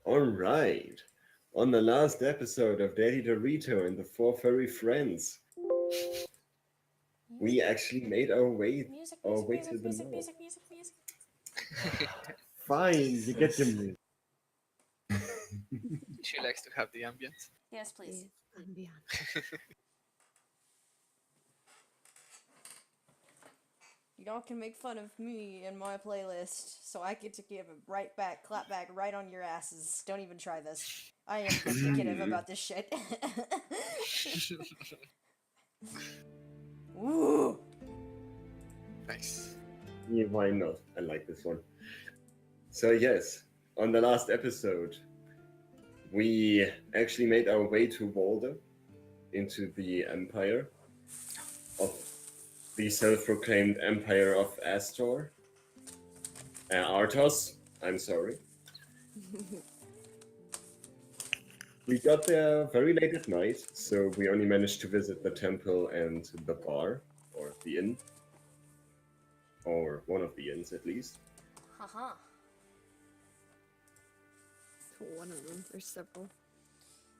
All right. On the last episode of Daddy Dorito and the Four Furry Friends, we Music, actually made our way music, our music, way to music, the music, north. music, music, music. Fine, you get your music. She likes to have the ambience. Yes, please. Yes, and beyond. Y'all can make fun of me and my playlist, so I get to give a right back, clap back right on your asses. Don't even try this. I am indicative about this shit. Ooh! Nice. Yeah, why not? I like this one. So yes, on the last episode, we actually made our way to Walder, into the empire of the self-proclaimed Empire of Astor. Artos, I'm sorry. We got there very late at night, so we only managed to visit the temple and the bar, or the inn. Or one of the inns, at least. Haha. One of them. There's several.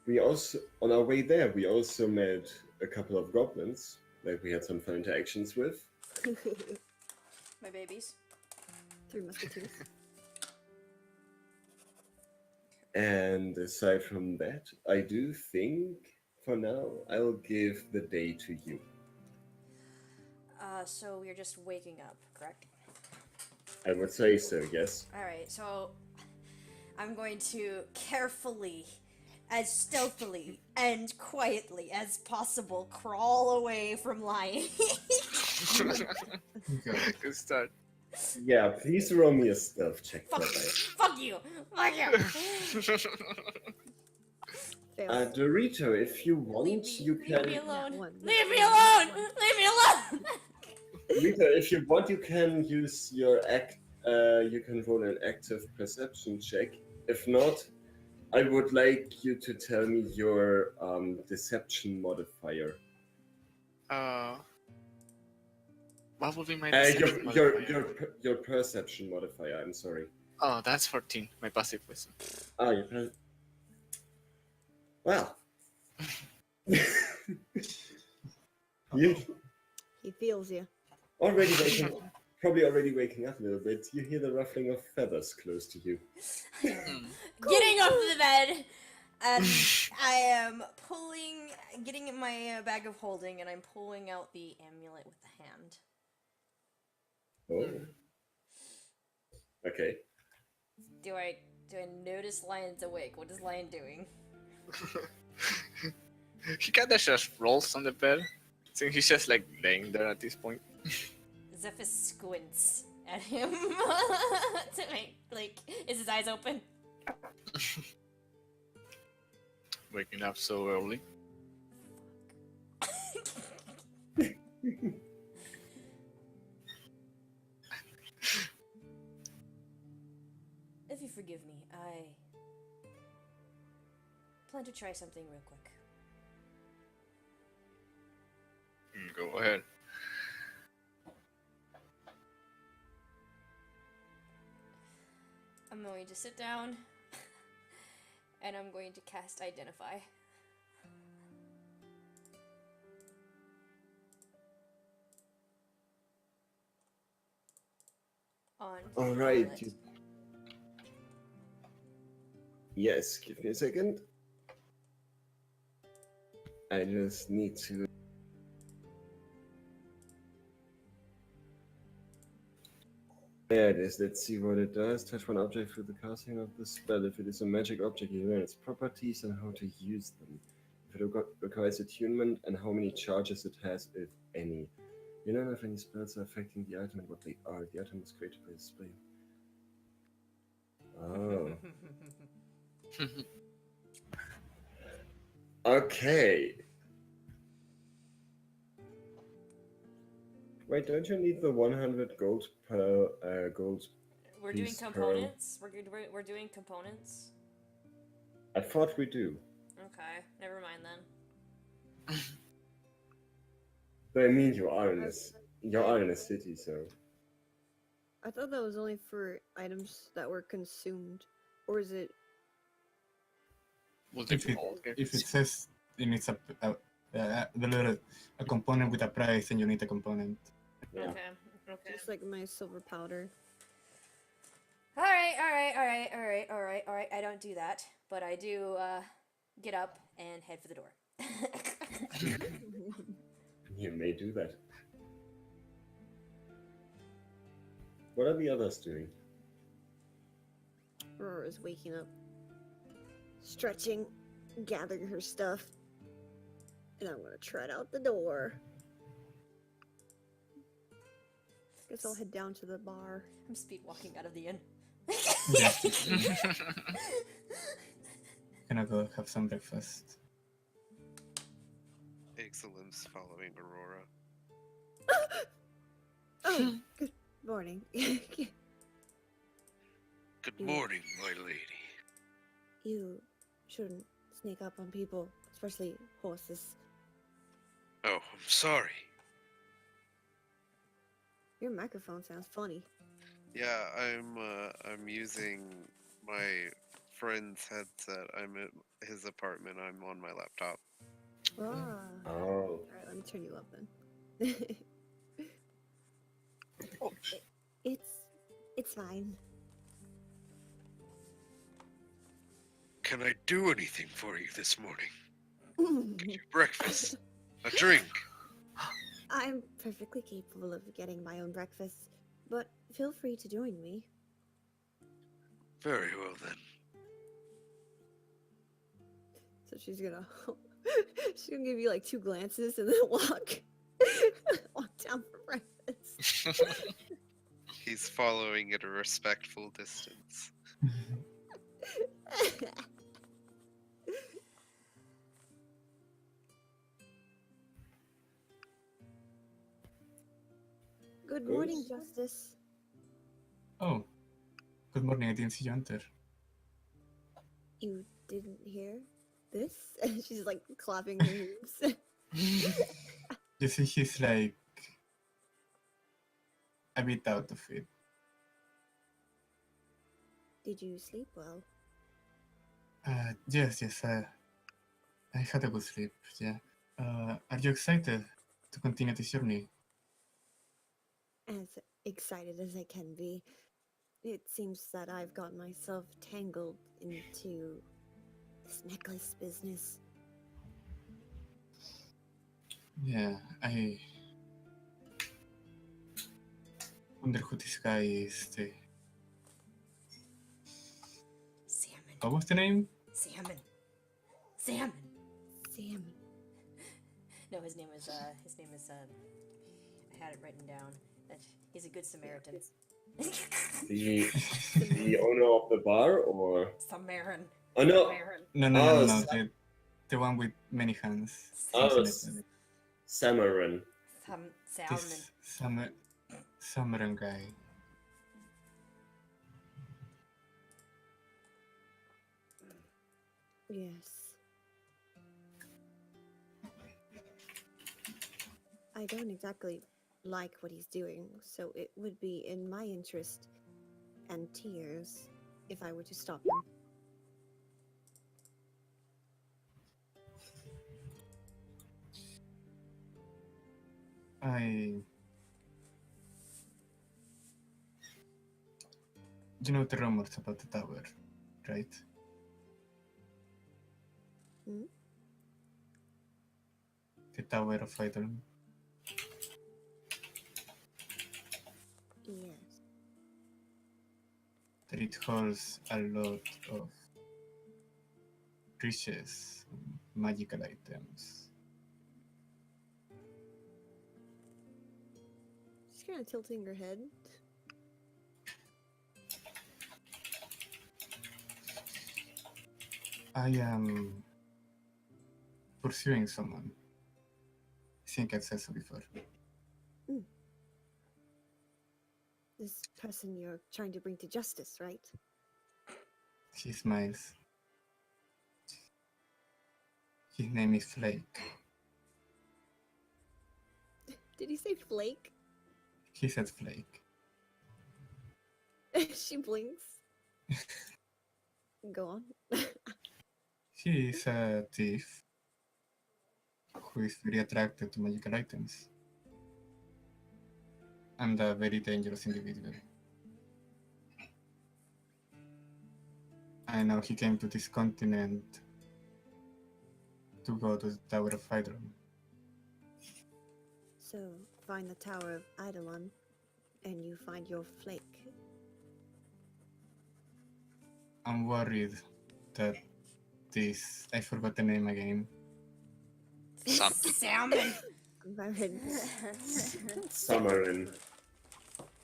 We also, on our way there, we also met a couple of goblins that we had some fun interactions with. My babies. Three musketeers. And aside from that, I do think, for now, I'll give the day to you. So we're just waking up, correct? I would say so, yes. Alright, so I'm going to carefully, as stealthily, and quietly as possible crawl away from Lion. Good start. Yeah, please roll me a stealth check for Fuck, that. fuck you! Fuck you! Fail. Dorito, if you want, you Leave can... me alone! One. Leave me alone! Leave me alone! Dorito, if you want, you can use your you can roll an active perception check. If not, I would like you to tell me your deception modifier. What would be my Your, deception your, modifier? your perception modifier, I'm sorry. Oh, that's 14. My passive wisdom. Ah, your Well. You He feels you. already probably already waking up a little bit. You hear the ruffling of feathers close to you. Getting off the bed, and I am getting in my bag of holding, and I'm pulling out the amulet with the hand. Oh. Okay. Do I notice Lion's awake? What is Lion doing? He kind of just rolls on the bed. I think he's just like laying there at this point. Zephys squints at him to make is his eyes open? Waking up so early. If you forgive me, I plan to try something real quick. Go ahead. I'm going to sit down, and I'm going to cast Identify. On All right. Violet. Yes, give me a second. I just need to... There it is. Let's see what it does. Touch one object through the casting of the spell. If it is a magic object, you learn its properties and how to use them. If it requires attunement and how many charges it has, if any. You learn if any spells are affecting the item and what they are. The item is created by the spell. Oh. Okay. Wait, don't you need the 100 gold per gold? We're doing Piece per- components. We're doing components. I thought we do. Okay, never mind then. But I mean, you are in a city, so. I thought that was only for items that were consumed. Or is it If it says it needs a component with a price, then you need a component. Yeah. Okay. Just like my silver powder. Alright. I don't do that, but I do get up and head for the door. You may do that. What are the others doing? Aurora's waking up, stretching, gathering her stuff, and I'm gonna tread out the door. Guess I'll head down to the bar. I'm speed walking out of the inn. Yeah. Gonna go have some breakfast. Excellence following Aurora. Oh, good morning. Good morning, my lady. You shouldn't sneak up on people, especially horses. Oh, I'm sorry. Your microphone sounds funny. Yeah, I'm using my friend's headset. I'm at his apartment. I'm on my laptop. Ah. Oh. Alright, let me turn you up then. It's fine. Can I do anything for you this morning? Get you breakfast, a drink. I'm perfectly capable of getting my own breakfast, but feel free to join me. Very well then. So she's gonna give you like 2 glances and then walk down for breakfast. He's following at a respectful distance. Good morning, Ghost? Justice. Oh, good morning. I didn't see you enter. You didn't hear this? She's like clapping her hooves. You see, he's like a bit out of it. Did you sleep well? Yes. I had a good sleep. Yeah. Are you excited to continue this journey? As excited as I can be. It seems that I've got myself tangled into this necklace business. Yeah, I wonder who this guy is. Salmon. What was the name? Salmon. Salmon. No, his name is I had it written down. That he's a good Samaritan. The owner of the bar, or Samaritan. oh no, No. Oh, The one with many hands. Oh, Something like that. Samarin. Salmon. This Samaran guy. Yes. I don't exactly like what he's doing, so it would be in my interest and Tyr's if I were to stop him. You know the rumors about the tower, right? Hmm? The Tower of Eidolon. Yes. That it holds a lot of riches, magical items. She's kind of tilting her head. I am pursuing someone. I think I've said so before. This person you're trying to bring to justice, right? He smiles. His name is Flake. Did he say Flake? He said Flake. She blinks. Go on. He is a thief who is very attracted to magical items and a very dangerous individual. I know he came to this continent to go to the Tower of Eidolon. So, find the Tower of Eidolon, and you find your flake. I'm worried that this... I forgot the name again. Something. Salmon. Baron. Summerin.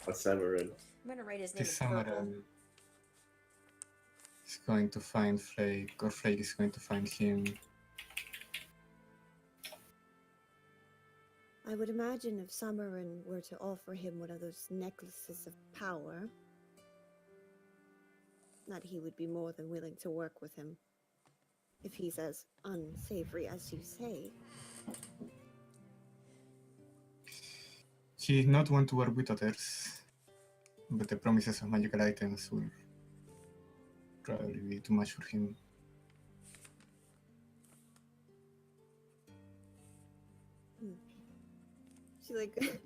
Or Severin. I'm gonna write his name This in purple. Samaran is going to find Flake, or Flake is going to find him. I would imagine if Samarin were to offer him one of those necklaces of power, that he would be more than willing to work with him. If he's as unsavory as you say. He did not want to work with others, but the promises of magical items will probably be too much for him.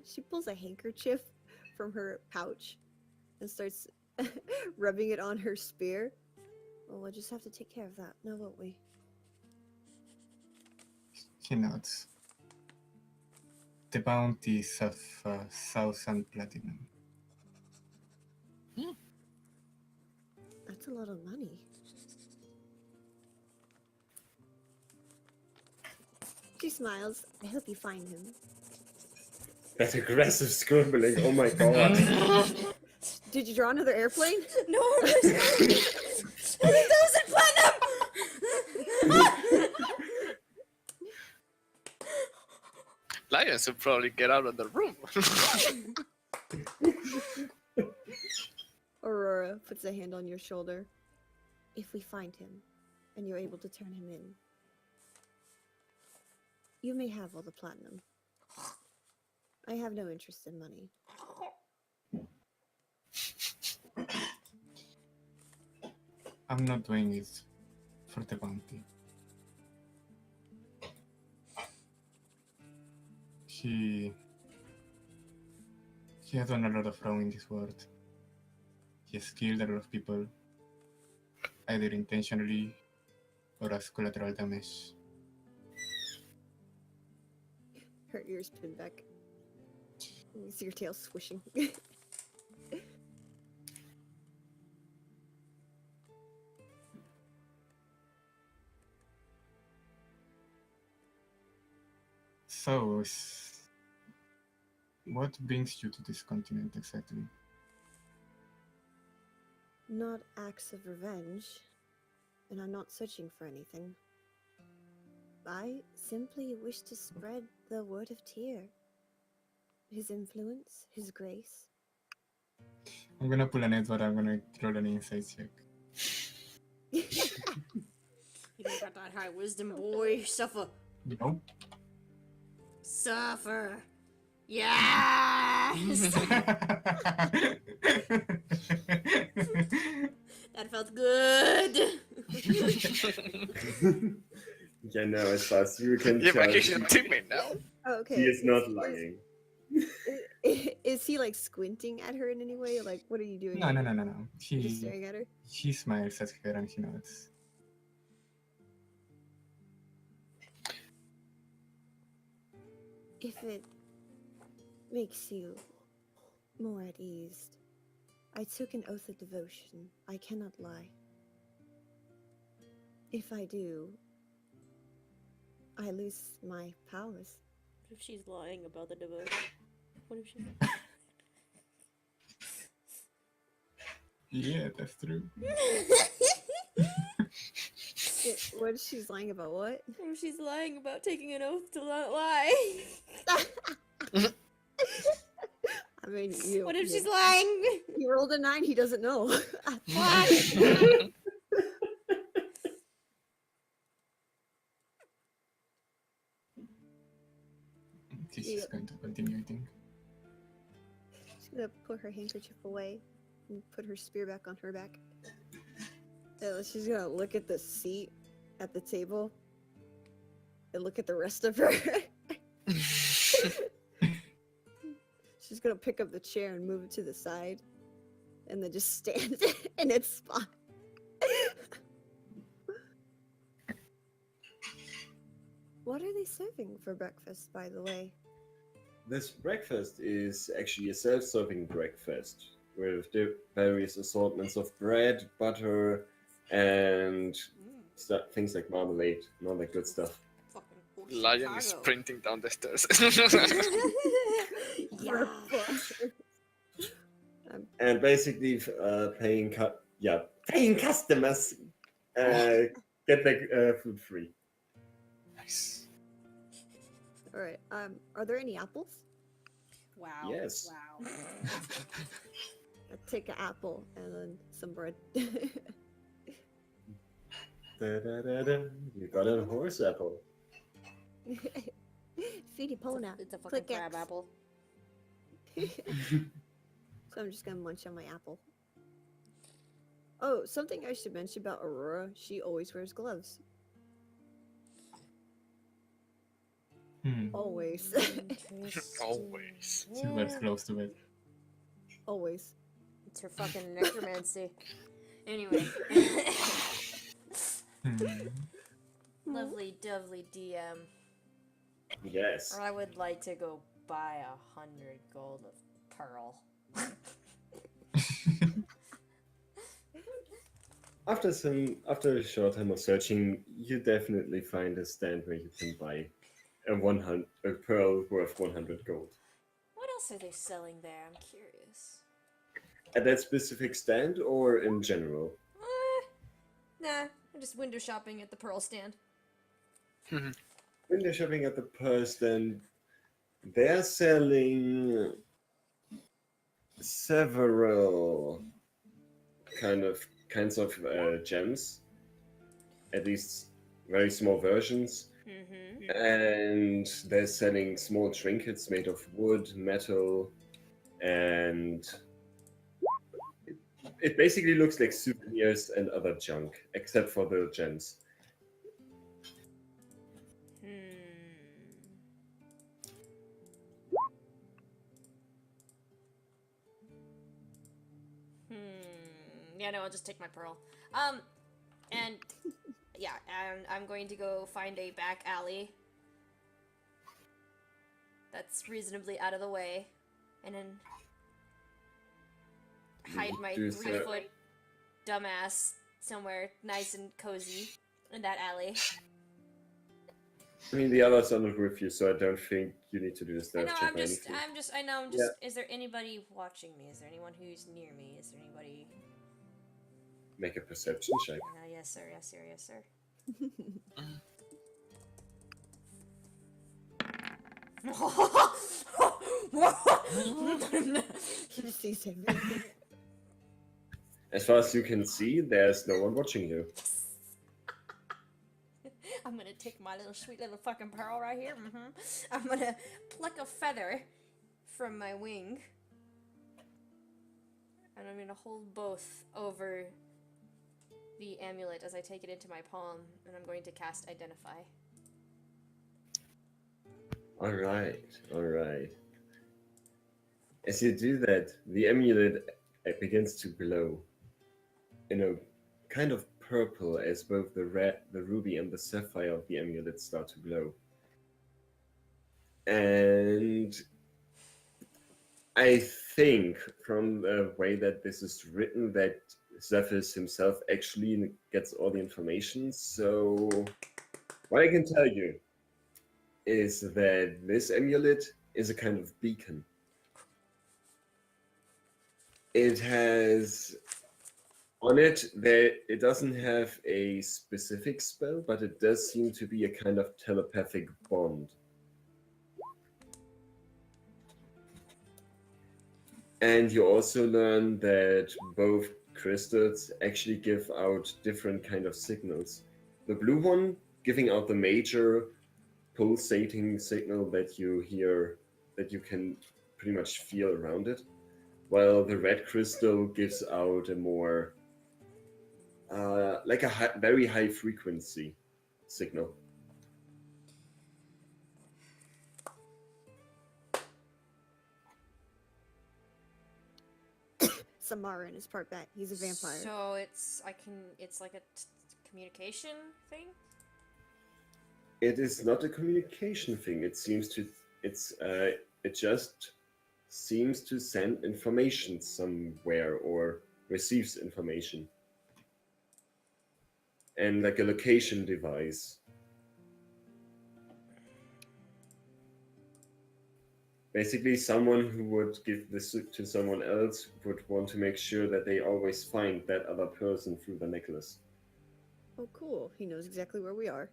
She pulls a handkerchief from her pouch and starts rubbing it on her spear. Well, we'll just have to take care of that, now won't we? He nods. The bounties of 1,000 platinum. That's a lot of money. She smiles. I hope you find him. That aggressive scribbling, oh my god. Did you draw another airplane? No, 20,000 platinum. Lions will probably get out of the room. Aurora puts a hand on your shoulder. If we find him, and you're able to turn him in, you may have all the platinum. I have no interest in money. I'm not doing it for the bounty. He has done a lot of wrong in this world. He has killed a lot of people, either intentionally or as collateral damage. Her ears pin back. You see your tail swishing. So, what brings you to this continent exactly? Not acts of revenge, and I'm not searching for anything. I simply wish to spread the word of Tyr. His influence, his grace. I'm gonna pull an Edward, I'm gonna roll an insight check. You don't got that high wisdom, boy. Suffer. Nope. Suffer. Yes! That felt good. Yeah, no, as far as you can Yeah, tell, but he's your teammate now. Oh, okay. he is not lying. Is he like squinting at her in any way? Like, what are you doing? No. You're just staring at her? He smiles at her and he nods. If it makes you more at ease, I took an oath of devotion. I cannot lie. If I do, I lose my powers. What if she's lying about the devotion? What if she's... Yeah, that's true. What if she's lying about what? What if she's lying about taking an oath to not lie? I mean, you. What if she's lying? He rolled a 9. He doesn't know. Why? She's just going to continue eating. She's gonna put her handkerchief away and put her spear back on her back. She's gonna look at the seat at the table and look at the rest of her. She's gonna pick up the chair and move it to the side, and then just stand in its spot. What are they serving for breakfast, by the way? This breakfast is actually a self-serving breakfast with various assortments of bread, butter, and things like marmalade and all that good stuff. Fucking old Lion is Chicago. sprinting down the stairs. Yeah. And basically, paying customers get their food free. Nice. All right. Are there any apples? Wow. Yes. Wow. I'll take an apple and then some bread. Da-da-da-da. You got a horse apple. Filipona. It's a fucking Click crab X. apple. So I'm just gonna munch on my apple. Oh, something I should mention about Aurora. She always wears gloves. Always. Always. She wears close to it. Always. It's her fucking necromancy. Anyway. Lovely, dovely DM. Yes. I would like to go buy 100 gold of pearl. After a short time of searching, you definitely find a stand where you can buy a pearl worth 100 gold. What else are they selling there? I'm curious. At that specific stand or in general? Nah, I'm just window shopping at the pearl stand. When they're shopping at the pearl stand, they're selling several kinds of gems, at least very small versions. Mm-hmm. And they're selling small trinkets made of wood, metal, and it basically looks like souvenirs and other junk, except for the gems. Yeah, no, I'll just take my pearl. And yeah, and I'm going to go find a back alley that's reasonably out of the way, and then hide my Do so. 3-foot dumbass somewhere nice and cozy in that alley. I mean, the others are not with you, so I don't think you need to do a I stealth know, check or anything. I know, I'm just, is there anybody watching me? Is there anyone who's near me? Is there anybody? Make a perception check. Yes, sir, yes, sir, yes, sir. He sees everything. As far as you can see, there's no one watching you. I'm gonna take my little sweet little fucking pearl right here. I'm gonna pluck a feather from my wing, and I'm gonna hold both over the amulet as I take it into my palm, and I'm going to cast Identify. Alright. As you do that, the amulet begins to glow in a kind of purple as both the ruby and the sapphire of the amulet start to glow. And I think from the way that this is written that Zephyrus himself actually gets all the information. So what I can tell you is that this amulet is a kind of beacon. It has on it it doesn't have a specific spell, but it does seem to be a kind of telepathic bond. And you also learn that both crystals actually give out different kind of signals. The blue one giving out the major pulsating signal that you hear, that you can pretty much feel around it, while the red crystal gives out a more like a very high frequency signal. Samarin is part bat. He's a vampire. So it's like a communication thing. It is not a communication thing. It just seems to send information somewhere or receives information. And like a location device. Basically, someone who would give this to someone else would want to make sure that they always find that other person through the necklace. Oh, cool. He knows exactly where we are.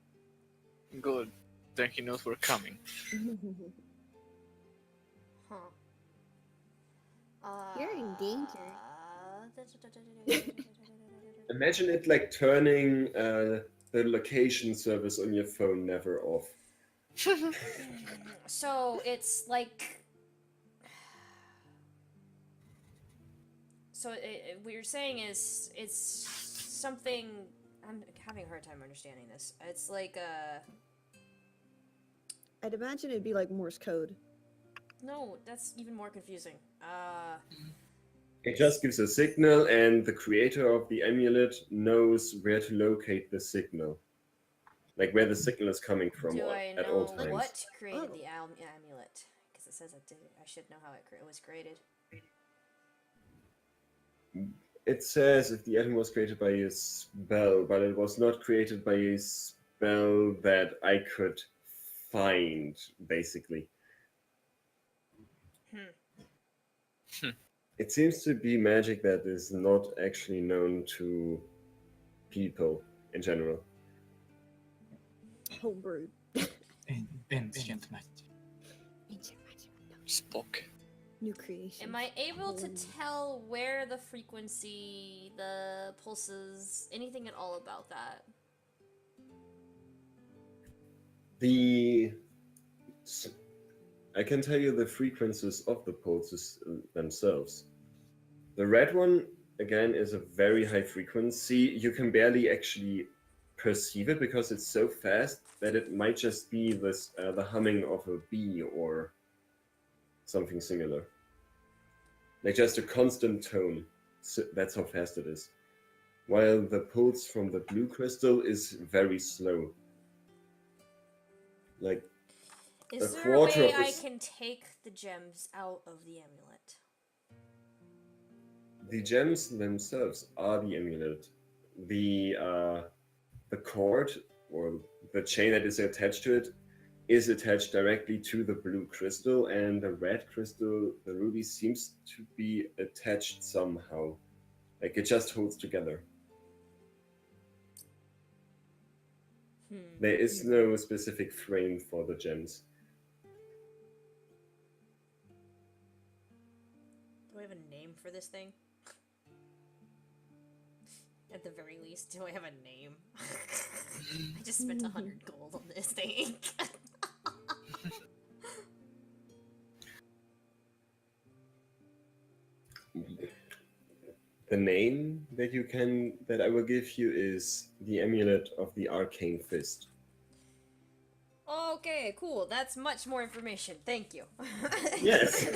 Good. Then he knows we're coming. Huh. You're in danger. Imagine it like turning the location service on your phone never off. So it's like. So what you're saying is it's something. I'm having a hard time understanding this. It's like I'd imagine it'd be like Morse code. No, that's even more confusing. It just gives a signal, and the creator of the amulet knows where to locate the signal. Like where the signal is coming from Do I at all know times. what created Oh. the amulet? Because it says I did. I should know how it was created. It says if the item was created by a spell, but it was not created by a spell that I could find, basically. It seems to be magic that is not actually known to people in general. Homebrew. Ancient magic. Ancient magic. No. Spock. New creation. Am I able to tell where the frequency, the pulses, anything at all about that? I can tell you the frequencies of the pulses themselves. The red one, again, is a very high frequency. You can barely actually perceive it because it's so fast that it might just be this the humming of a bee or something similar. Like just a constant tone. So that's how fast it is. While the pulse from the blue crystal is very slow. Like Is a there a quarter way of I its- can take the gems out of the amulet? the gems themselves are the amulet. The cord or the chain that is attached to it is attached directly to the blue crystal, and the red crystal, the ruby, seems to be attached somehow. Like it just holds together. There is no specific frame for the gems. Do I have a name for this thing? At the very least, do I have a name? I just spent 100 gold on this thing. The name that I will give you is the Amulet of the Arcane Fist. Okay, cool. That's much more information. Thank you. Yes,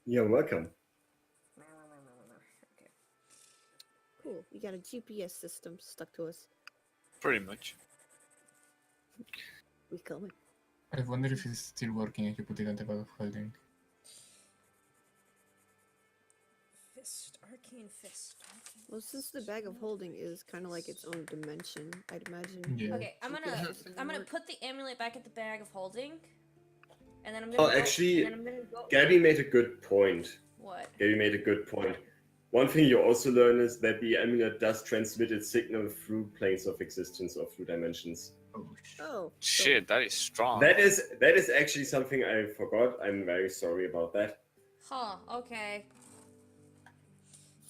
you're welcome. Okay. Cool. We got a GPS system stuck to us. Pretty much. We coming. I wonder if it's still working if you put it on the bag of holding. Fist, arcane fist. Arcane Well, since the fist. bag of holding is kind of like its own dimension, I'd imagine. Yeah. the Okay, I'm GPS gonna system I'm would gonna work. put the amulet back at the bag of holding, and then I'm gonna. Oh, go, actually, and then I'm gonna go. Gabby made a good point. What? Gabby made a good point. One thing you also learn is that the amulet does transmit its signal through planes of existence or through dimensions. Oh, Oh. so- Shit, that is strong. That is actually something I forgot. I'm very sorry about that. Huh. Okay.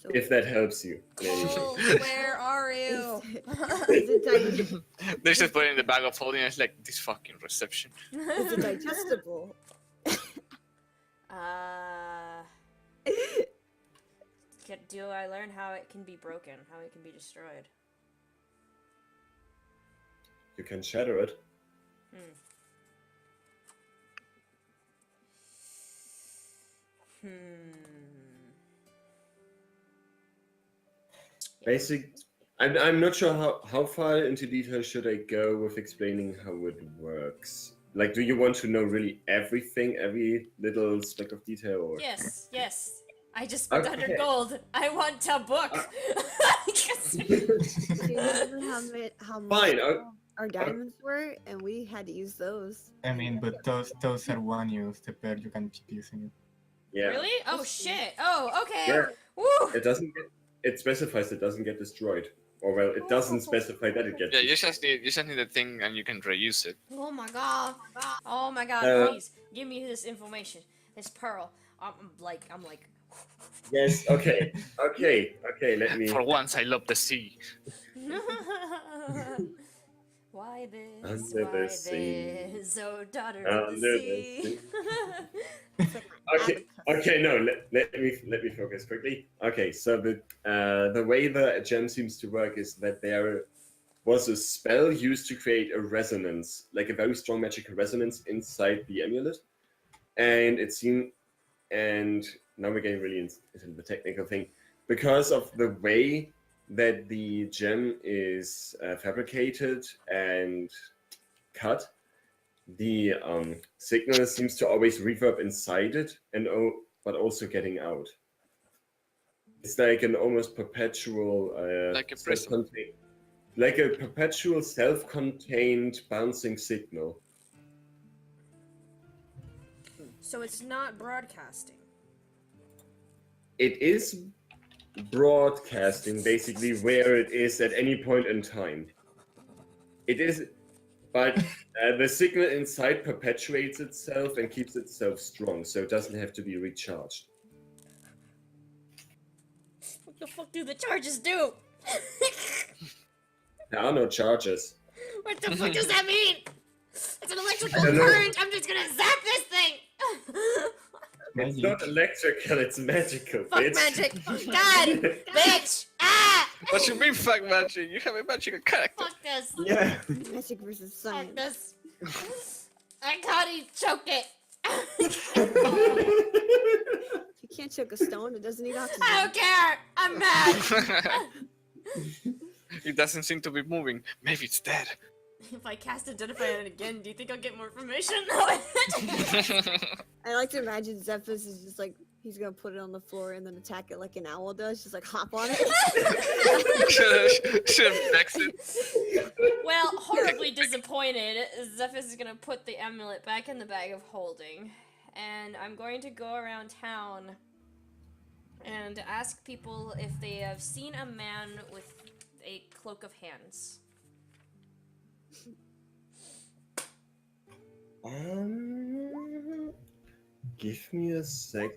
So If that helps you. Maybe. Cole, where are you? is it dig- They just put it in the bag of holding and it's like, this fucking reception. is it digestible? Do I learn how it can be broken? How it can be destroyed? You can shatter it. Yeah. Basic. I'm not sure how far into detail should I go with explaining how it works. Like, do you want to know really everything, every little speck of detail, or? Yes, yes. I just spent Okay. 100 gold. I want a book. Do you remember how much Fine. our diamonds were, and we had to use those. I mean, but those are one use. The pair you can keep using it. Yeah. Really? Oh shit. Oh, okay. Yeah. Woo! It doesn't get. It specifies it doesn't get destroyed, or well, it doesn't specify that it gets. Yeah, destroyed. you just need a thing and you can reuse it. Oh my god. Oh my god, please. Give me this information. This pearl. I'm like Yes. Okay. Let me. For once, I love the sea. Why this? Under Why the sea. this? Oh, daughter of Under the the sea. sea. It's like my Okay. abacus. Okay. No. Let me focus quickly. Okay. So the way the gem seems to work is that there was a spell used to create a resonance, like a very strong magical resonance inside the amulet, and it seemed. And now we're getting really into the technical thing, because of the way that the gem is fabricated and cut. The signal seems to always reverb inside it, but also getting out. It's like an almost perpetual, Like a prism. like a perpetual self-contained bouncing signal. So it's not broadcasting. It is broadcasting basically where it is at any point in time. It is, but the signal inside perpetuates itself and keeps itself strong, so it doesn't have to be recharged. What the fuck do the charges do? There are no charges. What the fuck does that mean? It's an electrical I don't know. current. I'm just gonna zap this thing. It's not electrical, it's magical, Fuck bitch. magic. God, bitch. Ah. What you mean, fuck magic? You have a magical character. Fuck this. Yeah. Magic versus Fuck science. this. I can't even choke it. You can't choke a stone. It doesn't need oxygen. I don't care. I'm mad. It doesn't seem to be moving. Maybe it's dead. If I cast Identify on it again, do you think I'll get more information? I like to imagine Zephyrus is just like, he's gonna put it on the floor and then attack it like an owl does, just like hop on it. Should have vexed it. Well, horribly disappointed, Zephyrus is gonna put the amulet back in the bag of holding, and I'm going to go around town and ask people if they have seen a man with a cloak of hands. Give me a second.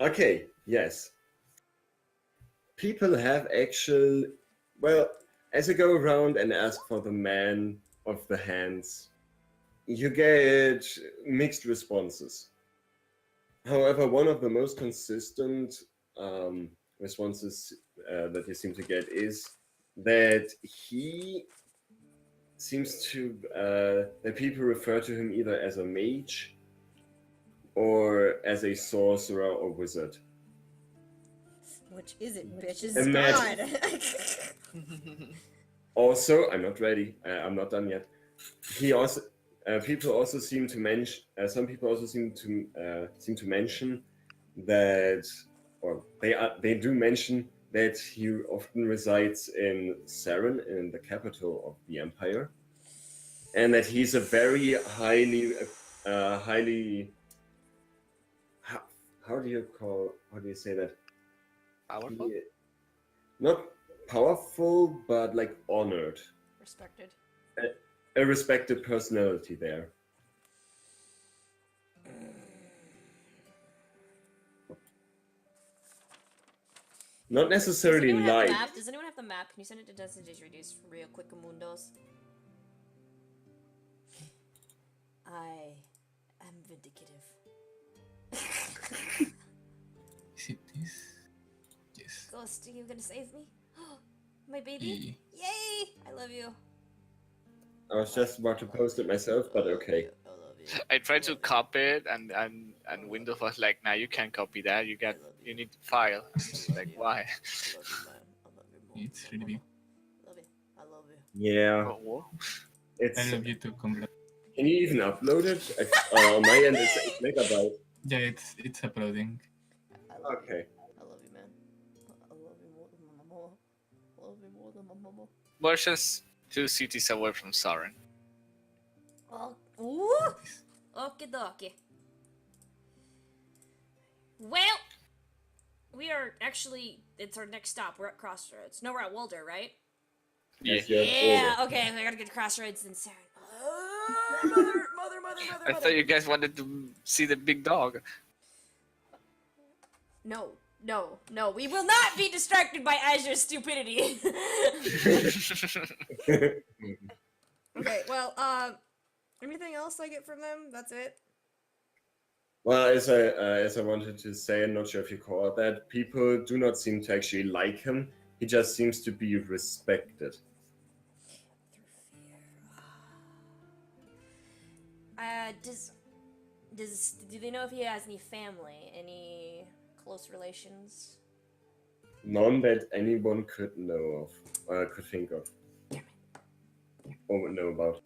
Okay, yes. People have well, as you go around and ask for the man of the hands, you get mixed responses. However, one of the most consistent responses that you seem to get is that he seems to, that people refer to him either as a mage or as a sorcerer or wizard. Which is it, bitches? Imagine. God. Also, I'm not ready. I'm not done yet. He also, people also seem to mention. Some people also seem to mention that, or they do mention that he often resides in Saren, in the capital of the empire, and that he's a very highly. How do you say that? Powerful? Not powerful, but like honored. Respected. A respected personality there. Not Does necessarily anyone have the light. map? Does anyone have the map? Can you send it to Destiny Reduce real quick, Mundos? I am vindicative. Is it this? Yes. Ghost, are you gonna save me? My baby? Yeah. Yay! I love you. I was just about to post it myself, but okay. I love you. I tried to copy it, and Windows was like, "Nah, you can't copy that. You need to file." I'm just like, why? I love you, man. I love you more. It's really big. Love you. I love you. Yeah, Oh, what? it's. I love you too, Comrade. Can you even upload it? On my end, it's 8 megabytes. Yeah, it's uploading. I love Okay. you. I love you, man. I love you more than my mama. I love you more than my mama. We're just 2 cities away from Saren. Oh, ooh! Okie dokie. Well, we are actually, it's our next stop. We're at Crossroads. No, we're at Walder, right? Yes, you have Yeah, order. okay, we gotta get to Crossroads and Saren. Mother. I thought you guys wanted to see the big dog. No, we will not be distracted by Azure's stupidity. Okay, well, anything else I get from them? That's it? Well, as I wanted to say, I'm not sure if you caught that, people do not seem to actually like him. He just seems to be respected. Do they know if he has any family, any close relations? None that anyone could know of, could think of. Or would know about.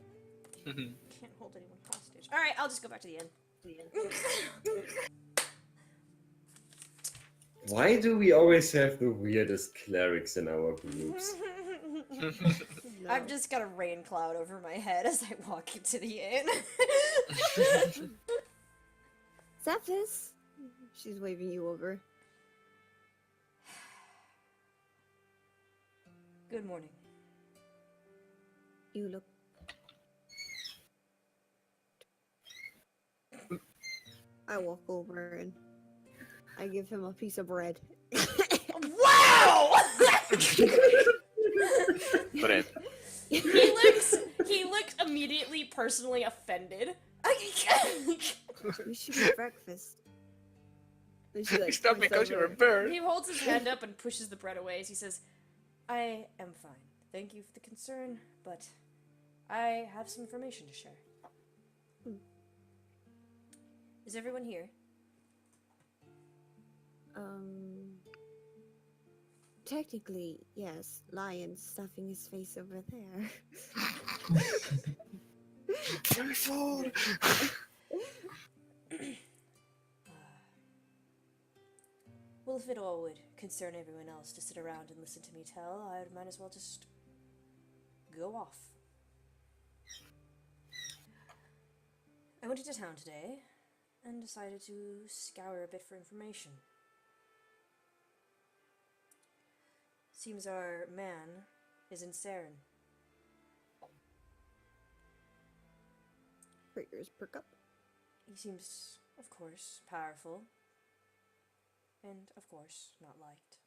Can't hold anyone hostage. Alright, I'll just go back to the end. Why do we always have the weirdest clerics in our groups? No. I've just got a rain cloud over my head as I walk into the inn. Zephys! She's waving you over. Good morning. You look. I walk over and I give him a piece of bread. Wow! Bread. He looks immediately personally offended. We should eat breakfast. And she, like, Stop points because you're a over. bird. He holds his hand up and pushes the bread away as he says, I am fine. Thank you for the concern, but I have some information to share. Is everyone here? Technically, yes. Lion's stuffing his face over there. My fault. Well, if it all would concern everyone else to sit around and listen to me tell, I might as well just go off. I went into town today and decided to scour a bit for information. Seems our man is in Saren. Her ears perk up. He seems, of course, powerful. And, of course, not liked.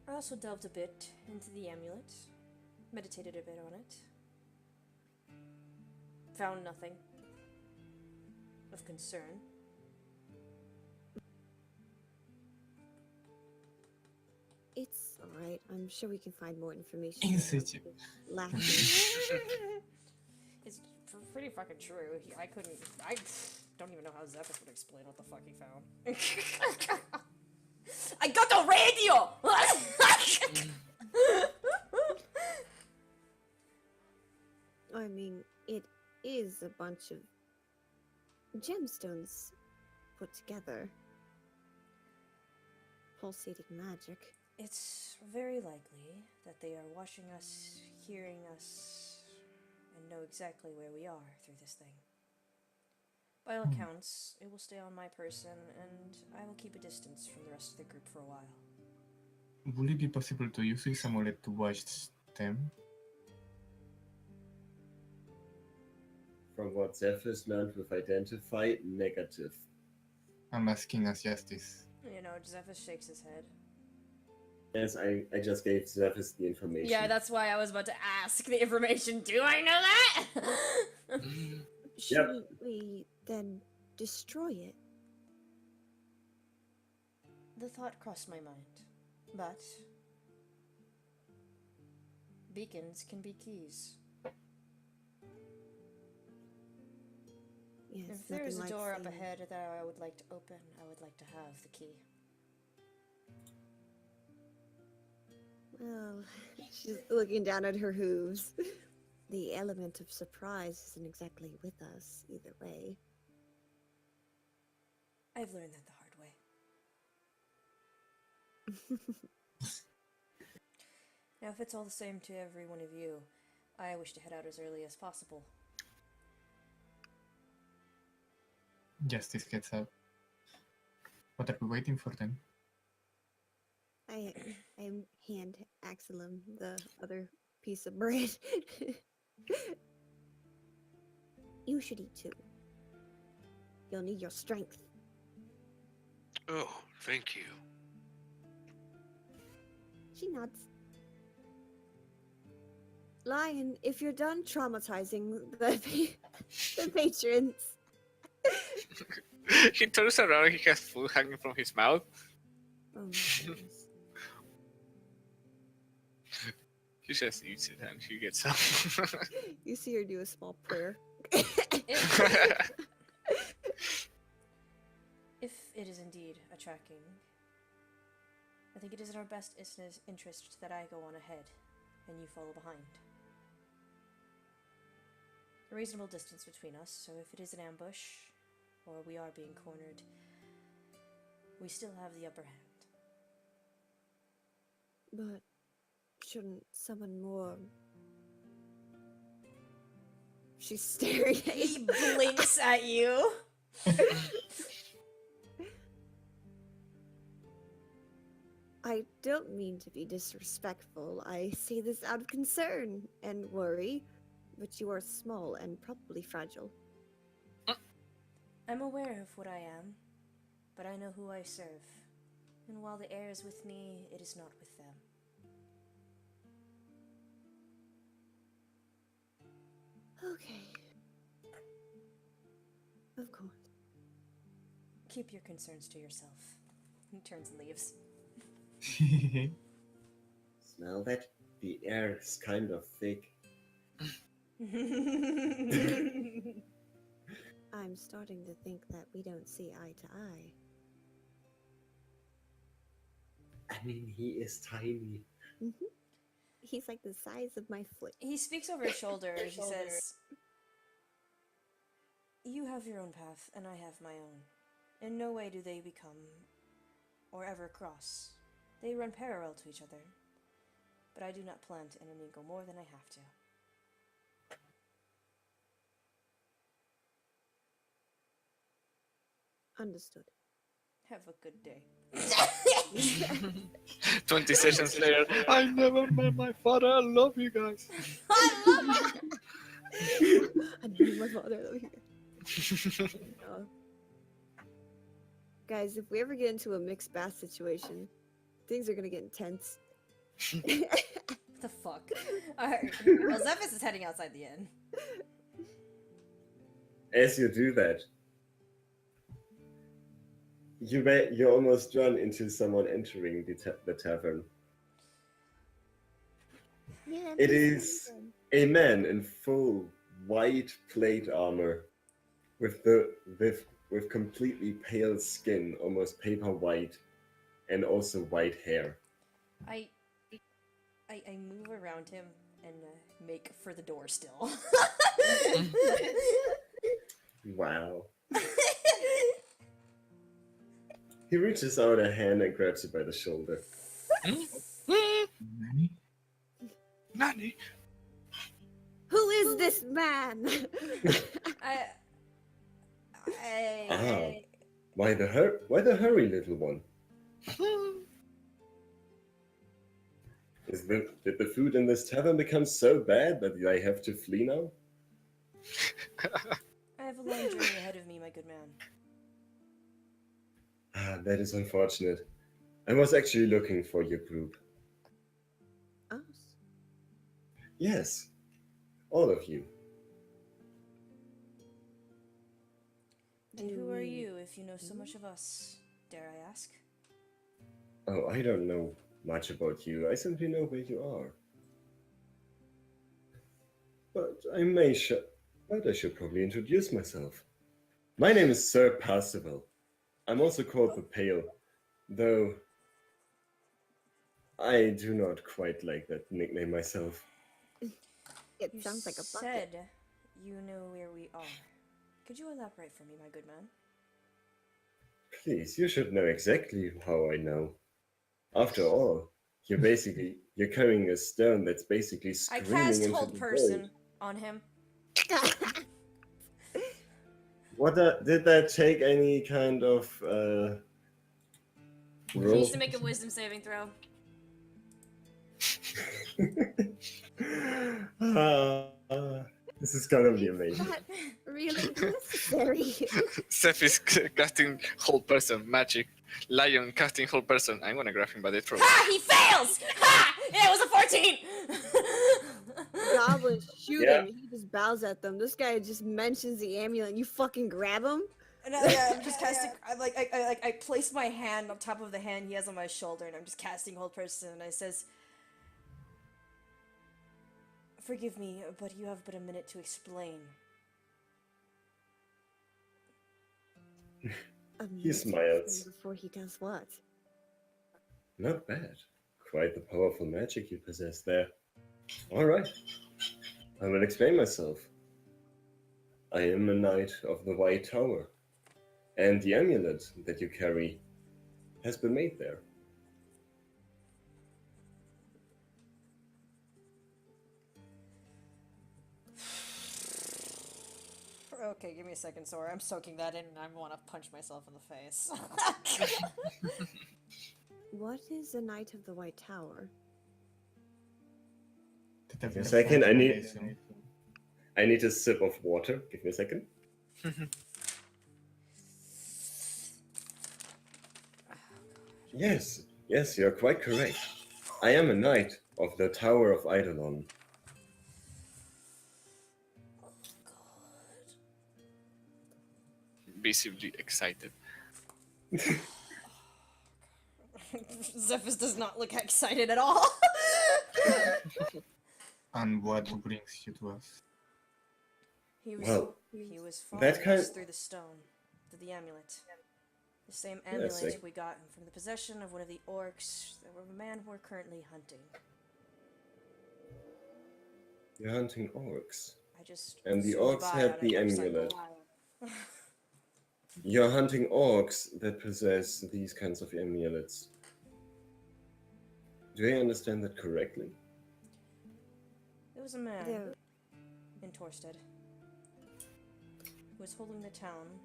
I also delved a bit into the amulet, meditated a bit on it. Found nothing of concern. It's alright. I'm sure we can find more information. In situ. Lacking. It's pretty fucking true. I don't even know how Zephys would explain what the fuck he found. I got the radio! I mean, it is a bunch of gemstones put together. Pulsating magic. It's very likely that they are watching us, hearing us, and know exactly where we are through this thing. By all accounts, it will stay on my person, and I will keep a distance from the rest of the group for a while. Would it be possible to use this amulet to watch them? From what Zephyr's learned with Identify, negative. I'm asking as justice. You know, Zephys shakes his head. Yes, I just gave Zephyr's the information. Yeah, that's why I was about to ask the information. Do I know that? Shouldn't we then destroy it? The thought crossed my mind, but beacons can be keys. Yes, If there is a nothing like door up saying- ahead that I would like to open, I would like to have the key. Well, she's looking down at her hooves. The element of surprise isn't exactly with us either way. I've learned that the hard way. Now, if it's all the same to every one of you, I wish to head out as early as possible. Justice gets up. What are we waiting for then? I hand Axelum the other piece of bread. You should eat too. You'll need your strength. Oh, thank you. She nods. Lion, if you're done traumatizing the patrons, He turns around and he has food hanging from his mouth. oh my goodness. He just eats it and he gets up. You see her do a small prayer. If it is indeed a tracking, I think it is in our best interest that I go on ahead and you follow behind. A reasonable distance between us, so if it is an ambush, or we are being cornered, we still have the upper hand. But shouldn't someone more... She's staring at He you. blinks at you. I don't mean to be disrespectful. I say this out of concern and worry, but you are small and probably fragile. I'm aware of what I am, but I know who I serve. And while the air is with me, it is not with them. Okay. Of course. Keep your concerns to yourself. He turns and leaves. Smell that? The air is kind of thick. I'm starting to think that we don't see eye to eye. I mean, he is tiny. He's like the size of my foot. He speaks over his shoulder. He says, "You have your own path, and I have my own. In no way do they become or ever cross. They run parallel to each other. But I do not plan to intermingle more than I have to." Understood. Have a good day. 20 sessions later, I never met my father. I love you guys. I love it! I knew my father over here. Guys, if we ever get into a mixed bath situation, things are gonna get intense. The fuck? Alright. Well, Zephys is heading outside the inn. As you do that, you almost run into someone entering the tavern. Yeah, It is a man in full white plate armor, with completely pale skin, almost paper white, and also white hair. I move around him and make for the door still. Wow. He reaches out a hand and grabs you by the shoulder. Nani? Nani? Who is this man? Why the hurry, little one? Did the food in this tavern become so bad that I have to flee now? I have a long journey ahead of me, my good man. Ah, that is unfortunate. I was actually looking for your group. Us? Yes, all of you. And Do who are we- you, if you know so much of us? Dare I ask? Oh, I don't know much about you. I simply know where you are. But I should probably introduce myself. My name is Sir Percival. I'm also called the Pale, though I do not quite like that nickname myself. It You sounds like a bucket. said you know where we are. Could you elaborate for me, my good man? Please, you should know exactly how I know. After all, you're carrying a stone that's basically I screaming cast into hold the person void. on him. Did that take any kind of He roll? needs to make a wisdom saving throw. This is gonna be Is amazing. that really necessary? Seth is casting hold person magic. Lion casting hold person. I'm gonna grab him by the throat. Ha! He fails! Ha! It was a 14! Goblins shoot Yeah. him. He just bows at them. This guy just mentions the amulet. You fucking grab him. And I'm just casting. I place my hand on top of the hand he has on my shoulder, and I'm just casting hold person. And I says, "Forgive me, but you have but a minute to explain." A He minute smiles. before he does what? Not bad. Quite the powerful magic you possess there. Alright. I will explain myself. I am a knight of the White Tower, and the amulet that you carry has been made there. Okay, give me a second, Sora. I'm soaking that in, and I want to punch myself in the face. What is a knight of the White Tower? Give me a second, I need a sip of water. Give me a second. Yes, you're quite correct. I am a knight of the Tower of Eidolon. Visibly excited. Zephyrus does not look excited at all. And what brings you to us? He was Well, following that kind- us through the stone, through the amulet. The same Yes, amulet I- we got from the possession of one of the orcs that a man we're currently hunting. You're hunting orcs. I just And the zoomed orcs by had on a the motorcycle. amulet. You're hunting orcs that possess these kinds of amulets. Do I understand that correctly? There was a man There- in Torstead who was holding the town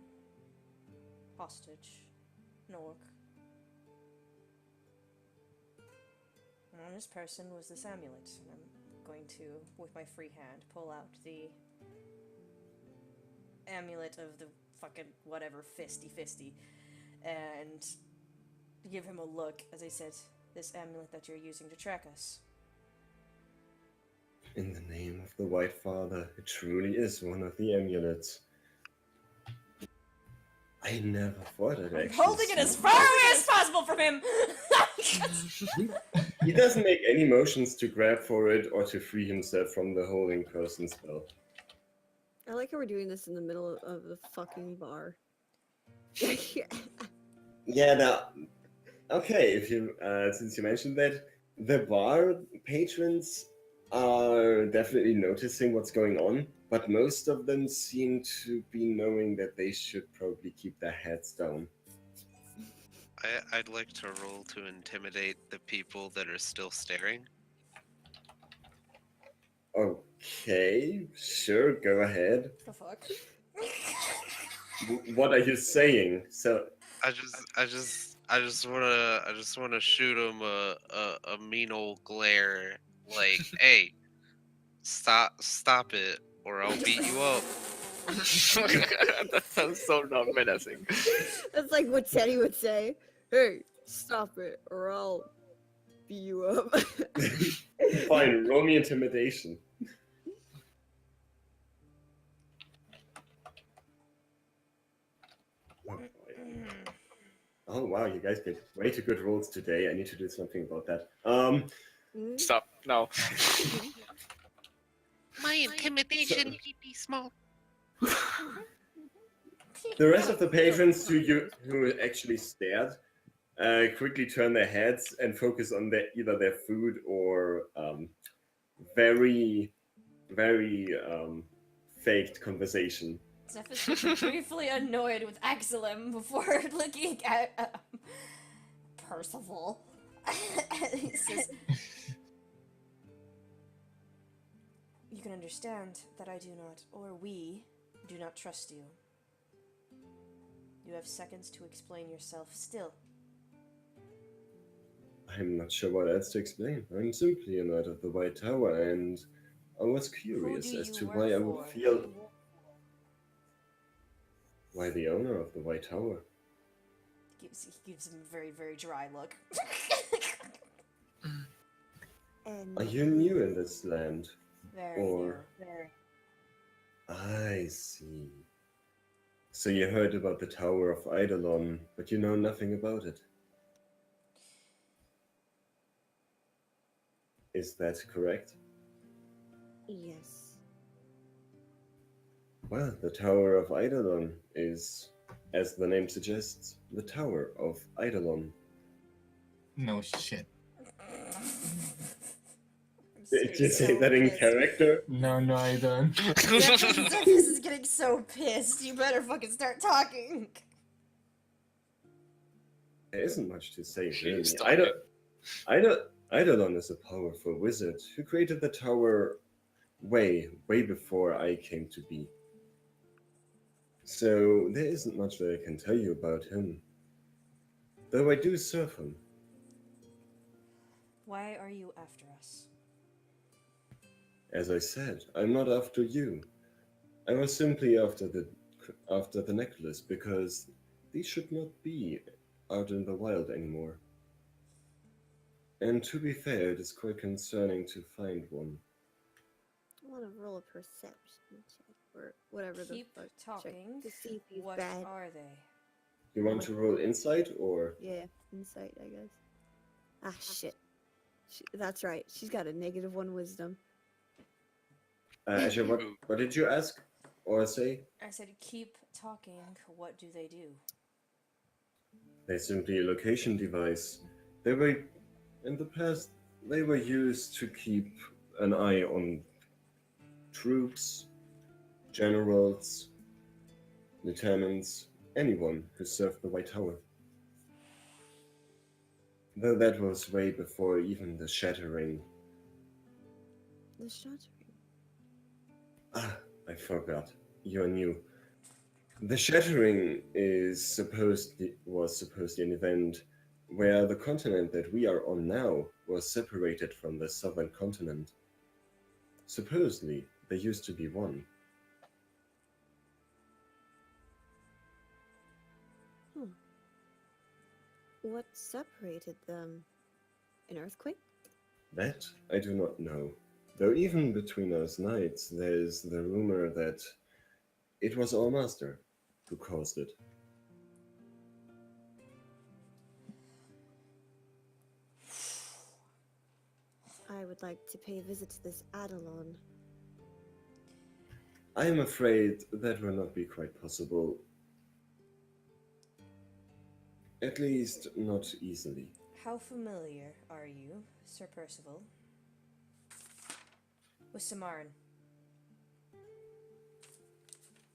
hostage, an orc. And on this person was this amulet, and I'm going to, with my free hand, pull out the amulet of the fucking whatever fisty, and give him a look as I said, this amulet that you're using to track us. In the name of the White Father, it truly is one of the amulets. I never thought I'd I'm actually holding it see as far away as possible from him! He doesn't make any motions to grab for it or to free himself from the holding person spell. I like how we're doing this in the middle of the fucking bar. Yeah, now, okay, if you since you mentioned that, the bar patrons are definitely noticing what's going on, but most of them seem to be knowing that they should probably keep their heads down. I'd like to roll to intimidate the people that are still staring. Okay, sure, go ahead. The fuck? What are you saying? So, I just wanna shoot him a mean old glare like, hey, stop it, or I'll beat you up. That sounds so non-menacing. That's like what Teddy would say. Hey, stop it, or I'll beat you up. Fine, roll me intimidation. Oh, boy. Oh wow, you guys get way too good rolls today. I need to do something about that. Stop. No. My intimidation PP small. The rest of the patrons who actually stared quickly turn their heads and focus on either their food or very, very faked conversation. Zeph is briefly annoyed with Axelem before looking at Percival. He says, "You can understand that I do not, or we, do not trust you. You have seconds to explain yourself still." I'm not sure what else to explain. I'm simply a knight of the White Tower, and I was curious do as you to work why I would for? feel. Why the owner of the White Tower? He gives him a very, very dry look. And Are you new in this land? Very Or- new. I see. So you heard about the Tower of Eidolon, but you know nothing about it. Is that correct? yes. Well, the Tower of Eidolon is, as the name suggests, the Tower of Eidolon. No shit. Did you say that in character? No, I don't. Zephyrus is getting so pissed. You better fucking start talking. There isn't much to say, really. Stop Eidolon is a powerful wizard who created the tower way before I came to be. So there isn't much that I can tell you about him. Though I do serve him. Why are you after us? As I said, I'm not after you. I was simply after the necklace because these should not be out in the wild anymore. And to be fair, it is quite concerning to find one. I want to roll a perception check or whatever Keep the fuck talking. check to see if he's What bad. are they? You want to roll insight or? Yeah, insight, I guess. Ah, shit. That's right. She's got a -1 wisdom. Asher, what did you ask or say? I said, keep talking. What do they do? They're simply a location device. They were, in the past, they were used to keep an eye on troops, generals, lieutenants, anyone who served the White Tower. Though that was way before even the Shattering. The shattering. Ah, I forgot. You're new. The Shattering was supposedly an event where the continent that we are on now was separated from the southern continent. Supposedly, there used to be one. What separated them? An earthquake? That I do not know. Though even between us knights, there's the rumor that it was our master who caused it. I would like to pay a visit to this Eidolon. I am afraid that will not be quite possible. At least, not easily. How familiar are you, Sir Percival, with Samarin?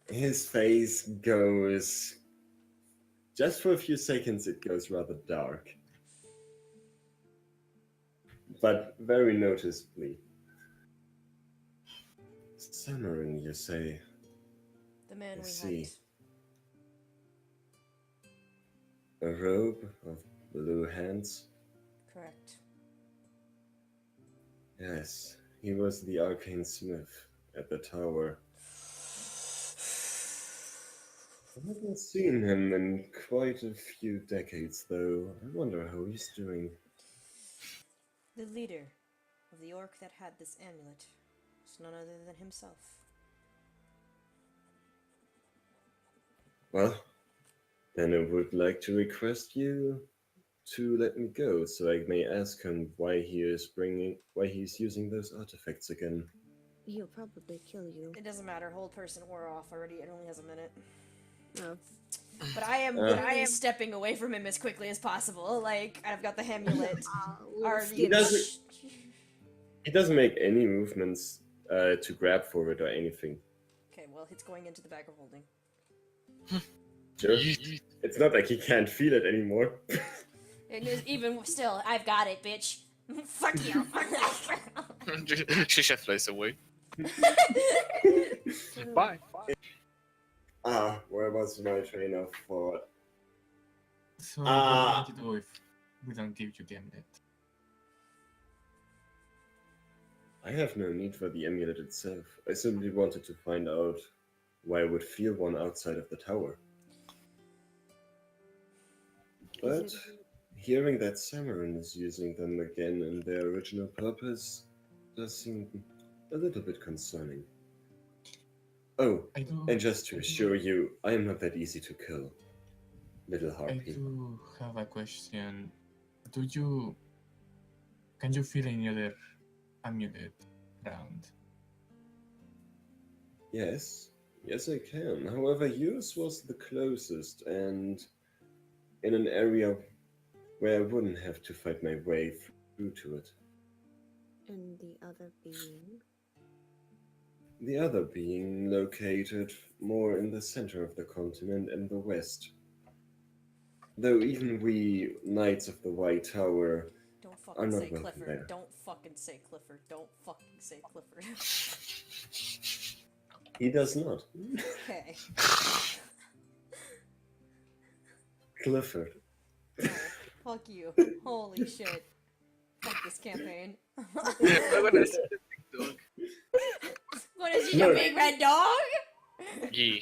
His face goes... Just for a few seconds, it goes rather dark. But very noticeably. Samarin, you say? The man I we see. hunt. A robe of blue hands? Correct. Yes, he was the arcane smith at the tower. I haven't seen him in quite a few decades, though. I wonder how he's doing. The leader of the orc that had this amulet was none other than himself. Well, then I would like to request you to let me go, so I may ask him why he's using those artifacts again. He'll probably kill you. It doesn't matter. Hold person wore off already. It only has a minute. Oh, But I am literally stepping away from him as quickly as possible. Like, I've got the amulet already. He doesn't- He doesn't make any movements to grab for it or anything. Okay, well, it's going into the bag of holding. Sure. It's not like he can't feel it anymore. And even still, I've got it, bitch. Fuck you. She just flies away. so Bye. Where was my train of thought? So what are you going to do if we don't give you the amulet? I have no need for the amulet itself. I simply wanted to find out why I would feel one outside of the tower. But is it hearing that Samarin is using them again in their original purpose does seem a little bit concerning. Oh, I do. and just to assure you, I am not that easy to kill, little I harpy. do have a question. Can you feel any other amulet around? Yes, I can. However, yours was the closest, and in an area where I wouldn't have to fight my way through to it. and the other being? The other being located more in the center of the continent in the west. Though even we Knights of the White Tower Don't I'm fucking not say welcome Clifford. there. Don't fucking say Clifford. Don't fucking say Clifford. He does not. Okay. Clifford. No, fuck you. Holy shit. Fuck this campaign. What is the big dog? What is he, No. a big red dog? Yeah.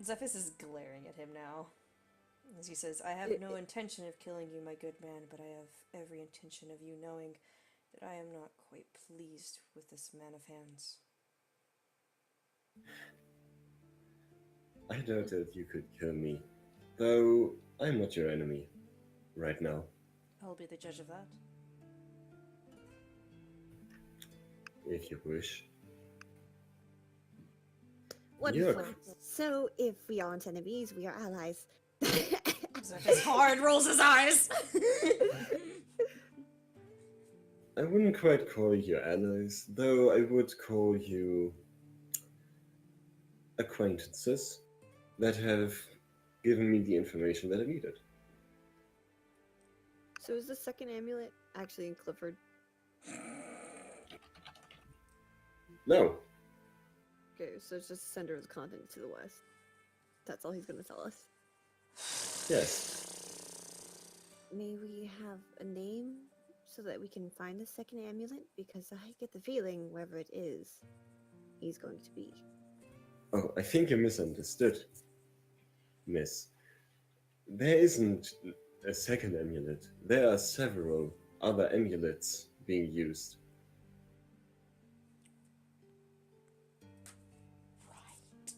Zephys is glaring at him now. As he says, I have no intention of killing you, my good man, but I have every intention of you knowing that I am not quite pleased with this man of hands. I doubt that you could kill me. Though I'm not your enemy. Right now. I'll be the judge of that. If you wish. Wonderful. Yuck. So, if we aren't enemies, we are allies. Zephys hard rolls his eyes. I wouldn't quite call you allies, though I would call you acquaintances that have given me the information that I needed. So, is the second amulet actually in Clifford? No, Okay, so it's just the center of the continent to the west. That's all he's gonna tell us. yes. May we have a name so that we can find the second amulet? Because I get the feeling wherever it is, he's going to be. Oh, I think you misunderstood, miss. There isn't a second amulet. There are several other amulets being used. Right.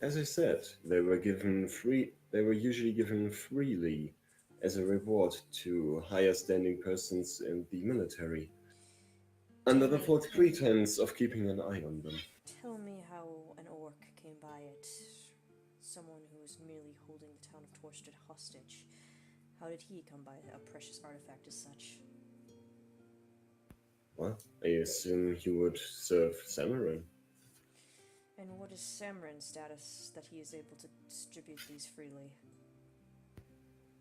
As I said, they were usually given freely as a reward to higher standing persons in the military, under the false pretense of keeping an eye on them. Tell me how an orc came by it. Someone who was merely holding the town of Torstead hostage. How did he come by a precious artifact as such? Well, I assume he would serve Samarin. And what is Samrin's status that he is able to distribute these freely?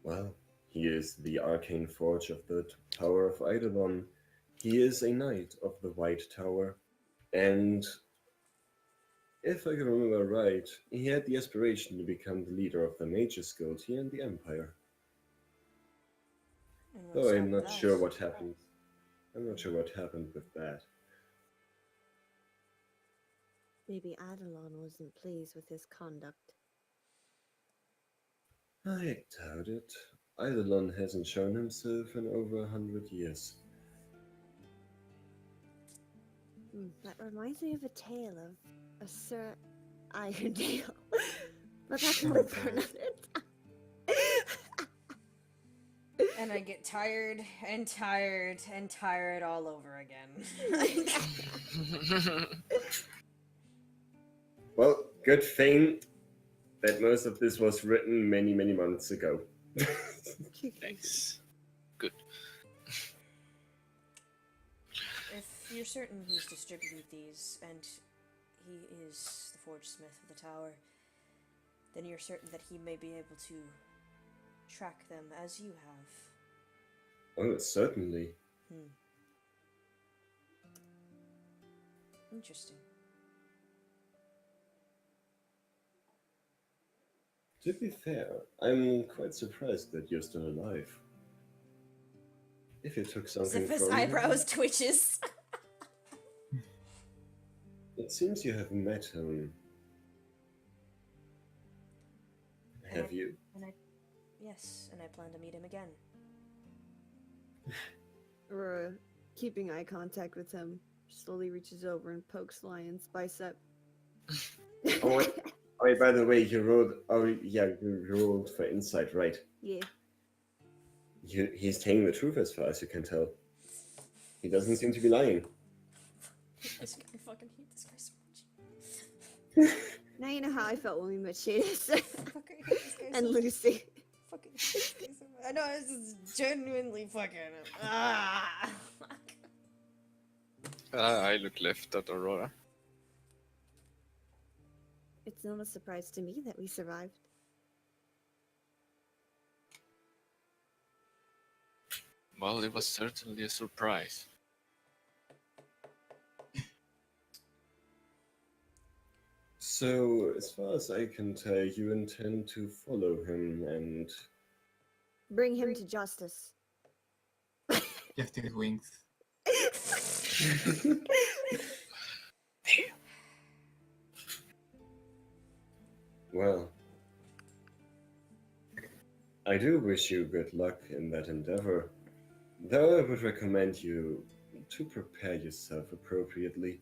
Well, he is the arcane forge of the Tower of Eidolon. He is a knight of the White Tower, and if I can remember right, he had the aspiration to become the leader of the Mages Guild here in the Empire. And Though what's I'm up not with sure that? what happened. I'm not sure what happened with that. Maybe Eidolon wasn't pleased with his conduct. I doubt it. Eidolon hasn't shown himself in over 100 years. That reminds me of a tale of a Sir Irondale. But that's Oh, more for God. another time. And I get tired and tired and tired all over again. Well, good thing that most of this was written many, many months ago. Thanks. Good. If you're certain he's distributed these, and he is the forge smith of the tower, then you're certain that he may be able to track them as you have. Oh, certainly. Interesting. To be fair, I'm quite surprised that you're still alive. If you took something Zippa's from eyebrows twitches. him, it seems you have met him. Have you? Yes, and I plan to meet him again. Aurora, keeping eye contact with him, slowly reaches over and pokes Lion's bicep. Oh, wait, by the way, you rolled. Oh, yeah, you rolled for insight, right? Yeah. He's telling the truth as far as you can tell. He doesn't seem to be lying. I fucking hate this guy so much. Now you know how I felt when we met Shadis I fucking hate this guy and so much. Lucy. Fucking hate this guy so much. I know, this is genuinely fucking. Ah! I look left at Aurora. It's not a surprise to me that we survived. Well, it was certainly a surprise. So, as far as I can tell, you intend to follow him and... Bring him to justice. Justice wings. Well, I do wish you good luck in that endeavor, though I would recommend you to prepare yourself appropriately.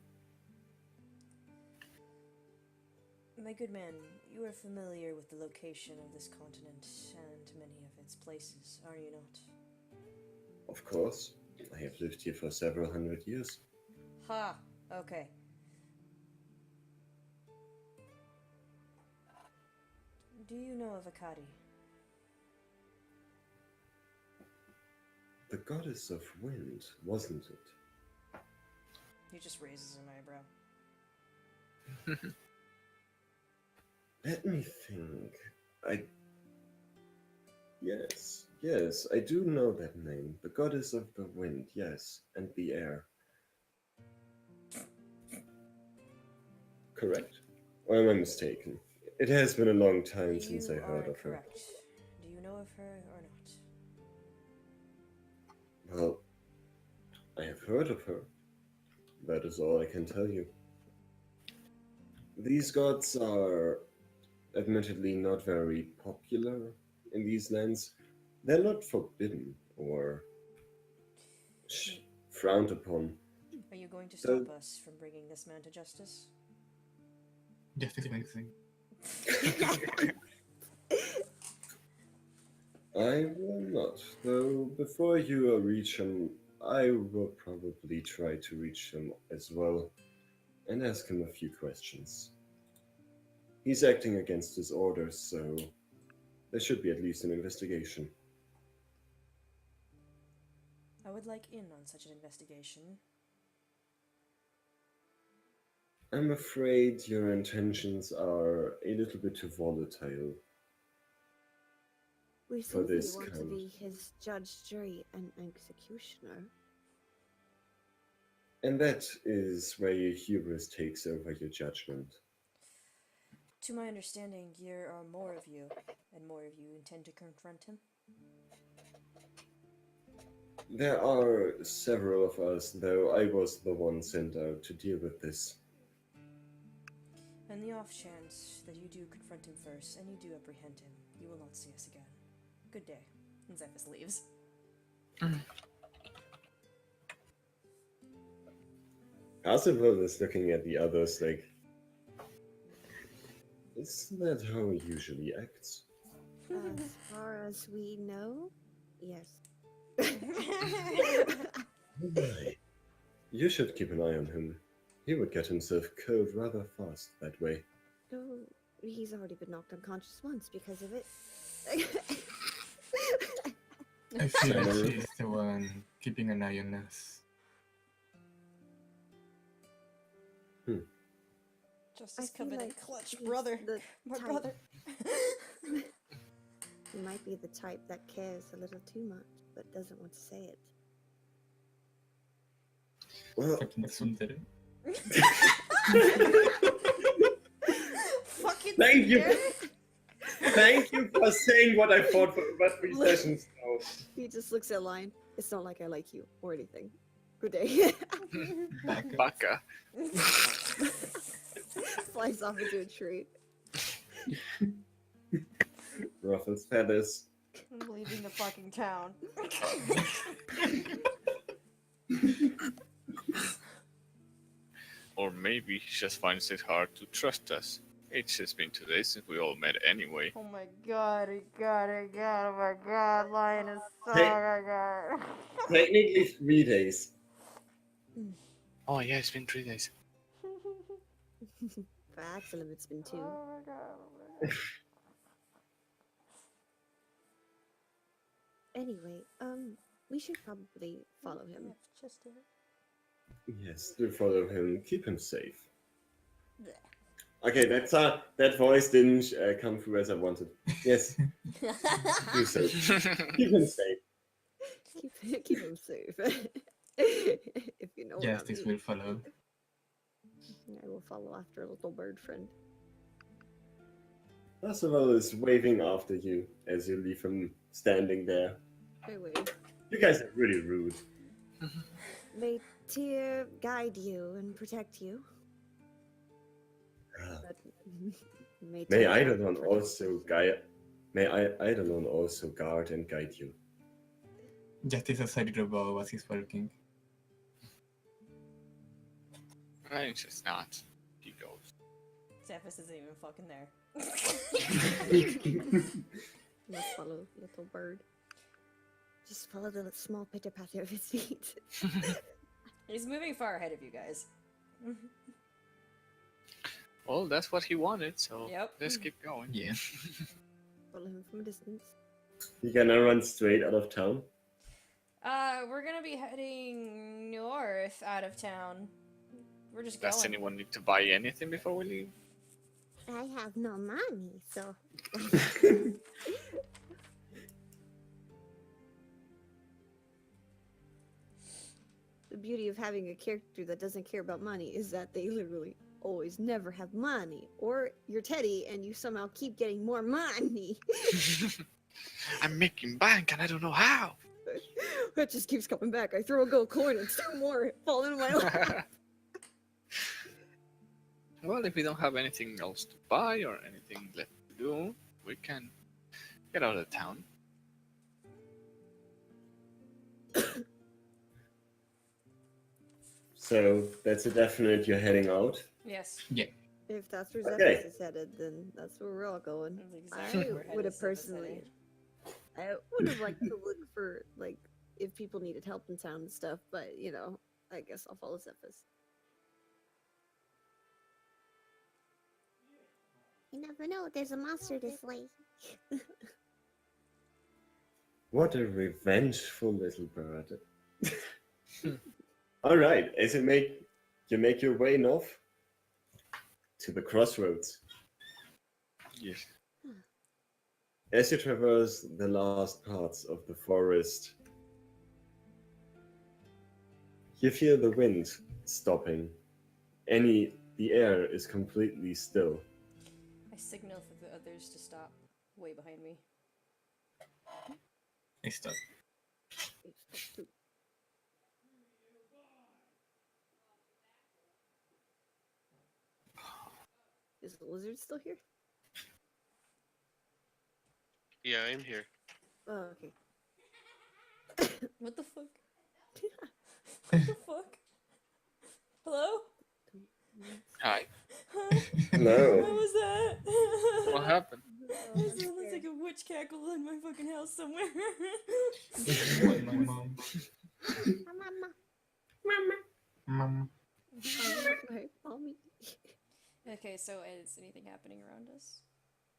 My good man, you are familiar with the location of this continent and many of its places, are you not? Of course, I have lived here for several hundred years. Ha! Okay. Do you know of Akari? The goddess of wind, wasn't it? He just raises an eyebrow. Let me think. Yes, I do know that name. The goddess of the wind, yes, and the air. Correct? Or am I mistaken? It has been a long time since I heard of her. Correct. Do you know of her or not? Well, I have heard of her. That is all I can tell you. These gods are admittedly not very popular in these lands. They're not forbidden or frowned upon. Are you going to So- stop us from bringing this man to justice? Justice wings thing. I will not, though before you reach him, I will probably try to reach him as well and ask him a few questions. He's acting against his orders, so there should be at least an investigation. I would like in on such an investigation. I'm afraid your intentions are a little bit too volatile. We For simply this want to kind. be his judge, jury, and executioner. And that is where your hubris takes over your judgment. To my understanding, there are more of you, and more of you intend to confront him. There are several of us, though I was the one sent out to deal with this. And the off chance that you do confront him first and you do apprehend him, you will not see us again. Good day. And Zephys leaves. Arceville is looking at the others like, isn't that how he usually acts? As far as we know, yes. Why? You should keep an eye on him. He would get himself killed rather fast that way. Oh, he's already been knocked unconscious once because of it. I feel like Sorry. she's the one keeping an eye on us. Justice I feel coming in like clutch, he's brother. the My type- brother. He might be the type that cares a little too much, but doesn't want to say it. Well, Fucking tsundere. Fucking Thank you. scary. thank you for saying what I thought for about 3 sessions now. He just looks at Lion. It's not like I like you or anything. Good day. Back up. Baka. Flies off into a tree. Ruffles feathers. I'm leaving the fucking town. Or maybe he just finds it hard to trust us. It's just been 2 days since we all met anyway. Oh my god, oh my god, Lion is so Hey. oh my god. Technically 3 days. Oh yeah, it's been 3 days. For Axelum, it's been 2. Oh my god. Anyway, we should probably follow him. Just did it. Yes, do follow him. Keep him safe. Okay, that voice didn't come through as I wanted. Yes, do so. Keep him safe. Keep him safe. If you know what I Justice mean. will follow. I will follow after a little bird friend. Arceville is waving after you as you leave him standing there. I wave. You guys are really rude. May Tyr guide you and protect you. But may May Tyr not Eidolon protect also you. guide. May Eidolon also guard and guide you. Justice decided about what he's working. Range is not. He goes. Zephys isn't even fucking there. Must follow little bird. Just follow the small pitter patter of his feet. He's moving far ahead of you guys. Well, that's what he wanted, so Yep. let's keep going. Yeah. Follow him from a distance. You gonna run straight out of town? We're gonna be heading north out of town. We're just Does going. anyone need to buy anything before we leave? I have no money, so. The beauty of having a character that doesn't care about money is that they literally always never have money. Or you're Teddy and you somehow keep getting more money. I'm making bank and I don't know how. It just keeps coming back. I throw a gold coin and 2 more fall into my lap. Well, if we don't have anything else to buy or anything left to do, we can get out of town. So that's a definite. You're heading out. Yes. If that's where Okay. Zephyrus is headed, then that's where we're all going. That's exactly where I would have Zephyrus is personally, headed. I would have liked to look for like if people needed help in town and stuff, but you know, I guess I'll follow Zephyrus. You never know. There's a monster this way. What a revengeful little bird. All right, as you make your way north to the crossroads. Yes. As you traverse the last parts of the forest, you feel the wind stopping. The air is completely still. I signal for the others to stop way behind me. I stop. Is the lizard still here? Yeah, I'm here. Oh, okay. What the fuck? What the fuck? Hello? Hi. Huh? Hello. What was that? What happened? That sounds like a witch cackle in my fucking house somewhere. My mom. Mom. My mommy. Okay, so is anything happening around us?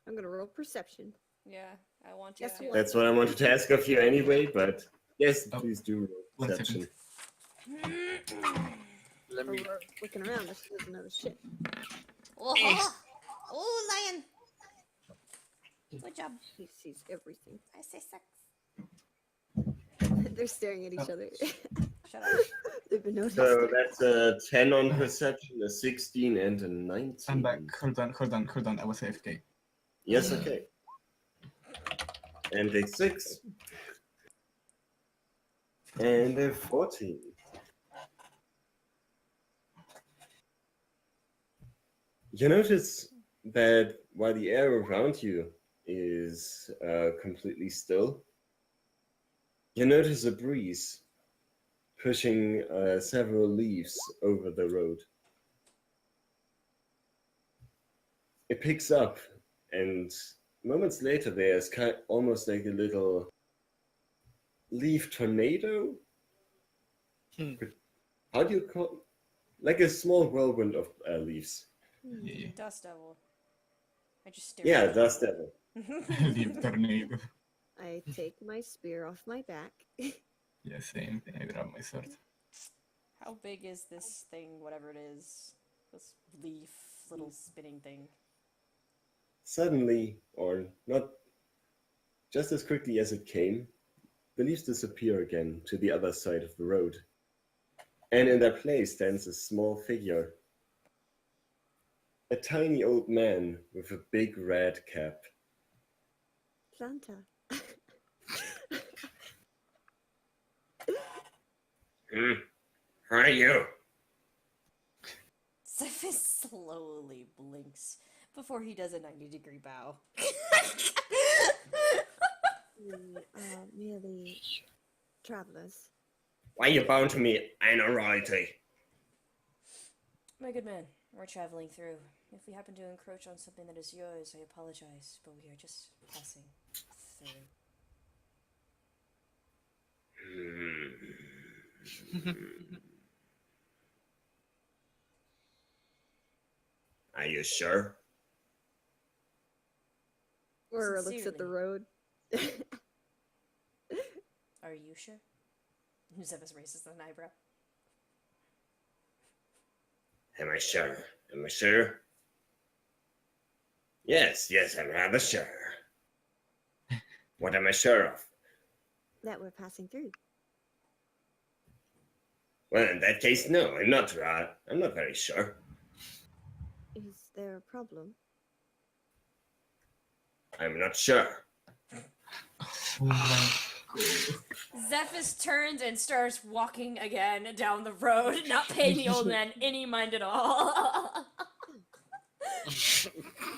I'm gonna roll perception. Yeah, I want to. Guess too. what? That's what I wanted to ask of you anyway, but yes, Oh, please do roll 1 perception. Let Or me. we're looking around us, there's another ship. Oh, oh, lion! Good job. He sees everything. I say sex. They're staring at each other. Shut up. They've been noticed. So that's a 10 on perception, a 16, and a 19. I'm back. Hold on. I was AFK. Yes, okay. And a 6. And a 14. You notice that while the air around you is completely still, you notice a breeze pushing several leaves over the road. It picks up, and moments later, there's almost like a little leaf tornado. How do you call? Like a small whirlwind of leaves. Yeah. Dust devil. I just stared. Yeah, at dust devil. Leave tornado. I take my spear off my back. Yeah, same. I grab my sword. How big is this thing, whatever it is? This leaf, little spinning thing. Suddenly, or not just as quickly as it came, the leaves disappear again to the other side of the road. And in their place stands a small figure. A tiny old man with a big red cap. Santa. Who are you? Zephys slowly blinks before he does a 90-degree bow. We are merely travelers. Why you bound to me? I know royalty. My good man, we're traveling through. If we happen to encroach on something that is yours, I apologize, but we are just passing through. Are you sure? Or looks at the Sincerely. road. Are you sure? Zephys raises an eyebrow. Am I sure? Am I sure? Yes, I'm rather sure. What am I sure of? That we're passing through. Well, in that case, no, I'm not very sure. Is there a problem? I'm not sure. Oh my. Zephys turns and starts walking again down the road, not paying the old man any mind at all.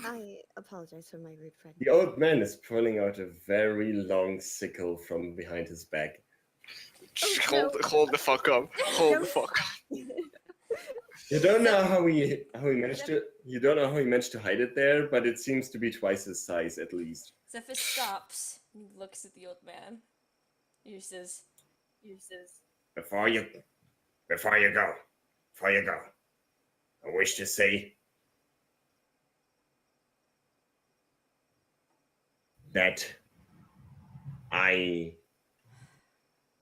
I apologize for my rude friend. The old man is pulling out a very long sickle from behind his back. Oh, Hold the fuck up. Hold No. the fuck up. You don't know how he managed to hide it there, but it seems to be twice his size at least. Zephys stops and he looks at the old man. He says, Before you go, I wish to say that I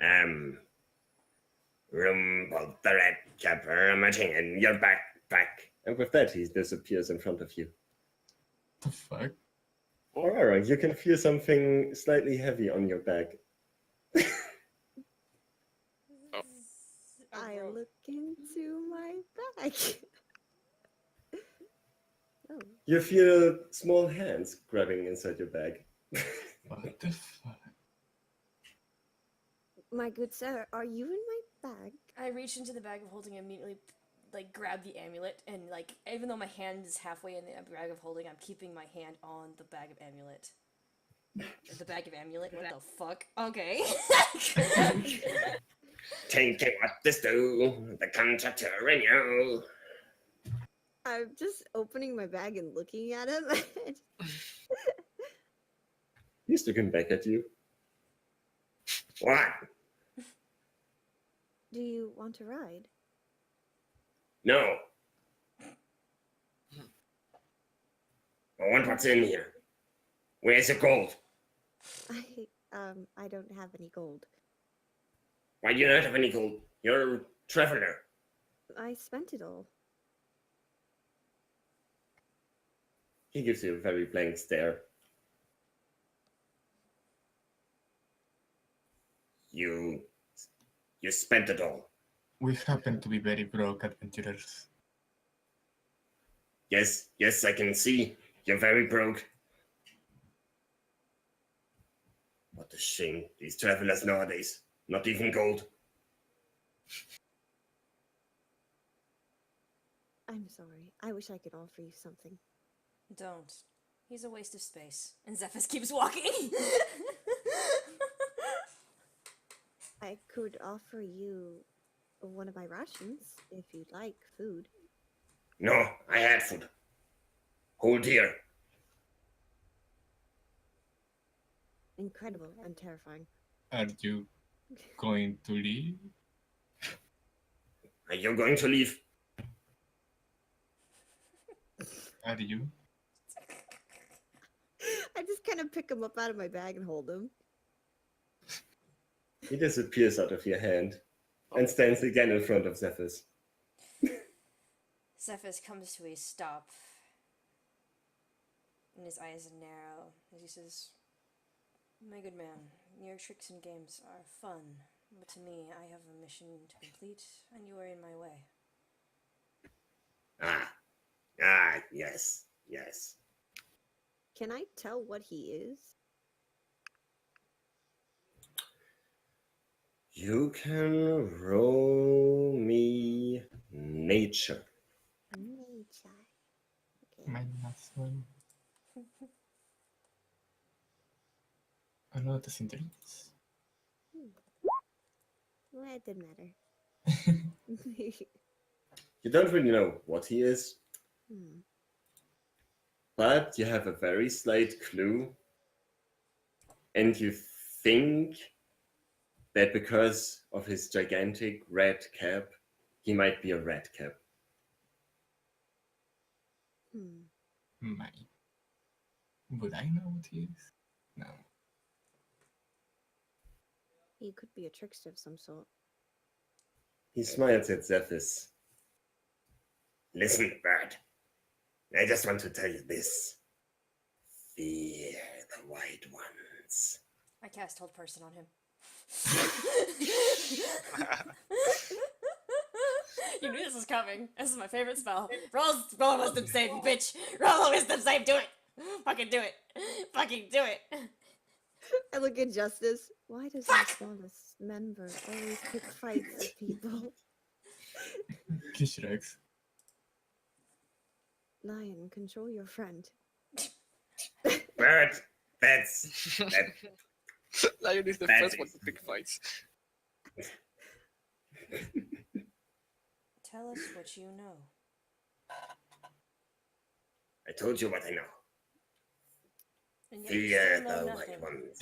am Rumpeltharatkaperamating in your backpack. And with that, he disappears in front of you. The fuck? Aurora, you can feel something slightly heavy on your back. I look into my bag. Oh, You feel small hands grabbing inside your bag. What the fuck? my good sir, are you in my bag? I reach into the bag of holding and immediately like grab the amulet and like even though my hand is halfway in the bag of holding, I'm keeping my hand on the bag of amulet. The bag of amulet? What the fuck? Okay. Thinking what this do, the contractor renew. I'm just opening my bag and looking at him. He's looking back at you. What? Do you want to ride? No. I want what's in here. Where's the gold? I don't have any gold. Why do you not have any gold? You're a traveler. I spent it all. He gives you a very blank stare. You spent it all. We happen to be very broke adventurers. Yes, I can see. You're very broke. What a shame. These travelers nowadays. Not even gold. I'm sorry. I wish I could offer you something. Don't. He's a waste of space. And Zephys keeps walking. I could offer you one of my rations if you'd like food. No, I had food. Hold here. Incredible and terrifying. Are you going to leave? Are you going to leave? Are you? I just kind of pick him up out of my bag and hold him. He disappears out of your hand and stands again in front of Zephys. Zephys comes to a stop. And his eyes narrow as he says, "My good man, your tricks and games are fun, but to me, I have a mission to complete, and you are in my way." Yes. Can I tell what he is? You can roll me nature. Nature. Okay. -1. Ano, tas intelligence. Well, it didn't matter. You don't really know what he is, Hmm. but you have a very slight clue. And you think that because of his gigantic red cap, he might be a red cap. Might. Would I know what he is? No. He could be a trickster of some sort. He smiles at Zephys. Listen, bird. I just want to tell you this. Fear the white ones. I cast Hold Person on him. You knew this was coming. This is my favorite spell. Roll a wisdom save, you bitch. Roll a wisdom save. Do it. Fucking do it. Fucking do it. I look at Justice. Why does the smallest member always pick fights with people? Kishrex. Lion, control your friend. Bird, that Lion is the That first one is- to pick fights. Tell us what you know. I told you what I know. And yet you Fear still know the nothing. white ones.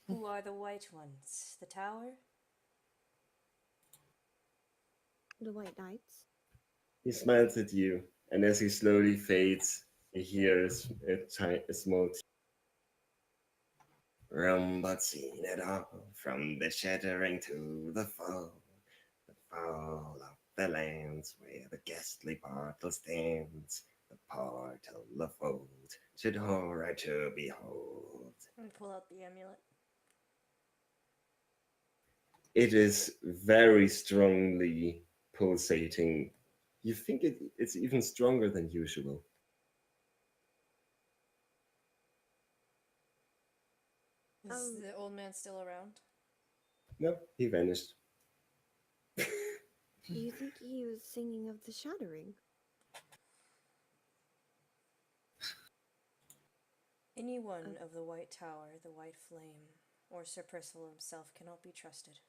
Who are the white ones? The tower? The White Knights. He smiles at you, and as he slowly fades, you hear a small but seen it all, from the shattering to the fall of the lands where the ghastly portal stands, the portal of old, should horror to behold. And pull out the amulet. It is very strongly pulsating. You think it's even stronger than usual. Is the old man still around? No, he vanished. You think he was singing of the shattering? Anyone of the White Tower, the White Flame, or Sir Percival himself cannot be trusted.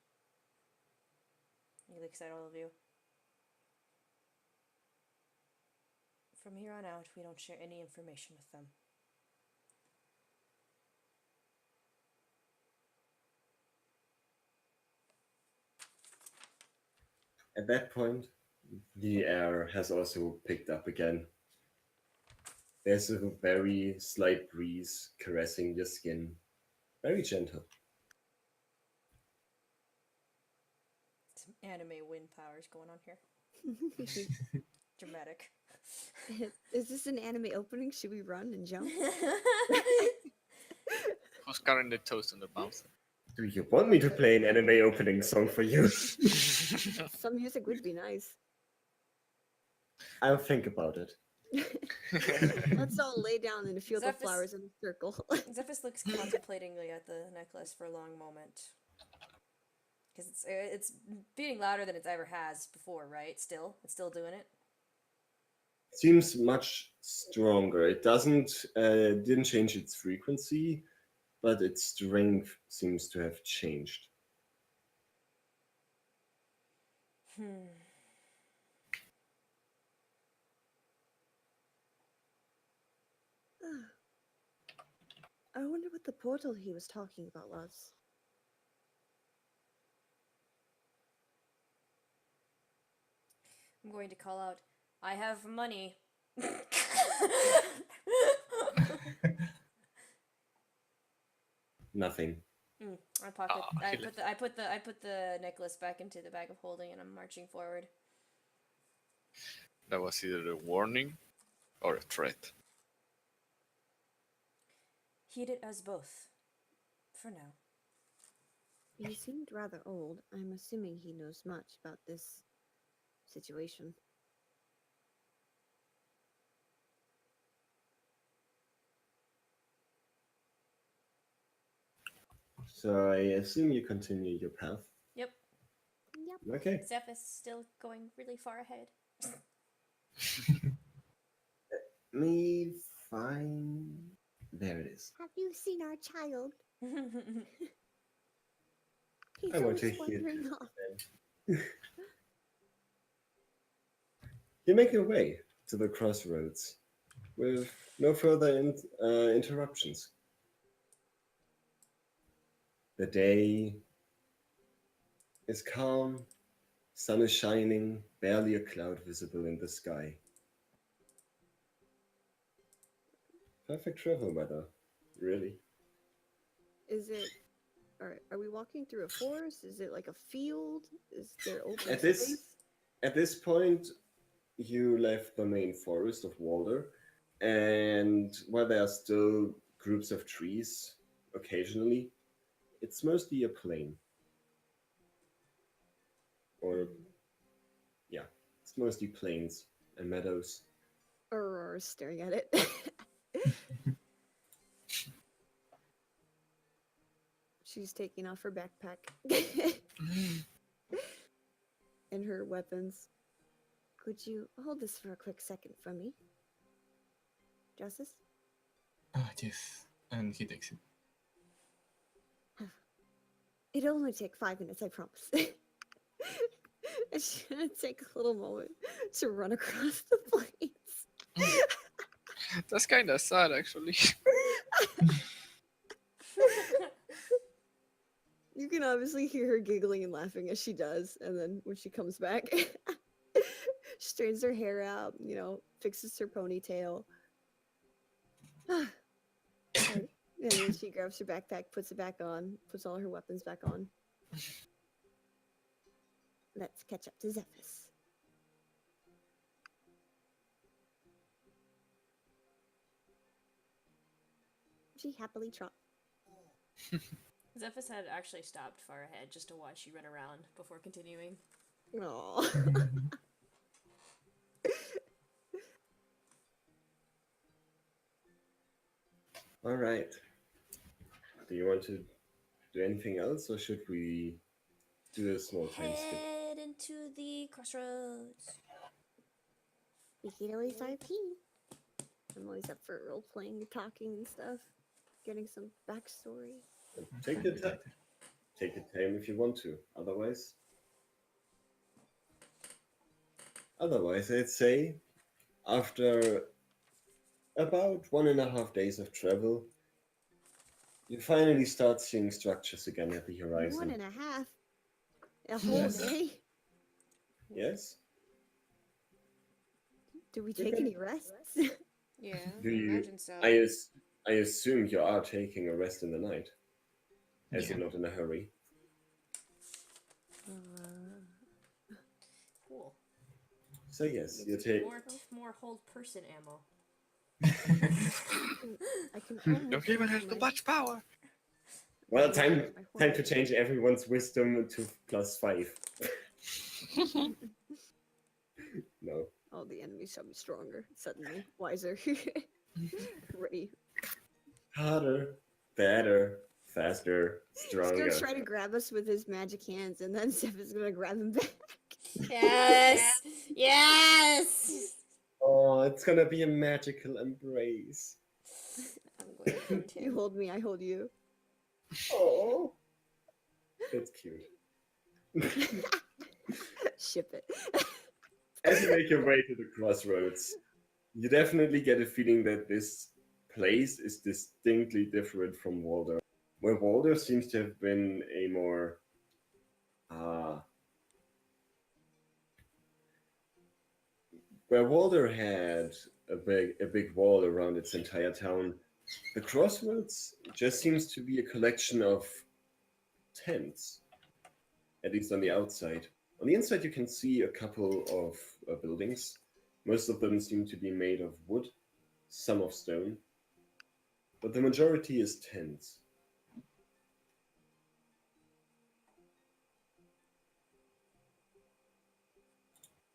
He looks at all of you. From here on out, we don't share any information with them. At that point, the air has also picked up again. There's a very slight breeze caressing your skin. Very gentle. Some anime wind powers going on here. Dramatic. Is this an anime opening? Should we run and jump? Who's carrying the toast in the mouth? Do you want me to play an anime opening song for you? Some music would be nice. I'll think about it. Let's all lay down in a field of Zephys- flowers in a circle. Zephys looks contemplatingly at the necklace for a long moment. Because it's beating louder than it's ever has before, right? It's still doing it. Seems much stronger. It didn't change its frequency, but its strength seems to have changed. I wonder what the portal he was talking about was. I'm going to call out, I have money. Nothing. I pocket. Ah, I kill put the I put the necklace back into the bag of holding, and I'm marching forward. That was either a warning or a threat. Heed it as both. For now. He seemed rather old. I'm assuming he knows much about this situation. So I assume you continue your path. Yep. Yep. Okay. Zeph is still going really far ahead. Me find. There it is. Have you seen our child? He's I want to always hear wandering this off. then. You make your way to the crossroads with no further interruptions. The day is calm, sun is shining, barely a cloud visible in the sky. Perfect travel weather, really. Is it? Are we walking through a forest? Is it like a field? Is there open At this- space? At this point, you left the main forest of Walder, and while there are still groups of trees occasionally, it's mostly a plain. Or, yeah, it's mostly plains and meadows. Aurora's staring at it. She's taking off her backpack and her weapons. Could you hold this for a quick second for me? Justice? Ah, yes. And he takes it. It'll only take 5 minutes, I promise. It's gonna take a little moment to run across the plains. That's kind of sad, actually. You can obviously hear her giggling and laughing as she does, and then when she comes back, she straightens her hair out, fixes her ponytail. And then she grabs her backpack, puts it back on, puts all her weapons back on. Let's catch up to Zephys. She happily trots. Zephys had actually stopped far ahead just to watch you run around before continuing. Aww. All right. Do you want to do anything else, or should we do a small time skip? Head into the Crossroads. We could always RP. I'm always up for role playing, talking and stuff, getting some backstory. Take your time. Take your time if you want to. Otherwise, I'd say after about 1.5 days of travel, you finally start seeing structures again at the horizon. 1.5. A whole Yes. day. Yes? Do we take any rests? Yeah, Do I you? imagine so. I assume you are taking a rest in the night, as Yeah. you're not in a hurry. Cool. So yes, you take. More hold person ammo. I can almost Don't give it use too my- much power. Well, my time horn. to change everyone's wisdom to +5. No. All the enemies shall be stronger, suddenly, wiser, ready. Harder, better, faster, He's stronger. gonna try to grab us with his magic hands, and then Zeph is gonna grab him back. Yes! Yes! Oh, it's gonna be a magical embrace. I'm going to hurt You him. hold me, I hold you. Oh, that's cute. Ship it. As you make your way to the crossroads, you definitely get a feeling that this place is distinctly different from Walder. Where Walder seems to have been a more where Walder had a big wall around its entire town, the crossroads just seems to be a collection of tents, at least on the outside. On the inside, you can see a couple of buildings. Most of them seem to be made of wood, some of stone, but the majority is tents.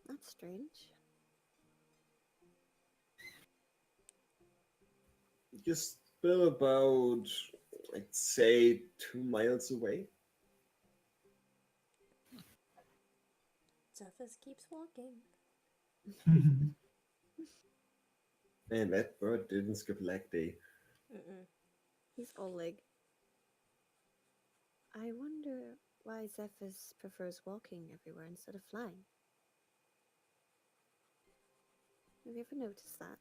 That's strange. You're still about, I'd say, 2 miles away. Zephyrus keeps walking. And that bird didn't skip leg day. Mm-mm. He's all leg. I wonder why Zephyrus prefers walking everywhere instead of flying. Have you ever noticed that?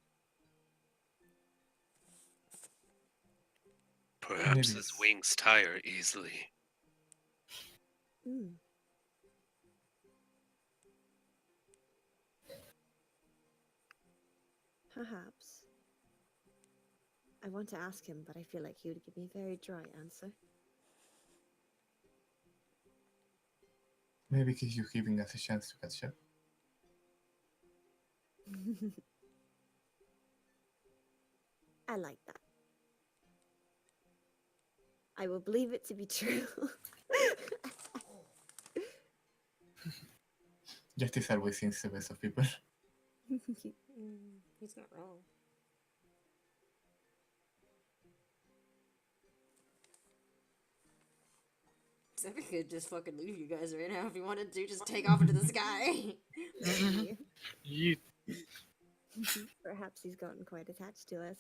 Perhaps Maybe his it's- wings tire easily. Hmm. Perhaps. I want to ask him, but I feel like he would give me a very dry answer. Maybe he's you giving us a chance to catch up. I like that. I will believe it to be true. Justice always seems the best of people. He's not wrong. Zephyr could just fucking leave you guys right now if you wanted to. Just take off into the sky. You Perhaps he's gotten quite attached to us.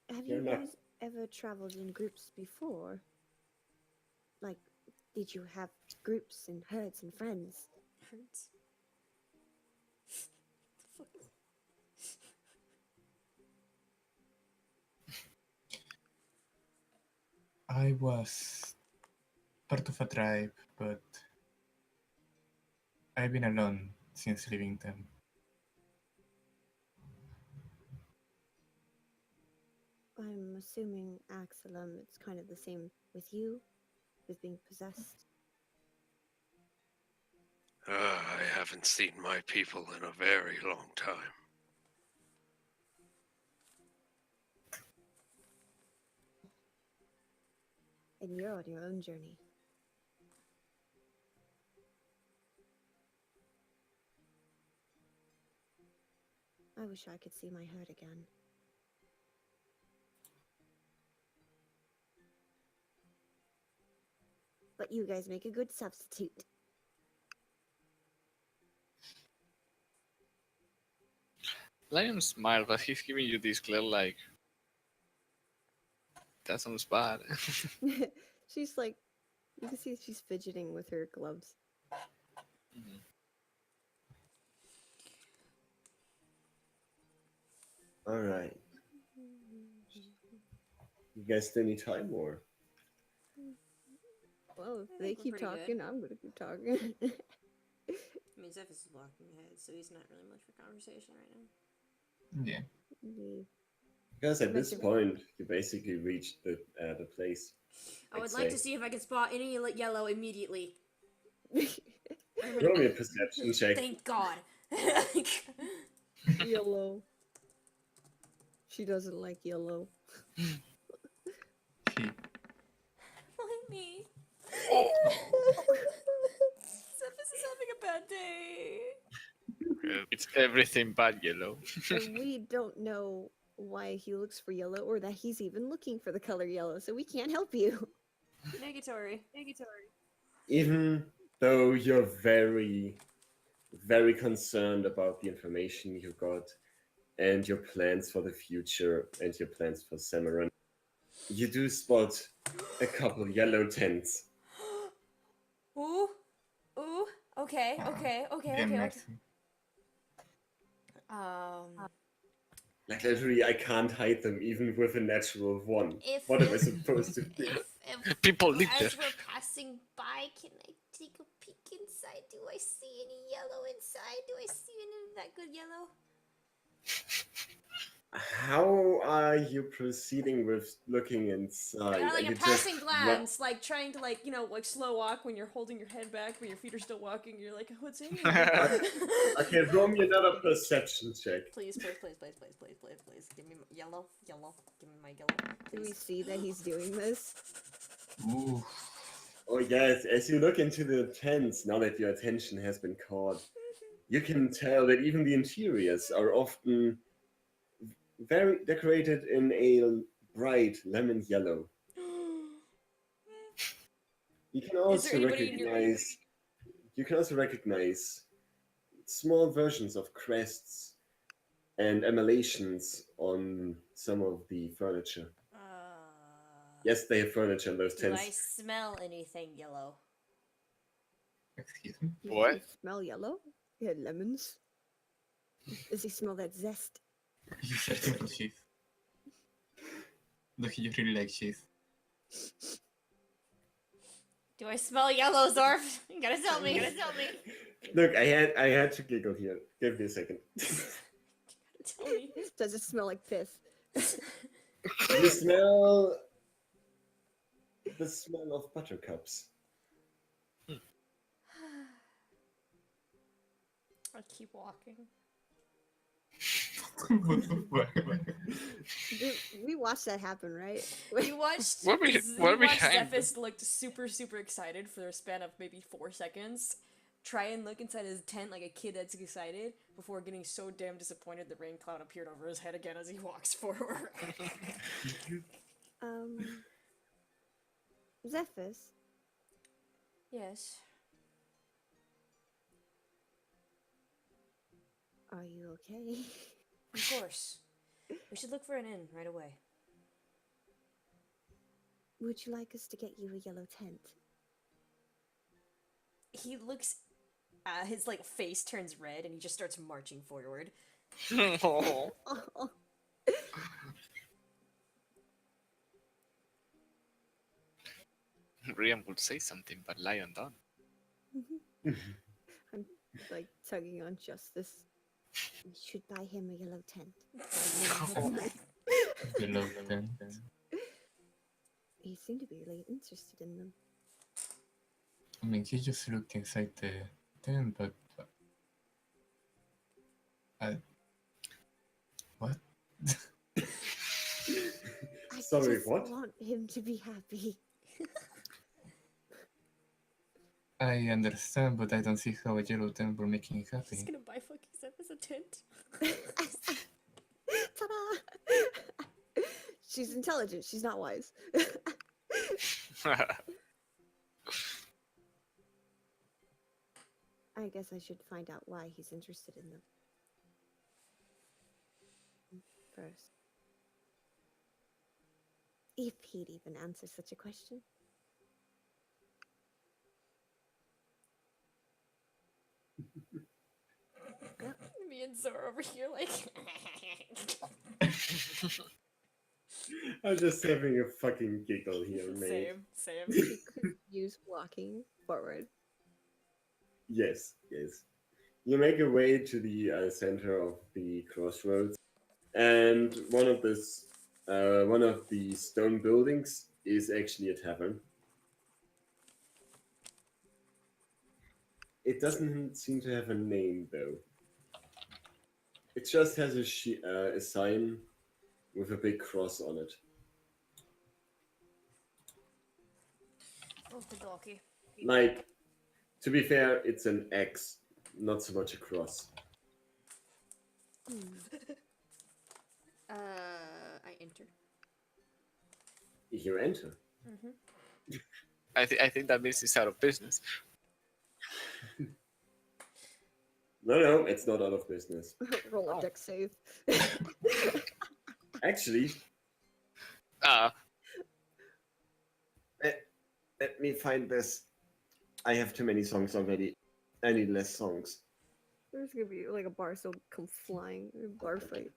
Have you You're not- guys ever traveled in groups before? Like, did you have groups and herds and friends? Hurts. The fuck? I was part of a tribe, but I've been alone since leaving them. I'm assuming Axelum, it's kind of the same with you, with being possessed. I haven't seen my people in a very long time. And you're on your own journey. I wish I could see my herd again. but you guys make a good substitute. Lion smiled, but he's giving you this glare like that sounds bad. She's like, you can see she's fidgeting with her gloves. All right. You guys still need time or? Well, if I they think we're keep pretty good. talking, I'm gonna keep talking. I mean, Zephyrus is walking ahead, so he's not really much for conversation right now. Yeah. Yeah. Because at this Imagine- point, you basically reached the place. I would I'd like say. to see if I can spot any yellow immediately. Roll me a perception check. Thank God. Yellow. She doesn't like yellow. She. Why me? Zephyrus is having a bad day. It's everything but yellow. And we don't know why he looks for yellow or that he's even looking for the color yellow, so we can't help you. Negatory. Even though you're very, very concerned about the information you got and your plans for the future and your plans for Samaran, you do spot a couple yellow tents. Ooh. Ooh. Okay. Okay. Okay. Bien, Okay. merci. Like literally, I can't hide them even with a natural one. If What am I supposed to do? if People live there. as we're passing by, can I take a peek inside? Do I see any yellow inside? Do I see any of that good yellow? How are you proceeding with looking inside? Like Are a you passing just glance, like trying to like slow walk when you're holding your head back, but your feet are still walking. You're like, what's in here? Okay, roll me another perception check. Please. Give me yellow. Give me my yellow. Do we Please. see that he's doing this? Ooh. Oh yes, as you look into the tents, now that your attention has been caught, you can tell that even the interiors are often very decorated in a bright lemon yellow. You can also anybody in your- recognize small versions of crests and emulations on some of the furniture. Yes, they have furniture in those Do I tents. smell anything yellow? Excuse me? You What? can smell yellow? Yeah, lemons. Does he smell that zest? You said cheese. Look, you really like cheese. Do I smell yellow, Zorf? You gotta tell me. Look, I had to giggle here. Give me a second. Tell me. Does it smell like piss? You smell the smell of buttercups. I keep walking. What the fuck? Dude, we watched that happen, right? You watched. We're you watched behind. Zephyrus looked super excited for a span of maybe 4 seconds. Try and look inside his tent like a kid that's excited before getting so damn disappointed the rain cloud appeared over his head again as he walks forward. Zephyrus, Yes. are you okay? Of course. We should look for an inn right away. Would you like us to get you a yellow tent? He looks. His like face turns red and he just starts marching forward. Oh. Oh, Rian would say something, but Lion don't. I'm like tugging on Justice. We should buy him a yellow tent. You love them. He seemed to be really interested in them. I mean, he just looked inside the tent, but what? I Sorry, just what? want him to be happy. I understand, but I don't see how a yellow tent will make him He's happy. gonna buy fucking Zephyrus a tent. Ta-da! She's intelligent. She's not wise. I guess I should find out why he's interested in them. First. If he'd even answer such a question. Me and Zora over here, like. I'm just having a fucking giggle here, mate. Same. He could use walking forward. Yes, yes. You make your way to the center of the crossroads, and one of the stone buildings is actually a tavern. It doesn't seem to have a name, though. It just has a sign with a big cross on it. Okie dokie. Like, to be fair, it's an X, not so much a cross. I enter. You enter. Mm-hmm. I think that means it's out of business. No, it's not out of business. Roll a deck save. Actually, let me find this. I have too many songs already. I need less songs. There's gonna be like a bar so come flying. A bar fight.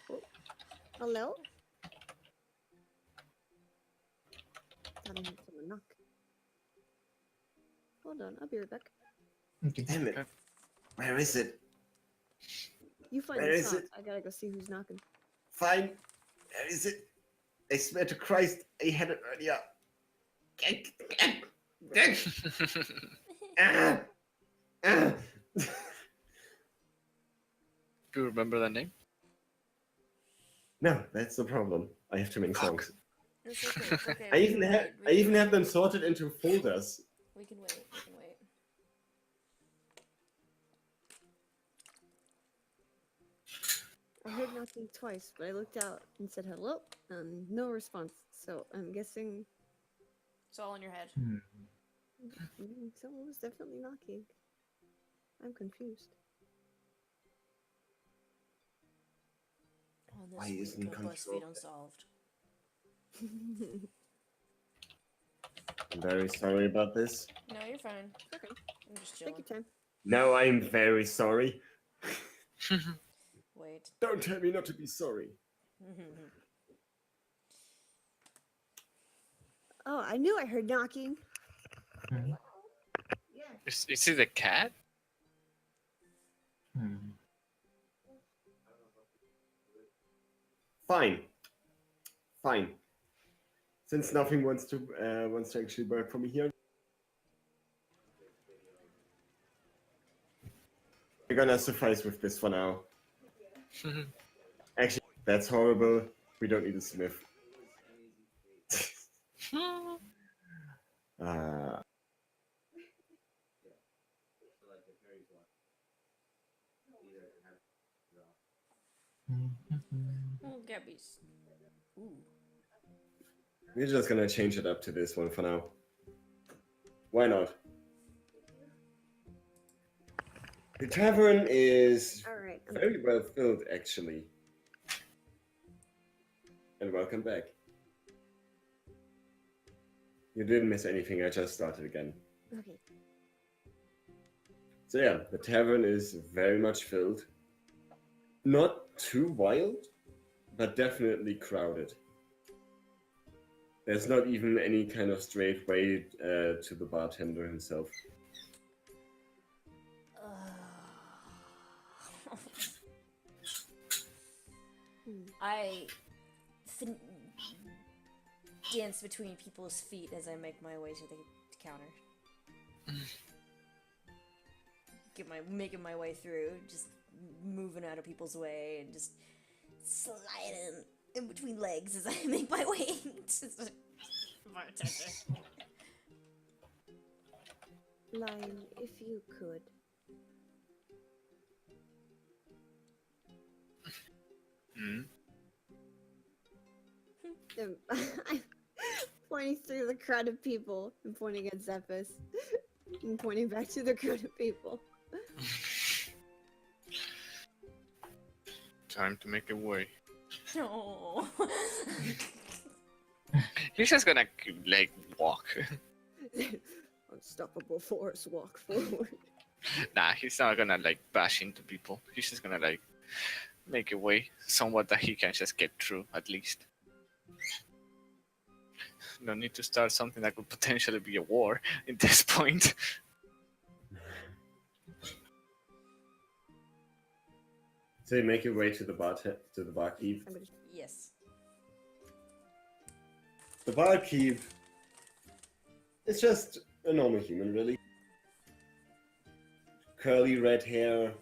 Oh. Hello? Thought I heard someone knock. Hold on, I'll be right back. Okay. Damn it. Where is it? You find Where the is song. it? I gotta go see who's knocking. Fine. Where is it? I swear to Christ, I had it earlier. Ah! Ah! Do you remember the name? No, that's the problem. I have too many songs. It's okay. It's okay. I we even can have wait, I we even can have them sorted into folders. We can wait. We can wait. I heard knocking twice, but I looked out and said hello, and no response. So I'm guessing It's all in your head. someone was definitely knocking. I'm confused. On this Why week isn't of control- BuzzFeed Unsolved. I'm very sorry about this. No, you're fine. Okay, I'm just take chilling. your time. No, I'm very sorry. Wait. Don't tell me not to be sorry. Oh, I knew I heard knocking. Hmm. Is it a cat? Hmm. Fine. Since nothing wants to actually work for me here, we're gonna suffice with this for now. Actually, that's horrible. We don't need a smith. uh, Oh, Gabby's. Ooh. we're just gonna change it up to this one for now. Why not? The tavern is All right. very well filled, actually. And welcome back. You didn't miss anything, I just started again. Okay. So yeah, the tavern is very much filled. Not too wild, but definitely crowded. There's not even any kind of straight way to the bartender himself. I dance between people's feet as I make my way to the counter. Making my way through, just moving out of people's way and just sliding in between legs as I make my way to the bartender. Lion, if you could. I'm pointing through the crowd of people and pointing at Zephys. I'm pointing back to the crowd of people. Time to make a way. Oh. He's just gonna like walk. Unstoppable force, walk forward. Nah, he's not gonna like bash into people. He's just gonna like make a way somewhat that he can just get through at least. No need to start something that could potentially be a war at this point. So you make your way to the barkeep. I'm gonna Yes. The barkeep is just a normal human, really. Curly red hair.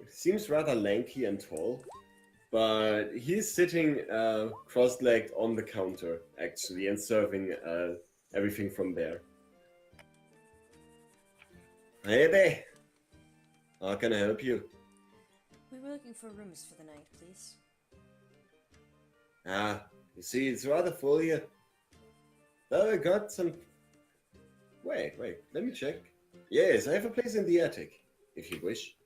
Seems rather lanky and tall. But he's sitting cross-legged on the counter, actually, and serving everything from there. Hey there! How can I help you? We were looking for rooms for the night, please. Ah, you see, it's rather full here. Oh, I got some... Wait, let me check. Yes, I have a place in the attic, if you wish.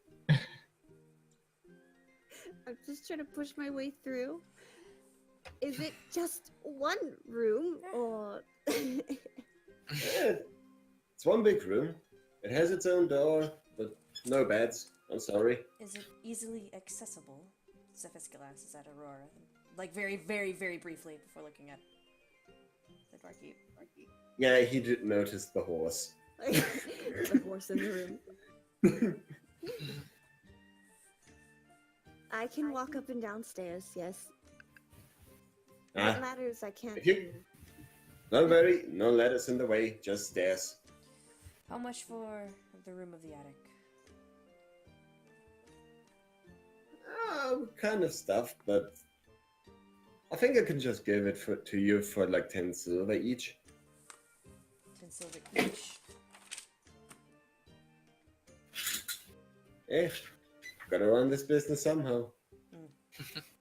I'm just trying to push my way through. Is it just one room, or... Yeah, it's one big room. It has its own door, but no beds. I'm sorry. Is it easily accessible? Zephyr's glances at Aurora. Like, very, very, very briefly before looking at the barkeep. Yeah, he did notice the horse. the horse in the room. I can walk up and downstairs, yes. Ah, Ladders I can't If you- do. don't worry, no ladders in the way, just stairs. How much for the room of the attic? Kind of stuff, but I think I can just give it to you for like 10 silver each. 10 silver each. Eh, gotta run this business somehow.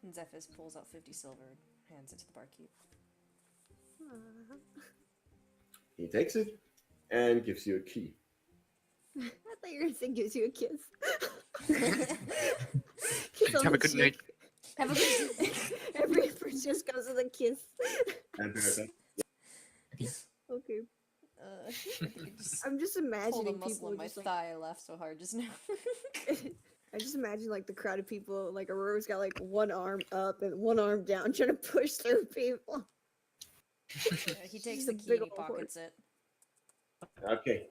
And Zephyrus pulls out 50 silver and hands it to the barkeep. Aw. He takes it and gives you a key. I thought you were gonna say gives you a kiss. Kiss on Have the a good cheek. night. Have a good Every effort just goes with a kiss. And Okay. I just I'm just pulled a imagining muscle people in my just like thigh. I laughed so hard just now. I just imagine like the crowd of people, like Aurora's got like one arm up and one arm down, trying to push through people. Yeah, he takes She's the a key big and he ol' horse. pockets it. Okay.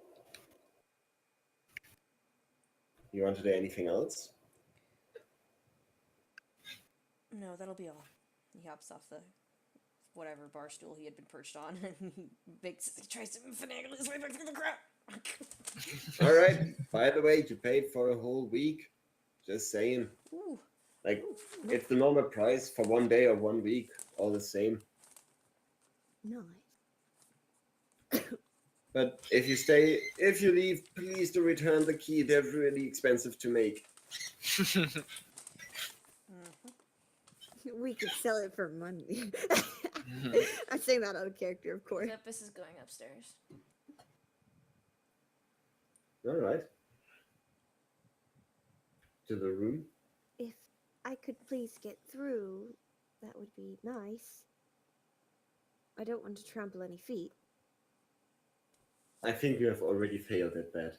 You want to do anything else? No, that'll be all. He hops off the whatever bar stool he had been perched on and he tries to finagle his way back through the crowd. All right. By the way, you paid for a whole week. Just saying. Ooh. Like, it's the normal price for 1 day or 1 week. All the same. Nice. But if you leave, please do return the key. They're really expensive to make. We could sell it for money. I'm saying that out of character, of course. Yep, this is going upstairs. All right. To the room. If I could please get through, that would be nice. I don't want to trample any feet. I think you have already failed at that.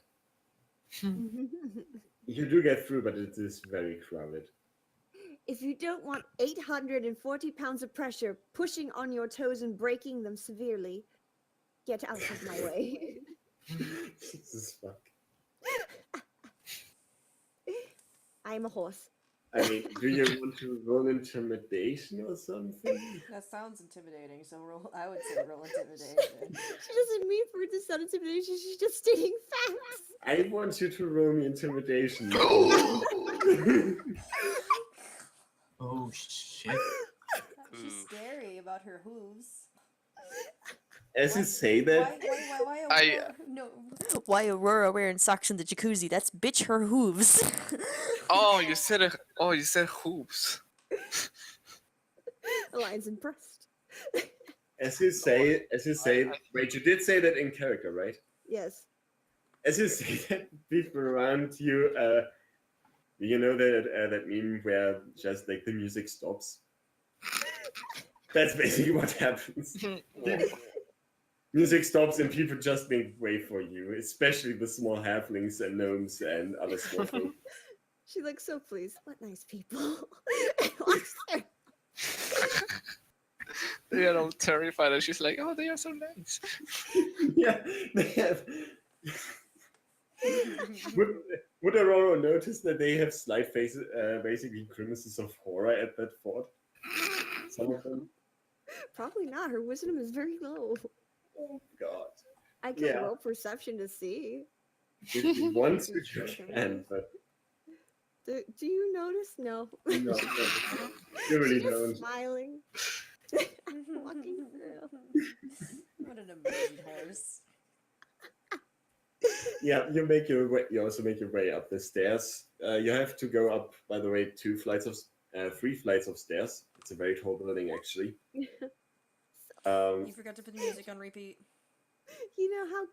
You do get through, but it is very crowded. If you don't want 840 pounds of pressure pushing on your toes and breaking them severely, get out of my way. Jesus fuck. I'm a horse. I mean, do you want to roll intimidation or something? That sounds intimidating, so I would say roll intimidation. She doesn't mean for it to sound intimidation, she's just stating facts. I want you to roll me intimidation. Oh shit. She's Ooh. scary about her hooves. As you say that, Why I- Aurora? No. Why Aurora wearing socks in the jacuzzi? That's bitch her hooves. Oh, you said hoops. Lion's impressed. as you say, wait, you did say that in character, right? Yes. as you see that people around you, you know that meme where just like the music stops. That's basically what happens. Music stops and people just make way for you, especially the small halflings and gnomes and other small folk. She looks so pleased. What nice people. And walks there. They are all terrified, and she's like, "Oh, they are so nice." Yeah, they have. Would Aurora notice that they have slight faces, basically grimaces of horror at that fort? Some of them. Probably not. Her wisdom is very low. Oh God. I can Yeah. roll perception to see. If you want to, Just you think of can, it. but Do you notice? No. no, you really She's just don't. smiling. Walking through. What an amazing horse. Yeah, you make your way. You also make your way up the stairs. You have to go up, by the way, 3 flights of stairs. It's a very tall building, actually. You forgot to put the music on repeat. You know how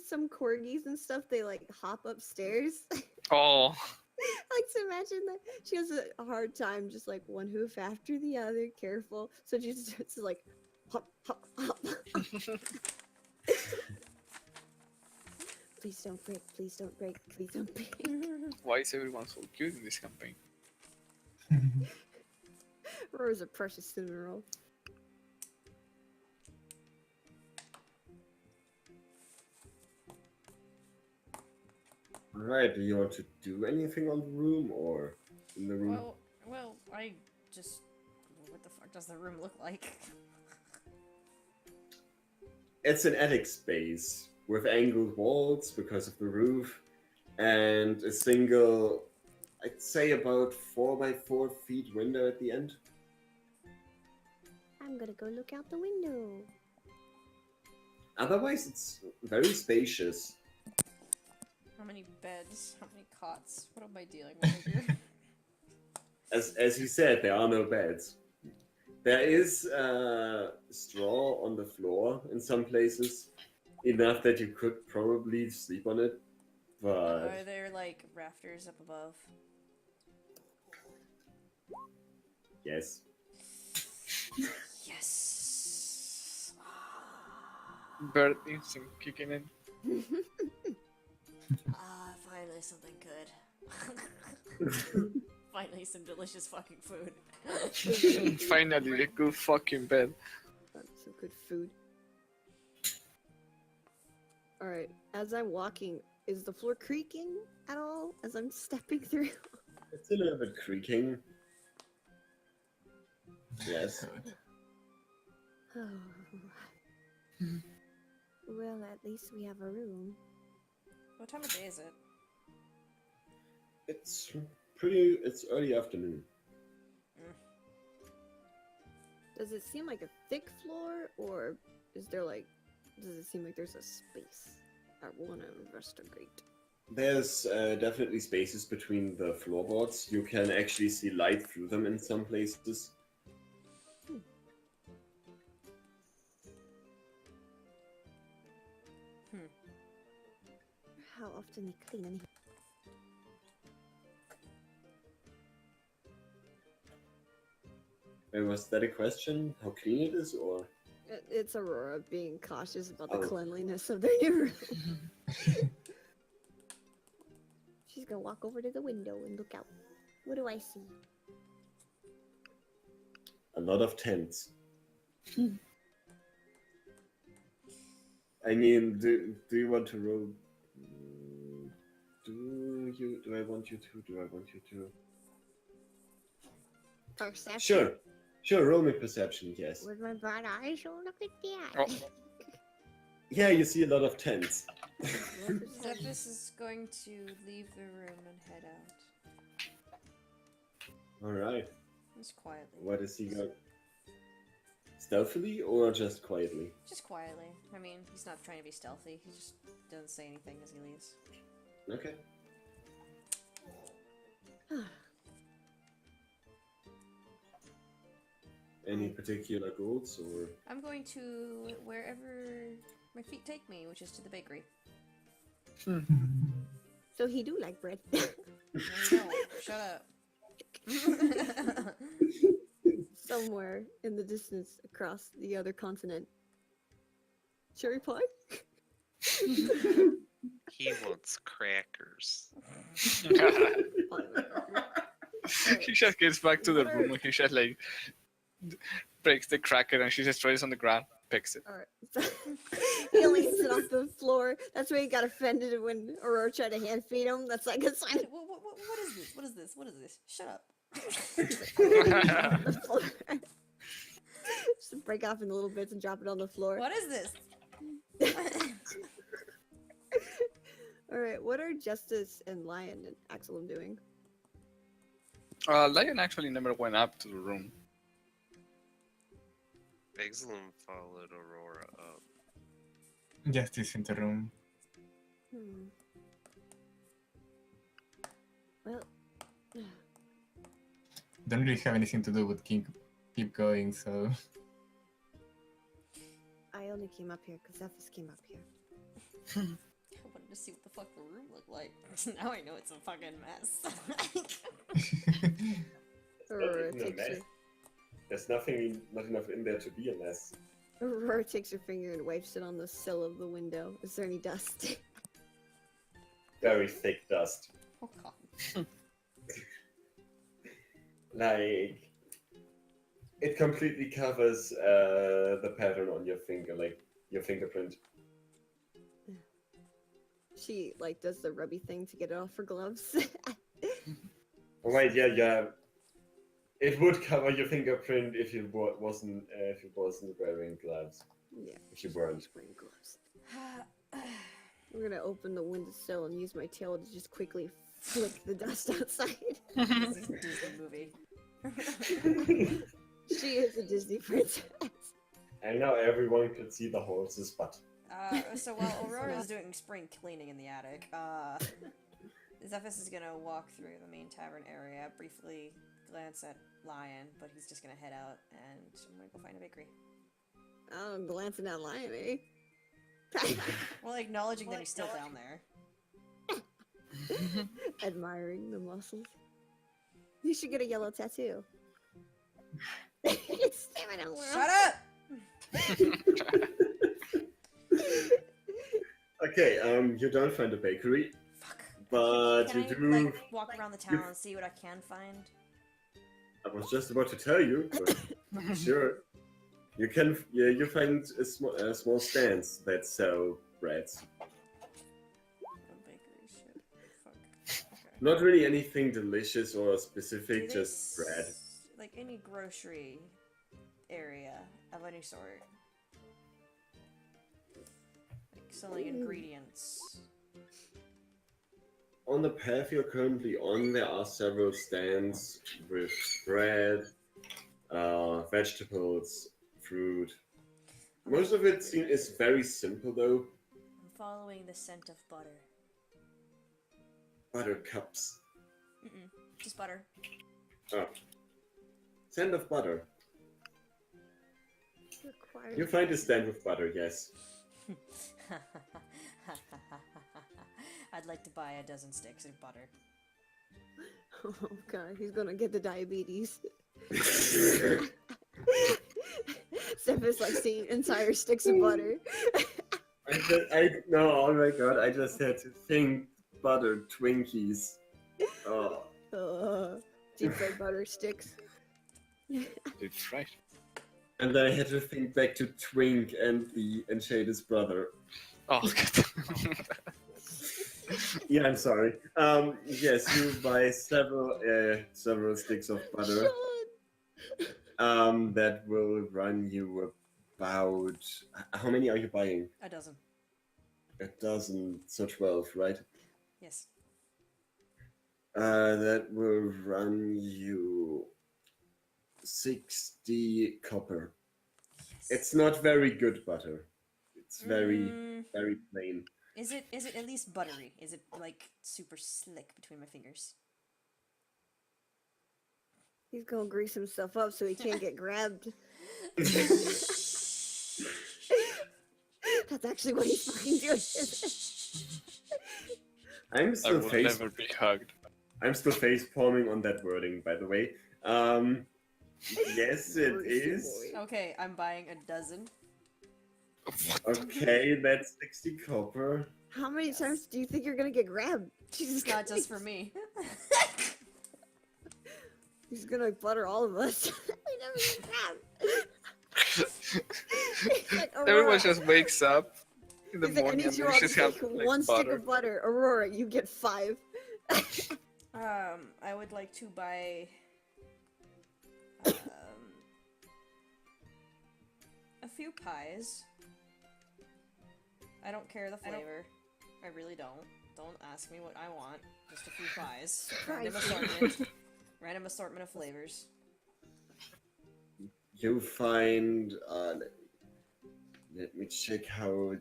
some corgis and stuff they like hop upstairs? Oh, Like to imagine that she has a hard time just like one hoof after the other, careful. So she's just like hop, hop, hop. Please don't break, please don't break, please don't break. why is everyone so cute in this campaign? Rora's a precious cinnamon roll. Right. Do you want to do anything on the room or in the room? Well, I just... What the fuck does the room look like? It's an attic space with angled walls because of the roof, and a single, I'd say about 4 by 4 feet window at the end. I'm gonna go look out the window. Otherwise, it's very spacious. How many beds? How many cots? What am I dealing with here? As you said, there are no beds. There is straw on the floor in some places, enough that you could probably sleep on it, but Are there like rafters up above? yes. Yes. Bird instinct kicking in. Finally something good. Finally some delicious fucking food. Finally, a good fucking bed. That's some good food. Alright, as I'm walking, is the floor creaking at all as I'm stepping through? It's a little bit creaking. Yes. Well, at least we have a room. What time of day is it? It's early afternoon. Does it seem like a thick floor, or is there like, does it seem like there's a space? I want to investigate. There's definitely spaces between the floorboards. You can actually see light through them in some places. How often they clean anything? Was that a question? How clean it is, or? It's Aurora being cautious about the Oh. cleanliness of their new room. She's gonna walk over to the window and look out. What do I see? A lot of tents. I mean, do you want to roll? Do I want you to? Do I want you to? Perception. Sure. Roll me perception. Yes. With my bright eyes, you'll look at that. Oh. Yeah, you see a lot of tents. Zephys is going to leave the room and head out. All right. Just quietly. What is he going? Stealthily or just quietly? Just quietly. I mean, he's not trying to be stealthy. He just doesn't say anything as he leaves. Okay. Any particular goals or? I'm going to wherever my feet take me, which is to the bakery. So he do like bread. No, you don't. Shut up. Somewhere in the distance across the other continent. Cherry pie? He wants crackers. He just gets back to the What room are- and he just like breaks the cracker and she just throws it on the ground, picks it. Alright. He only eats it off the floor. That's why he got offended when Aurora tried to hand feed him. That's like a sign of What is this? What is this? What is this? Shut up. the floor. Just break off into little bits and drop it on the floor. What is this? Alright, what are Justice and Lion and Axelum doing? Lion actually never went up to the room. Exelum followed Aurora up. Justice in the room. Well, Don't really have anything to do but keep going, so I only came up here because Zephys came up here. I wanted to see what the fuck the room looked like. Now I know it's a fucking mess. Aurora even a takes, mess. her, There's not enough in there to be a mess. Aurora takes her finger and wipes it on the sill of the window. Is there any dust? Very thick dust. Oh god. Like, it completely covers the pattern on your finger, like your fingerprint. She like does the rubby thing to get it off her gloves. Oh wait, yeah. It would cover your fingerprint if you wasn't wearing gloves. Yeah, If you weren't. she's wearing gloves. I'm gonna open the windowsill and use my tail to just quickly flick the dust outside. This is a Disney movie. She is a Disney princess. And now everyone could see the horse's butt. So while Aurora's doing spring cleaning in the attic, Zephys is gonna walk through the main tavern area, briefly glance at Lion, but he's just gonna head out, and I'm gonna go find a bakery. Oh, glancing at Lion, eh? Well, acknowledging that he's still down there. Admiring the muscles. You should get a yellow tattoo. Stamina world. Shut up! Okay, you don't find a bakery, Fuck. but Can you I, do. like, walk around the town and see what I can find? I was just about to tell you, but sure. You can. Yeah, you find a small stands that sell breads. Oh, bakery shit. Fuck. Okay. Not really anything delicious or Do specific, they just bread. Like any grocery area of any sort. Like selling ingredients. On the path you're currently on, there are several stands with bread, vegetables, fruit. Most of it is very simple though. I'm following the scent of butter. Buttercups. Mm-mm. Just butter. Oh. Scent of butter. Required. You find a stand with butter, yes. I'd like to buy a dozen sticks of butter. Oh god, he's gonna get the diabetes. Zephyr's like seeing entire sticks of butter. No, oh my god, I just had to think butter Twinkies. Oh. Deep fried butter sticks. It's right. And I had to think back to Twink and the Shada's brother. Oh, God. Yeah, I'm sorry. Yes, you buy several sticks of butter. That will run you about. How many are you buying? A dozen. A dozen, so 12, right? Yes. That will run you 60 copper. It's not very good butter. It's very plain. Is it at least buttery? Is it like super slick between my fingers? He's gonna grease himself up so he can't get grabbed. That's actually what he's fucking doing. I'm I still will face never be hugged. I'm still face palming on that wording, by the way. Yes, it Mercy is. boy. Okay, I'm buying a dozen. Okay, that's 60 copper. How many Yes. times do you think you're gonna get grabbed? Jesus It's not just for Christ. me. He's gonna butter all of us. We never get grabbed. He's like, Everyone Aurora. just wakes up in the He's like, I morning need and you they all to just have take like, one stick butter. of butter. Aurora, you get 5. I would like to buy a few pies. I don't care the flavor. I really don't. Don't ask me what I want. Just a few pies. Random assortment. Random assortment of flavors. You find. Let me check how.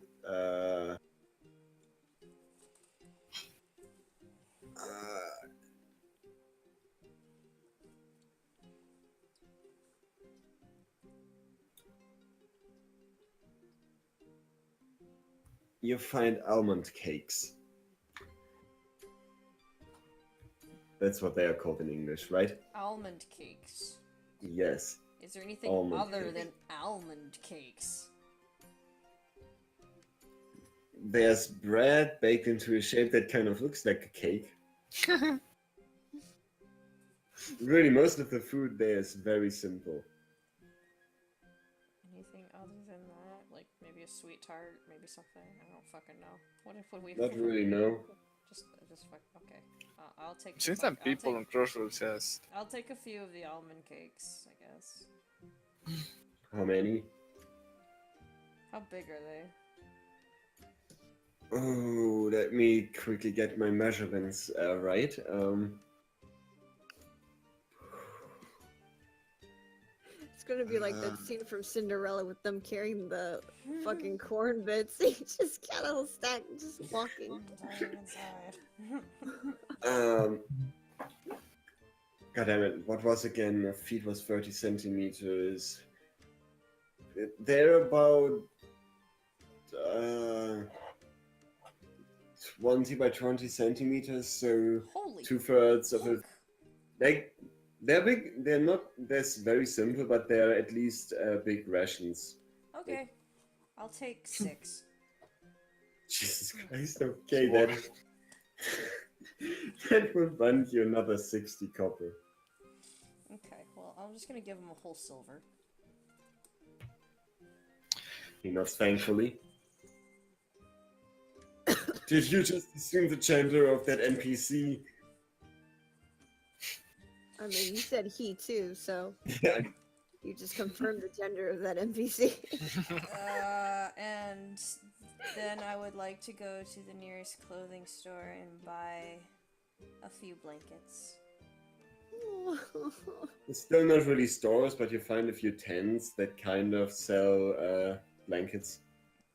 You find almond cakes. That's what they are called in English, right? Almond cakes. Yes. Is there anything Almond other cakes. than almond cakes? There's bread baked into a shape that kind of looks like a cake. Really, most of the food there is very simple. Anything other than that? Like maybe a sweet tart, maybe something? I don't fucking know. What if we Not really, no. just fuck. Okay, I'll take. Since fuck- some people on Crossroads has I'll take a few of the almond cakes, I guess. How many? How big are they? Oh, let me quickly get my measurements right. It's gonna be like that scene from Cinderella with them carrying the fucking corn bits. He just got a whole stack just walking. Dying inside. God damn it! What was again? A feet was 30 centimeters. They're about 20 by 20 centimeters, so Holy 2/3 of a. fuck. They're big. They're not. That's very simple, but they're at least big rations. Okay, I'll take 6. Jesus Christ! Okay, then. That will run you another 60 copper. Okay, well I'm just gonna give him a whole silver. He nods thankfully. Did you just assume the gender of that NPC? I mean, you said he too, so Yeah. you just confirmed the gender of that NPC. And then I would like to go to the nearest clothing store and buy a few blankets. It's still not really stores, but you find a few tents that kind of sell blankets.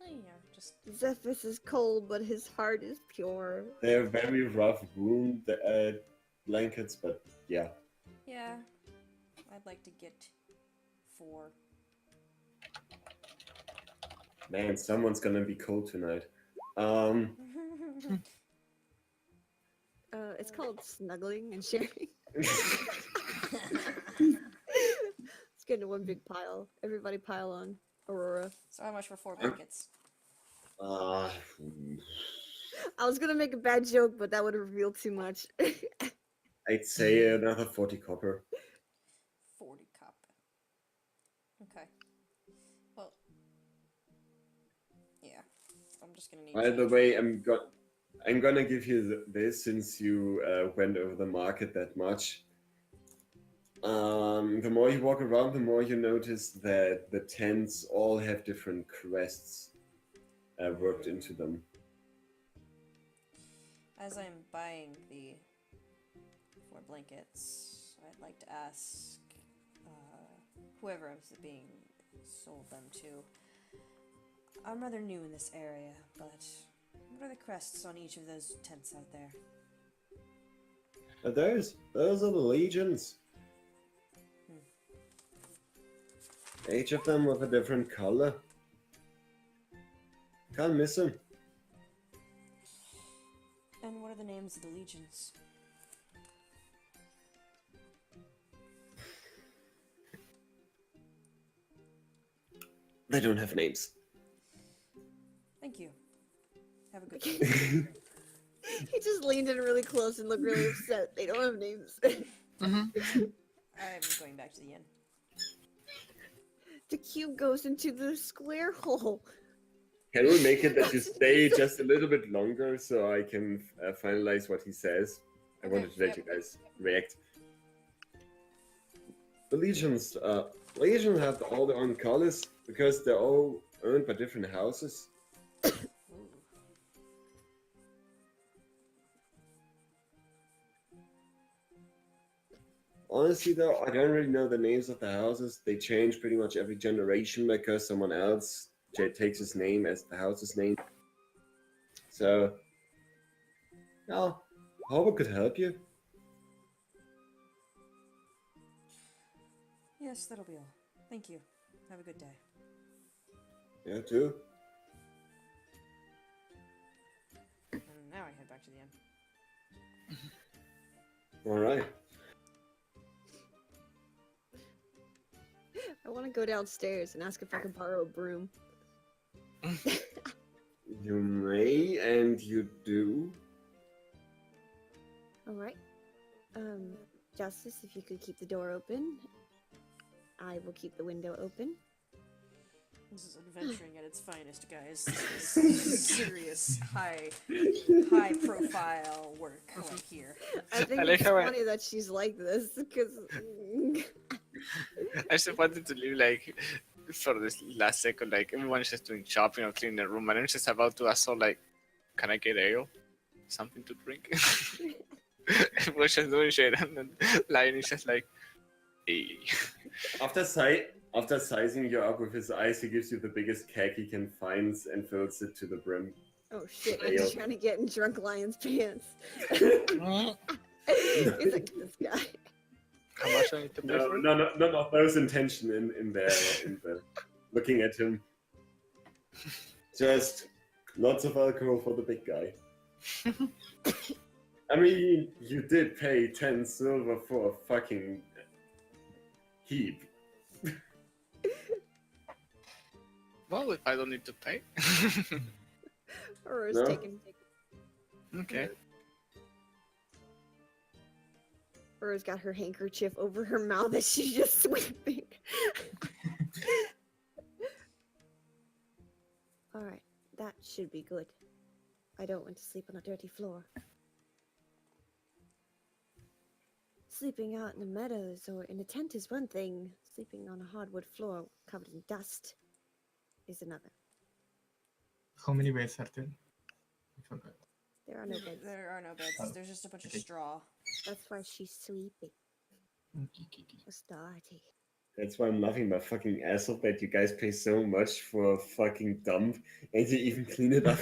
Oh, yeah, just Zephyrus is cold, but his heart is pure. They're very rough wound blankets, but yeah. yeah. I'd like to get 4. Man, someone's gonna be cold tonight. It's called snuggling and sharing. Let's get into one big pile. Everybody pile on Aurora. So how much for 4 blankets? Uh, I was gonna make a bad joke, but that would reveal too much. I'd say another 40 copper. 40 cup. Okay. Well, yeah. I'm just gonna need. By the way, I'm gonna give you this since you went over the market that much. The more you walk around, the more you notice that the tents all have different crests worked into them. As I'm buying the 4 blankets, I'd like to ask whoever is being sold them to. I'm rather new in this area, but what are the crests on each of those tents out there? Those are the legions. Each of them with a different color. Can't miss him. And what are the names of the legions? They don't have names. Thank you. Have a good He day. just leaned in really close and looked really upset. They don't have names. I'm going back to the inn. The cube goes into the square hole. Can we make it that you stay just a little bit longer so I can finalize what he says? I Okay, wanted to let yep. you guys react. The legions, legions have all their own colors because they're all owned by different houses. Ooh. Honestly, though, I don't really know the names of the houses. They change pretty much every generation because someone else takes his name as the house's name. So, yeah, hope I could help you. Yes, that'll be all. Thank you. Have a good day. Yeah, too. And now I head back to the inn. All right. I want to go downstairs and ask if I can borrow a broom. You may and you do. All right. Justice, if you could keep the door open, I will keep the window open. This is adventuring at its finest, guys. This is serious, high profile work right here. I think I like it's how funny that she's like this because I just wanted to leave like for this last second, like everyone's just doing shopping or cleaning the room, and I'm just about to ask, so like, can I get ale? Something to drink? Everyone's just doing shit, and then Lion is just like, hey. After sizing you up with his eyes, he gives you the biggest keg he can find and fills it to the brim. oh shit, I'm Ale. just trying to get in Drunk Lion's pants. He's like, this guy. How much I need to pay No, for it? none of those intention in there. Looking at him. Just lots of alcohol for the big guy. I mean, you did pay 10 silver for a fucking keep. Well, if I don't need to pay. Aurora's No. taking. Okay. Aurora's got her handkerchief over her mouth as she's just sweeping. Alright, that should be good. I don't want to sleep on a dirty floor. Sleeping out in the meadows or in a tent is one thing. Sleeping on a hardwood floor covered in dust is another. How many beds are there? I forgot. There are no beds. There are no beds. Oh, There's just a bunch of okay. straw. That's why she's sleeping. It's dirty. That's why I'm laughing my fucking ass off that you guys pay so much for a fucking dump and you even clean it up.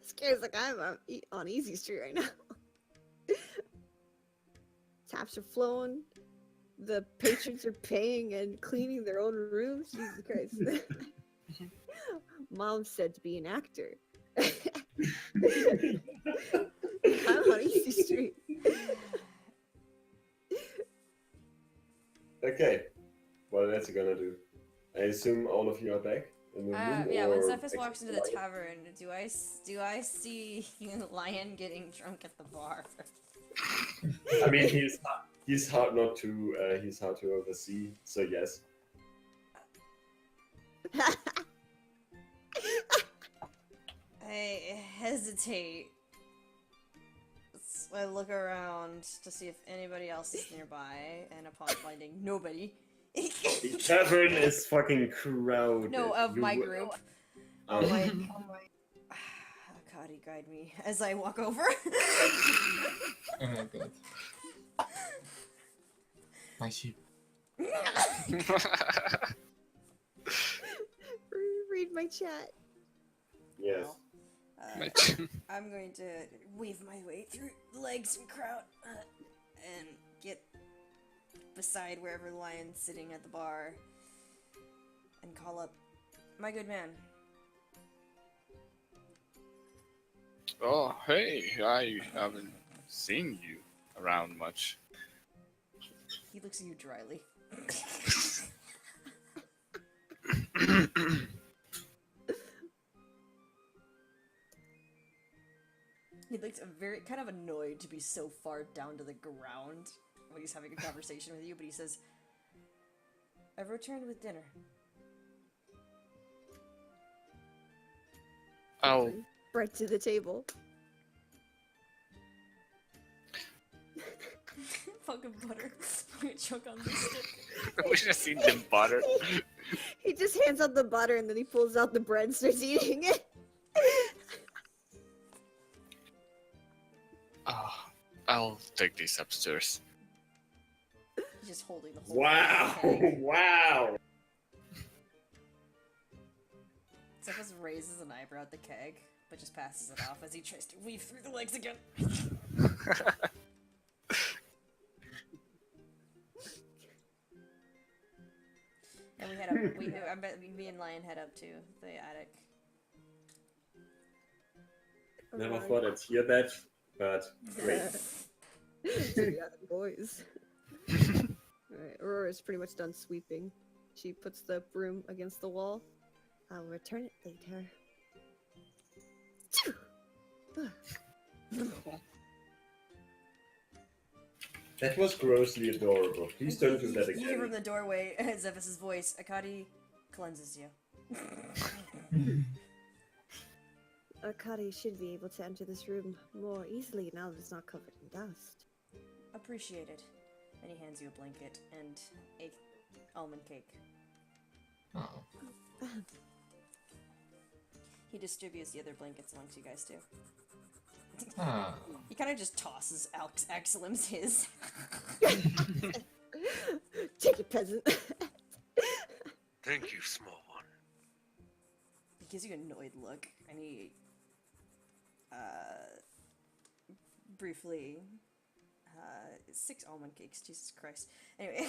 Scares like I'm on Easy Street right now. Taps are flowing. The patrons are paying and cleaning their own rooms. Jesus Christ. Mom said to be an actor. I'm on Easy Street. Okay, well that's gonna do. I assume all of you are back in the room. Yeah, when or Zephys walks into the except tavern, do I see Lion getting drunk at the bar? Lion? I mean, he's hard not to he's hard to oversee. So yes. I hesitate. I look around to see if anybody else is nearby, and upon finding nobody. The tavern is fucking crowded. No, of You my w- group. Um, I'm like, Akari, guide me as I walk over. Oh my god. My sheep. Read my chat. yes. I'm going to weave my way through the legs and crowd and get beside wherever the Lion's sitting at the bar and call up, My good man. Oh, hey, I haven't seen you around much. He looks at you dryly. He looks very kind of annoyed to be so far down to the ground when he's having a conversation with you, but he says, I've returned with dinner. Oh, Right to the table. Fucking butter. I'm gonna choke on this stick. we should have seen the butter. He just hands out the butter and then he pulls out the bread and starts eating it. Oh, I'll take these upstairs. He's just holding the whole Wow! keg. Wow! Zephyrus raises an eyebrow at the keg, but just passes it off as he tries to weave through the legs again. And we head up. Me and Lion head up to the attic. Never thought I'd hear that, but great. Yeah, boys. Alright, Aurora's pretty much done sweeping. She puts the broom against the wall. I'll return it later. That was grossly adorable. Please don't do that You hear from again. the doorway Zephyrus' voice. Akadi cleanses you. Akari should be able to enter this room more easily now that it's not covered in dust. Appreciated. And he hands you a blanket and a almond cake. Oh. He distributes the other blankets amongst you guys too. Ah. He kind of just tosses Axelim's his. Take it, peasant. Thank you, small one. He gives you an annoyed look, and he briefly 6 almond cakes. Jesus Christ. Anyway,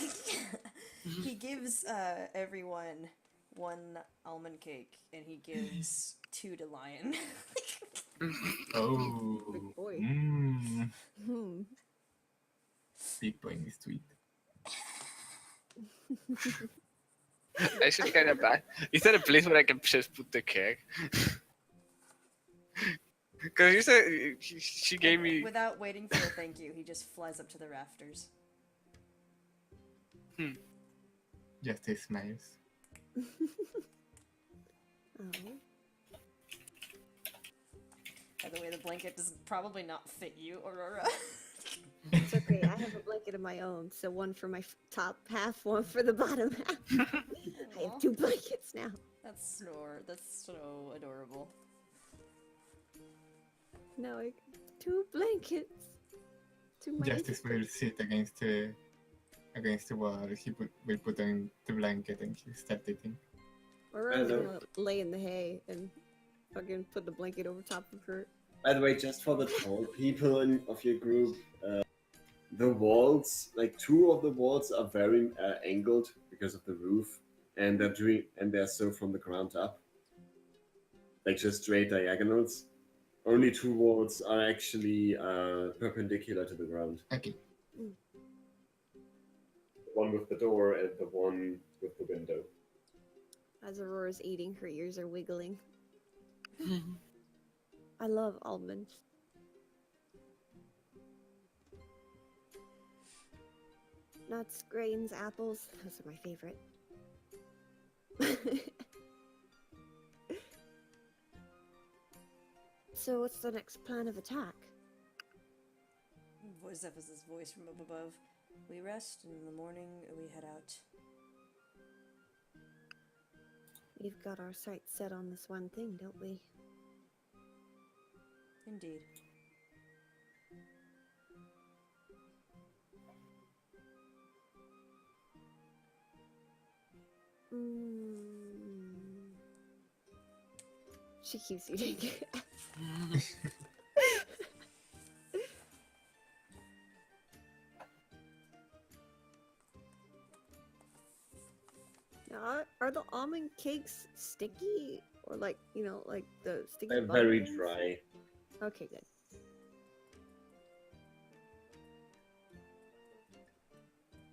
he gives everyone 1 almond cake, and he gives 2 to Lion. Oh. Big boy. Hmm. Big boy in the street. I should kind of bad. Is there a place where I can just put the keg? Because you said she gave me. Without waiting for a thank you, he just flies up to the rafters. Just he smiles. Oh. By the way, the blanket does probably not fit you, Aurora. It's okay, I have a blanket of my own, so one for my top half, one for the bottom half. I have 2 blankets now. That's so adorable. Now I got 2 blankets. To my Justice will sit against the wall. He will put on the blanket and he start eating. Aurora's gonna lay in the hay and fucking put the blanket over top of her. By the way, just for the tall people of your group, the walls, like 2 of the walls, are very angled because of the roof, and they're so from the ground up, like just straight diagonals. Only 2 walls are actually perpendicular to the ground. Okay. One with the door and the one with the window. As Aurora's eating, her ears are wiggling. I love almonds. Nuts, grains, apples, those are my favorite. So what's the next plan of attack? Zephyrus' voice from up above. We rest, and in the morning we head out. We've got our sights set on this one thing, don't we? Indeed. She keeps eating. Now, Are the almond cakes sticky? Or like, you know, like the sticky They're butter very and dry. stuff? Okay, good.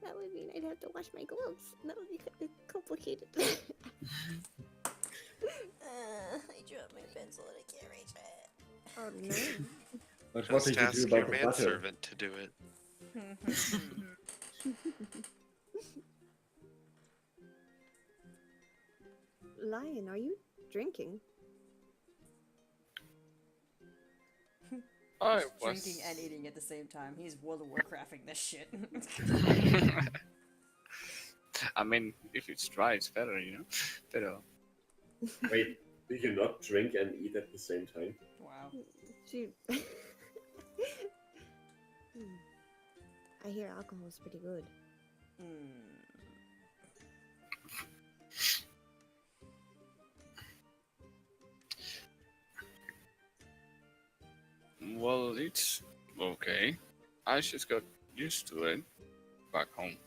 That would mean I'd have to wash my gloves. That would be kind of complicated. I dropped my pencil and I can't reach it. Oh no. But what Just did you ask do your about the butter? manservant to do it. Lion, are you drinking? I Drinking was. and eating at the same time. He's World of Warcrafting this shit. I mean, if it's dry, it's better, you know. Pero Wait, do you not drink and eat at the same time? Wow. Shoot. I hear alcohol is pretty good. well, it's okay. I just got used to it back home.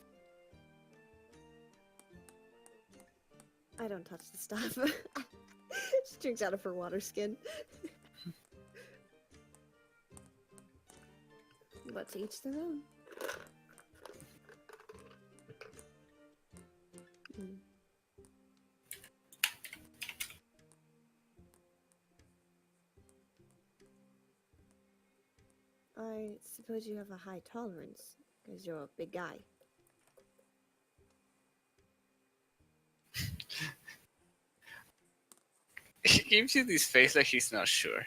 I don't touch the stuff. She drinks out of her water skin. But to each their own. Hmm. I suppose you have a high tolerance, because you're a big guy. He gives you this face like he's not sure.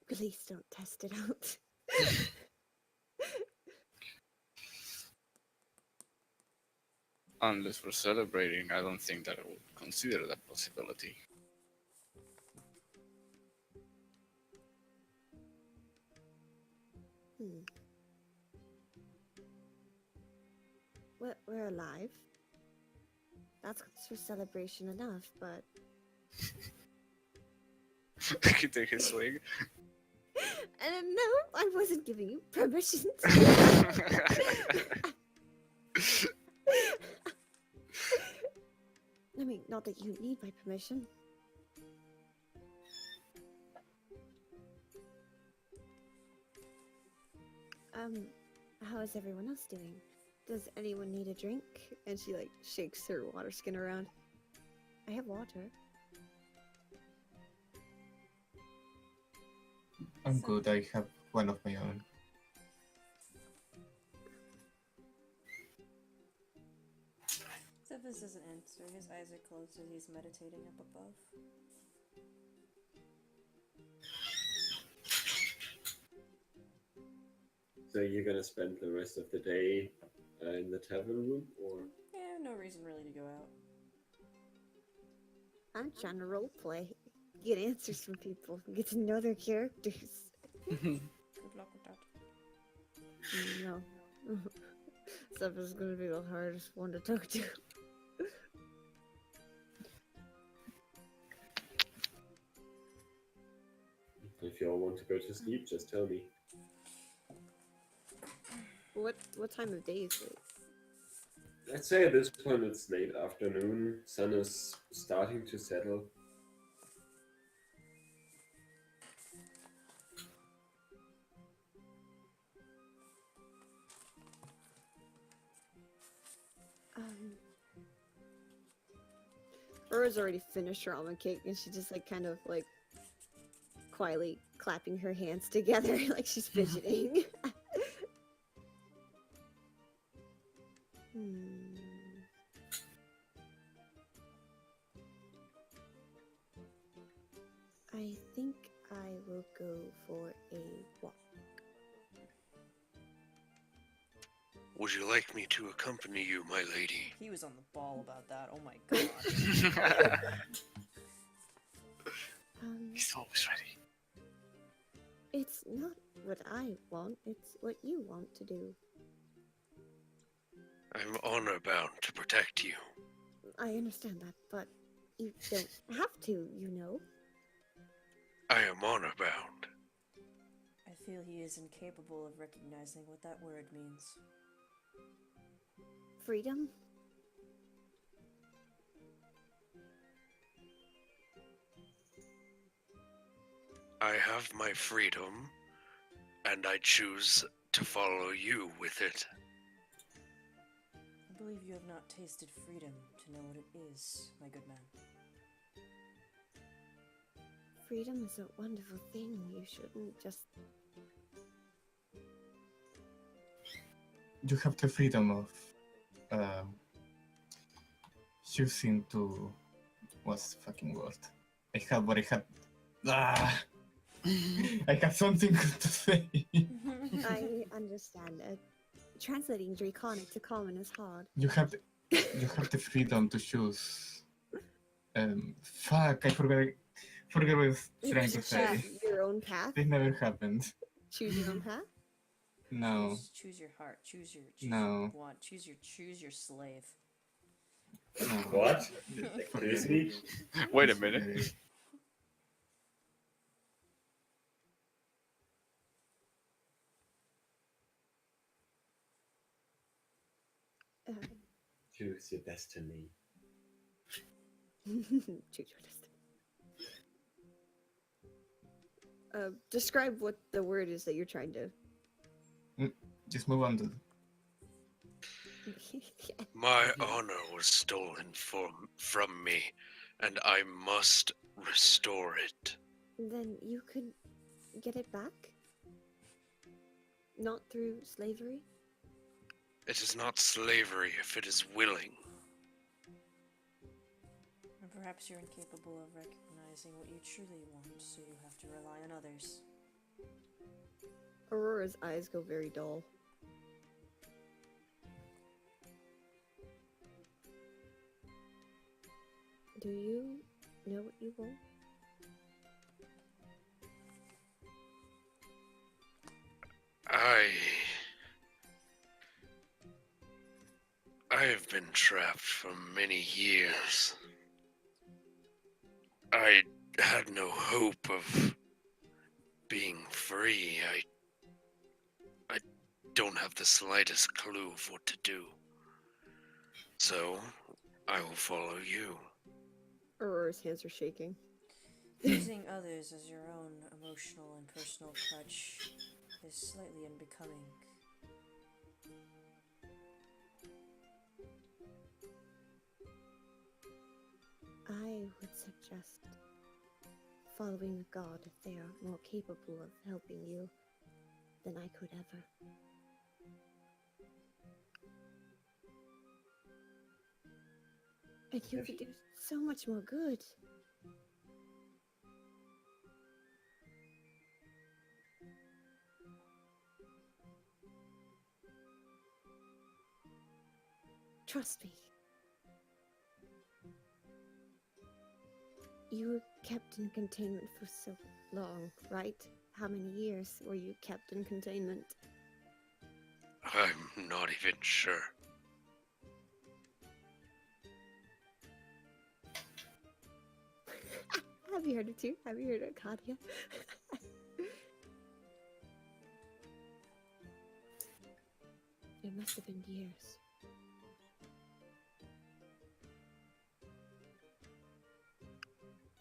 Please don't test it out. Unless we're celebrating, I don't think that I would consider that possibility. Hmm. We're alive. That's for celebration enough, but I could take a swig. and no, I wasn't giving you permission. I mean, not that you need my permission. How is everyone else doing? Does anyone need a drink? And she like shakes her water skin around. I have water. I'm good. I have one of my own. Zephyrus doesn't answer. His eyes are closed as he's meditating up above. So you're gonna spend the rest of the day in the tavern room, or? Yeah, no reason really to go out. I'm trying to roleplay. Get answers from people. Get to know their characters. Good luck with that. No. Stuff is gonna be the hardest one to talk to. If you all want to go to sleep, just tell me. What time of day is it? I'd say at this point it's late afternoon. Sun is starting to settle. Auror's already finished her almond cake and she just like kind of like quietly clapping her hands together like she's fidgeting. I think I will go for a walk. Would you like me to accompany you, my lady? He was on the ball about that. Oh my god. He's always ready. It's not what I want, it's what you want to do. I'm honor bound to protect you. I understand that, but you don't have to, you know. I am honor bound. I feel he is incapable of recognizing what that word means. freedom? I have my freedom, and I choose to follow you with it. I believe you have not tasted freedom to know what it is, my good man. Freedom is a wonderful thing. You shouldn't just. You have the freedom of choosing to. What's the fucking word? I had what I had. Ah! I have something good to say. I understand. Translating Draconic to common is hard. You have the freedom to choose. Fuck! I forgot what I was trying to say. Your own path. This never happened. Choose your own path. No. Choose your heart. Choose your No. your want. Choose your slave. No. What? Excuse me? Wait a minute. Choose your destiny. Choose your destiny. Describe what the word is that you're trying to. Just move on to. My honor was stolen from me, and I must restore it. Then you could get it back? Not through slavery? It is not slavery if it is willing. And perhaps you're incapable of recognizing what you truly want, so you have to rely on others. Aurora's eyes go very dull. Do you know what you want? I have been trapped for many years. I had no hope of being free. I don't have the slightest clue of what to do. So, I will follow you. Aurora's hands are shaking. Using others as your own emotional and personal crutch is slightly unbecoming. I would suggest following a god if they are more capable of helping you than I could ever. And you could do so much more good. Trust me. You were kept in containment for so long, right? How many years were you kept in containment? I'm not even sure. Have you heard it too? Have you heard of Katia? It must have been years.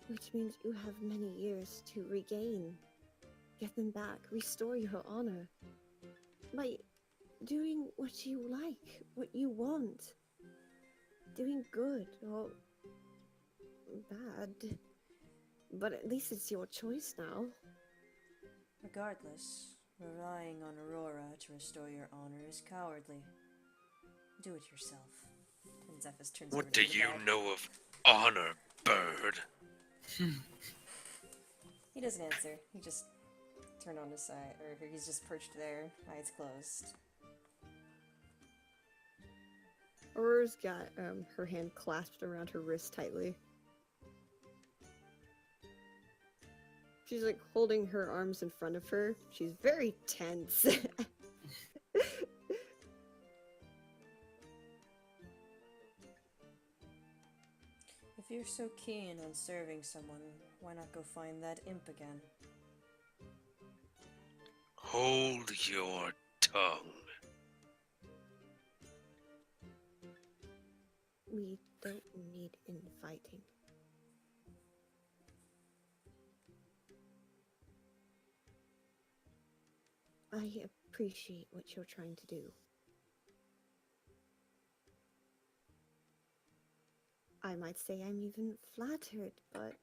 Which means you have many years to regain, get them back, restore your honor. By doing what you like, what you want. Doing good or bad. But at least it's your choice now. Regardless, relying on Aurora to restore your honor is cowardly. Do it yourself. And Zephys turns over What to do the you bag. know of honor, bird? He doesn't answer. He just turned on his side, or he's just perched there, eyes closed. Aurora's got her hand clasped around her wrist tightly. She's like holding her arms in front of her. She's very tense. If you're so keen on serving someone, why not go find that imp again? Hold your tongue. We don't need infighting. I appreciate what you're trying to do. I might say I'm even flattered, but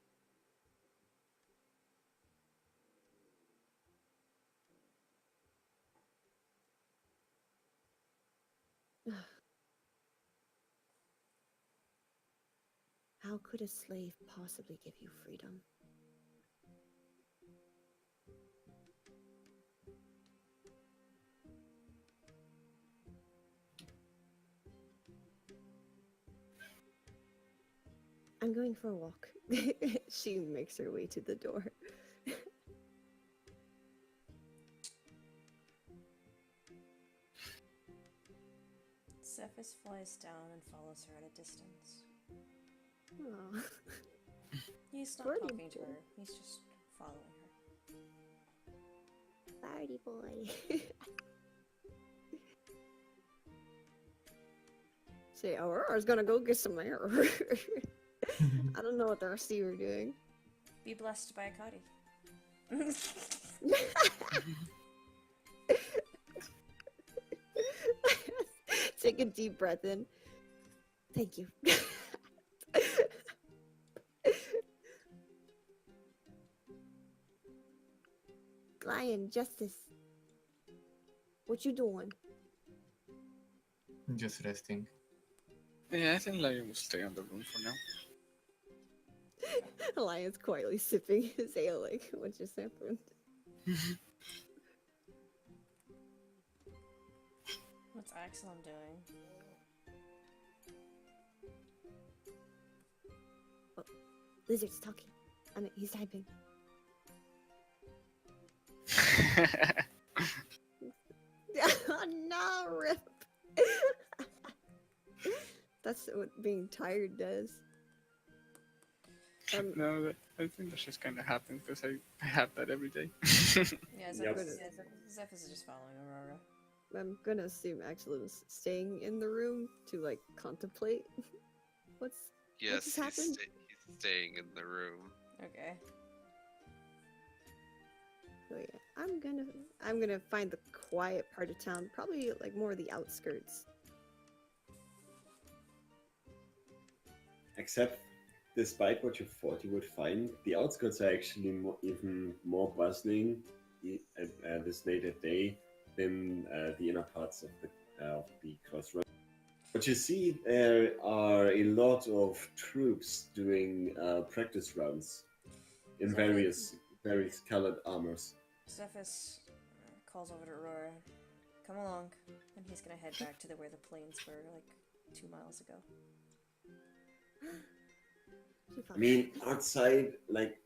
how could a slave possibly give you freedom? I'm going for a walk. She makes her way to the door. Zephys flies down and follows her at a distance. Aw. He's not Birdie talking to boy. her, he's just following her. Birdie boy. Say, Aurora's gonna go get some air. I don't know what the rest of you are doing. Be blessed by Akadi. Take a deep breath in. Thank you. Lion, Justice. What you doing? Just resting. Yeah, I think Lion will stay on the room for now. Lion's quietly sipping his ale like, what just happened? What's Axelon doing? Lizard's talking. I mean, he's typing. Oh no, Rip! That's what being tired does. No, I think that just kind of happened because I have that every day. Yeah, Yep. Zephys is just following Aurora. I'm gonna assume Axel's staying in the room to like contemplate what's Yes, just happened? he's staying in the room. Okay. So yeah, I'm gonna find the quiet part of town, probably like more the outskirts. Except, despite what you thought you would find, the outskirts are actually even more bustling at this late at day than the inner parts of the crossroads. What you see there are a lot of troops doing practice rounds in Is that various colored armors. Zephys calls over to Aurora. Come along. And he's gonna head back to where the planes were, like, 2 miles ago. I mean, outside, like,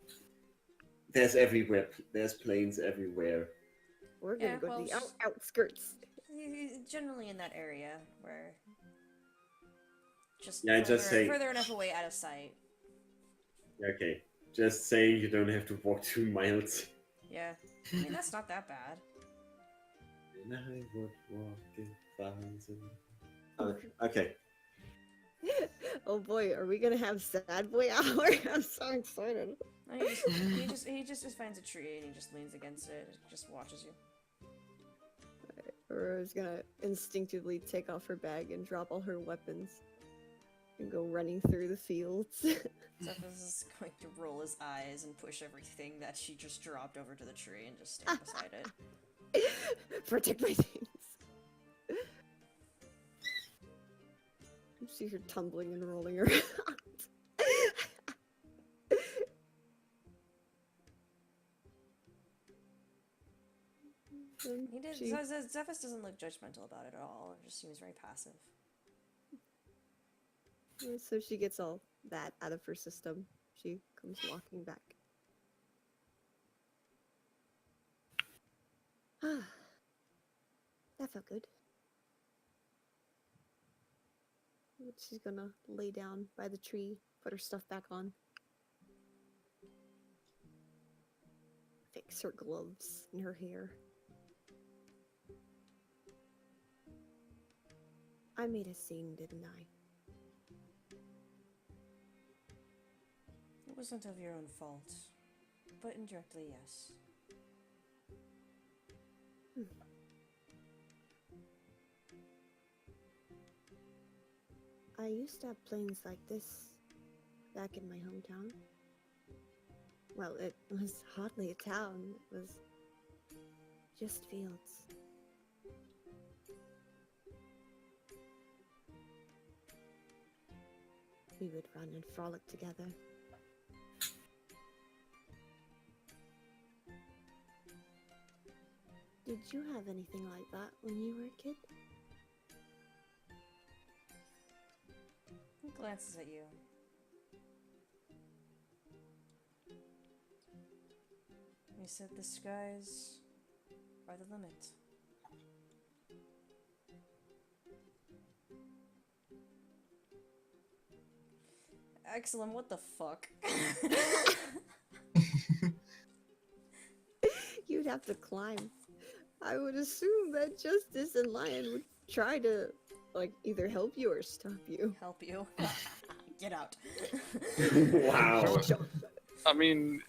there's everywhere. There's planes everywhere. We're gonna Yeah, go well, to the outskirts. Generally in that area where just Yeah, just saying. further enough away out of sight. Okay, just saying you don't have to walk 2 miles. Yeah, I mean that's not that bad. And I would walk 1,000. Okay. Oh boy, are we gonna have sad boy hour? I'm so excited. No, he just finds a tree and he just leans against it and just watches you. Aurora's gonna instinctively take off her bag and drop all her weapons and go running through the fields. Zephys is going to roll his eyes and push everything that she just dropped over to the tree and just stand beside it. Protect my things. You see her tumbling and rolling around. Zephys doesn't look judgmental about it at all. It just seems very passive. So she gets all that out of her system. She comes walking back. That felt good. She's gonna lay down by the tree, put her stuff back on. Fix her gloves and her hair. I made a scene, didn't I? wasn't of your own fault, but indirectly, yes. I used to have plains like this back in my hometown. Well, it was hardly a town, it was just fields. We would run and frolic together. Did you have anything like that when you were a kid? He glances at you. He said the skies are the limit. Excellent, what the fuck? You'd have to climb. I would assume that Justice and Lion would try to, like, either help you or stop you. Help you. Get out. Wow. I mean,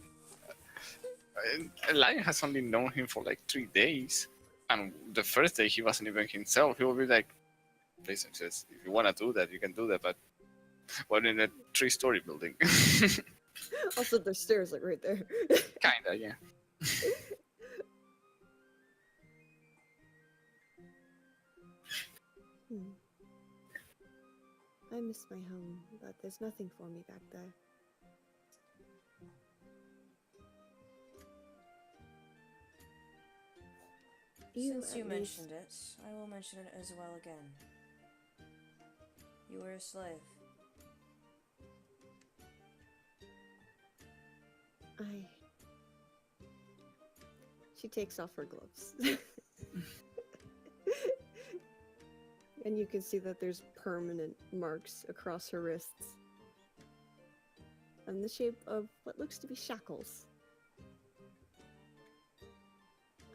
Lion has only known him for like 3 days, and the first day he wasn't even himself. He will be like, "Listen, sis, if you want to do that, you can do that, but we're in a 3-story building." Also, there's stairs, like, right there. Kinda, yeah. I miss my home, but there's nothing for me back there. Since you at mentioned it, I will mention it as well again. You were a slave. She takes off her gloves. And you can see that there's permanent marks across her wrists. In the shape of what looks to be shackles.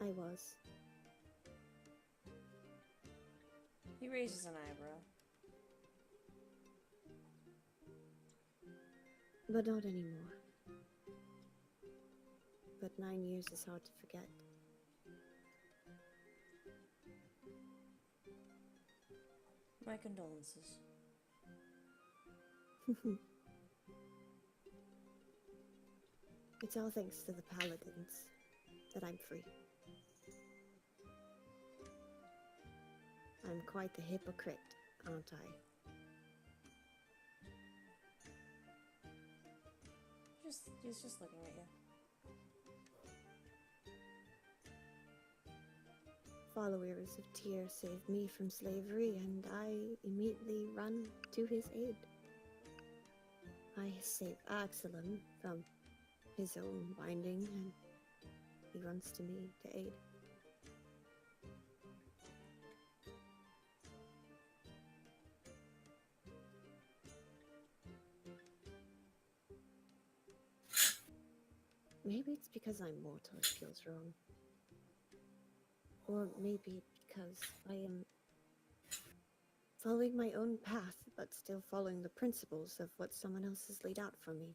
I was. He raises an eyebrow. But not anymore. But 9 years is hard to forget. My condolences. It's all thanks to the paladins that I'm free. I'm quite the hypocrite, aren't I? He's just looking at you. Followers of Tyr saved me from slavery, and I immediately run to his aid. I save Axelum from his own binding, and he runs to me to aid. Maybe it's because I'm mortal it feels wrong. Or maybe because I am following my own path, but still following the principles of what someone else has laid out for me.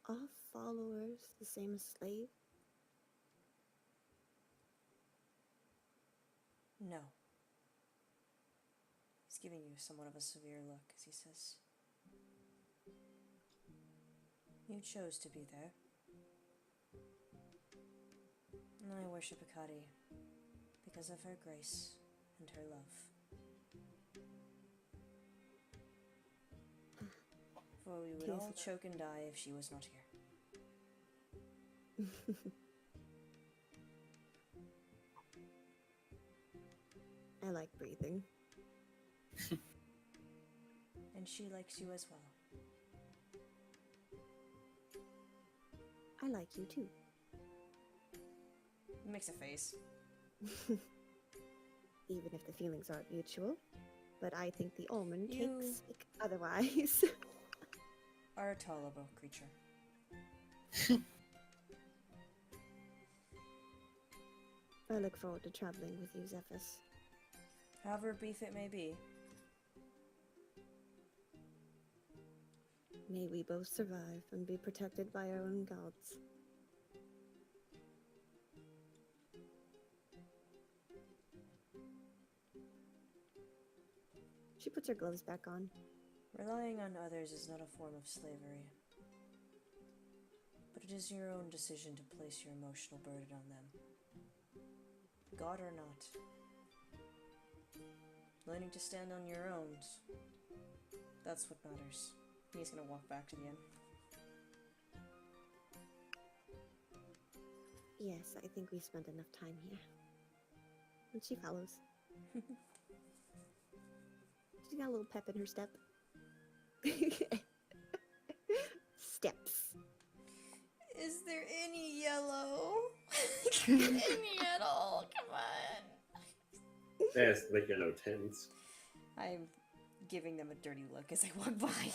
Are followers the same as slave? No. He's giving you somewhat of a severe look as he says, "You chose to be there. And I worship Akari because of her grace and her love. For we would all choke and die if she was not here." I like breathing. And she likes you as well. I like you too. He makes a face. Even if the feelings aren't mutual. But I think the almond You- cakes speak otherwise. Are a tolerable creature. I look forward to traveling with you, Zephyrus. However brief it may be. May we both survive and be protected by our own gods. She puts her gloves back on. Relying on others is not a form of slavery. But it is your own decision to place your emotional burden on them. God or not. Learning to stand on your own. That's what matters. He's gonna walk back to the inn. Yes, I think we spent enough time here. And she follows. She's got a little pep in her step. Steps. Is there any yellow? Any at all? Come on. There's the yellow tents. I'm giving them a dirty look as I walk by.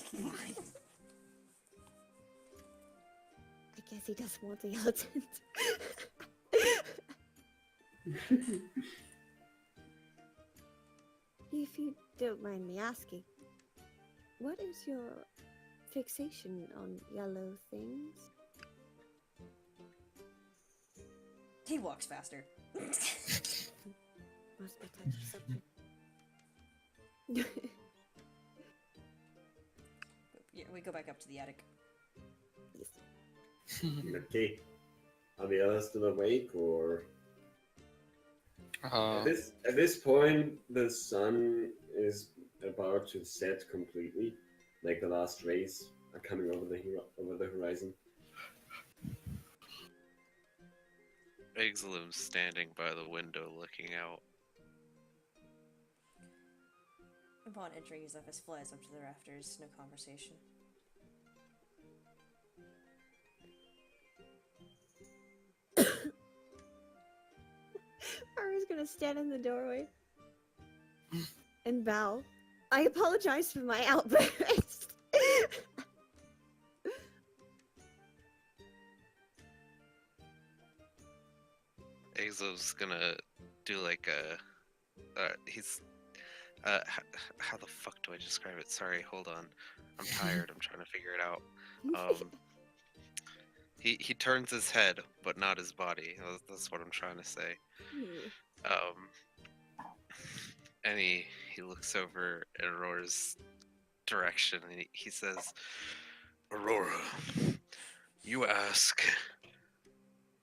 I guess he does want a yellow tent. If you don't mind me asking, what is your fixation on yellow things? He walks faster. Must be touchy subject. Yeah, we go back up to the attic. Okay. Are the others still awake, or Uh, at this point the sun is about to set completely? Like the last rays are coming over the horizon. Eidolon's standing by the window looking out. Upon entering, Zephyrus flies up to the rafters. No conversation. Ara's gonna stand in the doorway and bow. I apologize for my outburst. Eidolon's gonna do like a. How the fuck do I describe it? Sorry, hold on. I'm tired. I'm trying to figure it out. He turns his head, but not his body. That's what I'm trying to say. And he looks over in Aurora's direction and he says, Aurora, you ask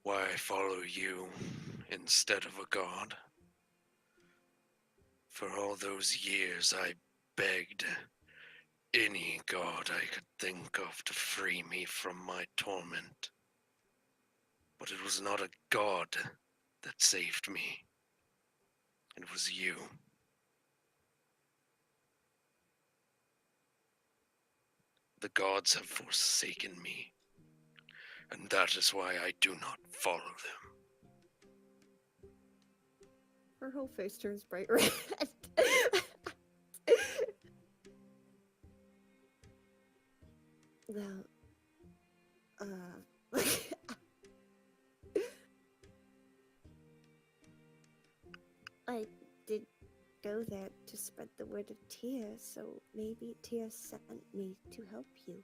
why I follow you instead of a god? For all those years I begged any god I could think of to free me from my torment. But it was not a god that saved me. It was you. The gods have forsaken me, and that is why I do not follow them. Her whole face turns bright red. Well, I did go there to spread the word of Tyr, so maybe Tyr sent me to help you.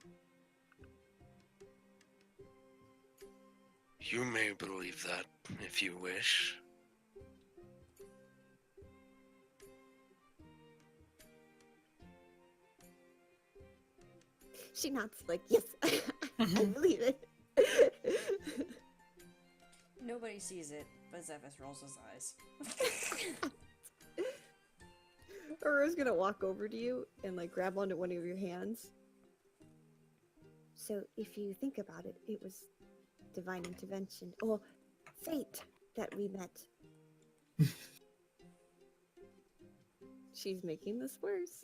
You may believe that if you wish. She nods like, yes, I believe it. Nobody sees it, but Zephyrus rolls his eyes. Aurora's gonna walk over to you and like grab onto one of your hands. So if you think about it, it was divine intervention or fate that we met. She's making this worse.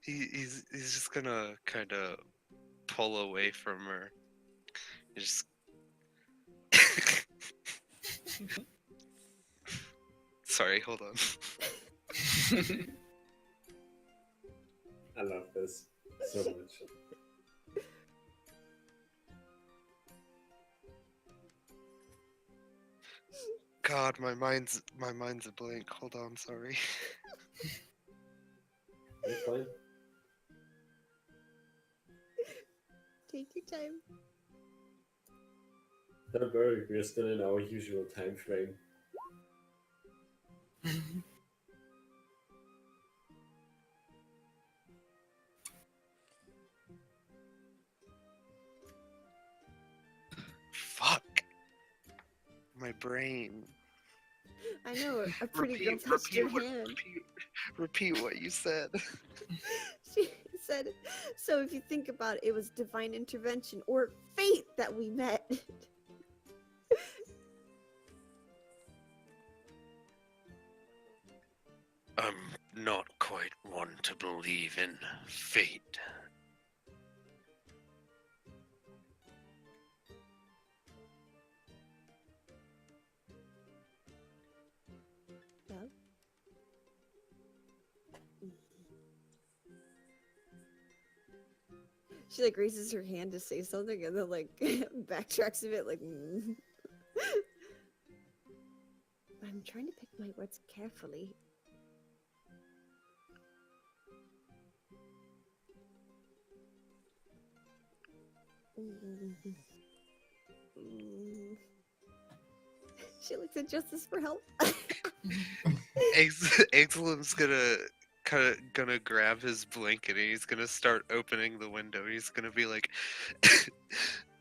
he's just gonna kind of pull away from her. Just. Sorry, hold on. I love this so much. God, my mind's a blank. Hold on, sorry. That's fine. Take your time. Don't worry, we're still in our usual time frame. Fuck. My brain. I know, a pretty girl touched your hand. Repeat what you said. She said, so if you think about it, it was divine intervention or fate that we met. I'm not quite one to believe in fate. Well. She like raises her hand to say something and then like backtracks a bit like I'm trying to pick my words carefully. She looks at Justice for help. Eidolon's gonna grab his blanket and he's gonna start opening the window. He's gonna be like,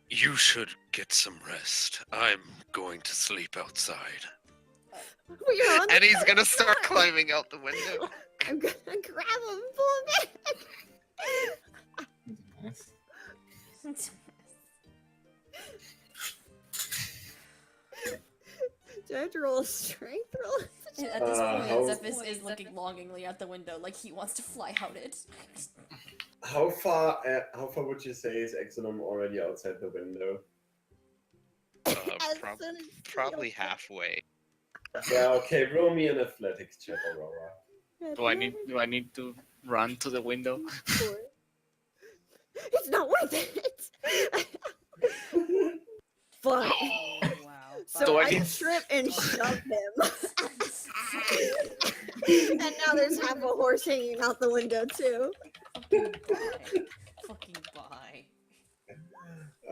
You should get some rest. I'm going to sleep outside. We're on and the he's gonna third start floor. climbing out the window. I'm gonna grab him and pull him back. Yes. Do I have to roll a strength roll? At this point, how- Zephys is looking longingly at the window like he wants to fly out it. How far would you say is Eidolon already outside the window? As soon as she Probably opens- halfway. Yeah, okay, roll me an athletics check, Aurora. Do I need to run to the window? Four. It's not worth it. Fine. Wow. So Do I I need- trip and shove him. And now there's half a horse hanging out the window too. Fucking bye.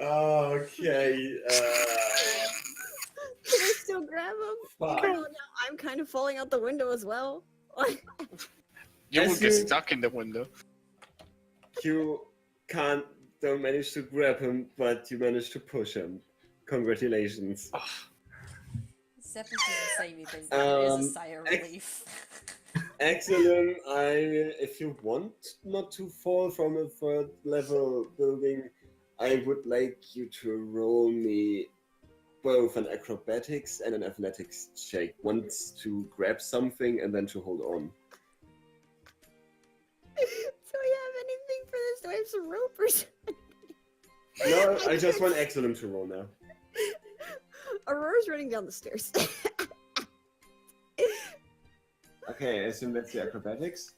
Okay, Can I still grab him? Fuck. Even though now I'm kind of falling out the window as well. You will As get you- stuck in the window. you don't manage to grab him, but you manage to push him. Congratulations. Zephys doesn't say anything, but there is a sigh of ex- relief. Excellent. If you want not to fall from a third level building, I would like you to roll me both an acrobatics and an athletics check. Once to grab something and then to hold on. Do I have anything for this? Do I have some rope or something? No, I just want Excellent to roll now. Aurora's running down the stairs. Okay, I assume that's the acrobatics.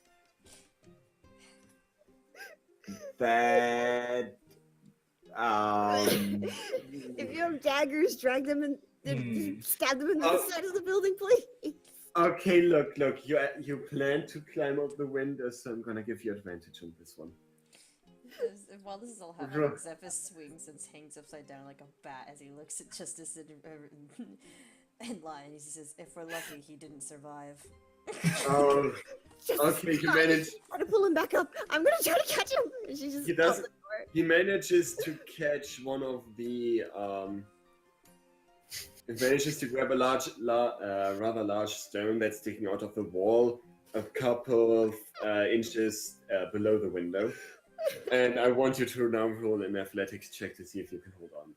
That If you have daggers, drag them and stab them into Oh. the side of the building, please. Okay, look, you plan to climb up the window, so I'm gonna give you advantage on this one. While this is all happening, Zephys swings and hangs upside down like a bat as he looks at Justice in line. He says, "If we're lucky, he didn't survive." Oh, okay, you manage. Try to pull him back up. I'm gonna try to catch him. And she just He out does. the door. He manages to catch one of the. He manages to grab a rather large stone that's sticking out of the wall, a couple of inches below the window. And I want you to now roll an athletics check to see if you can hold on.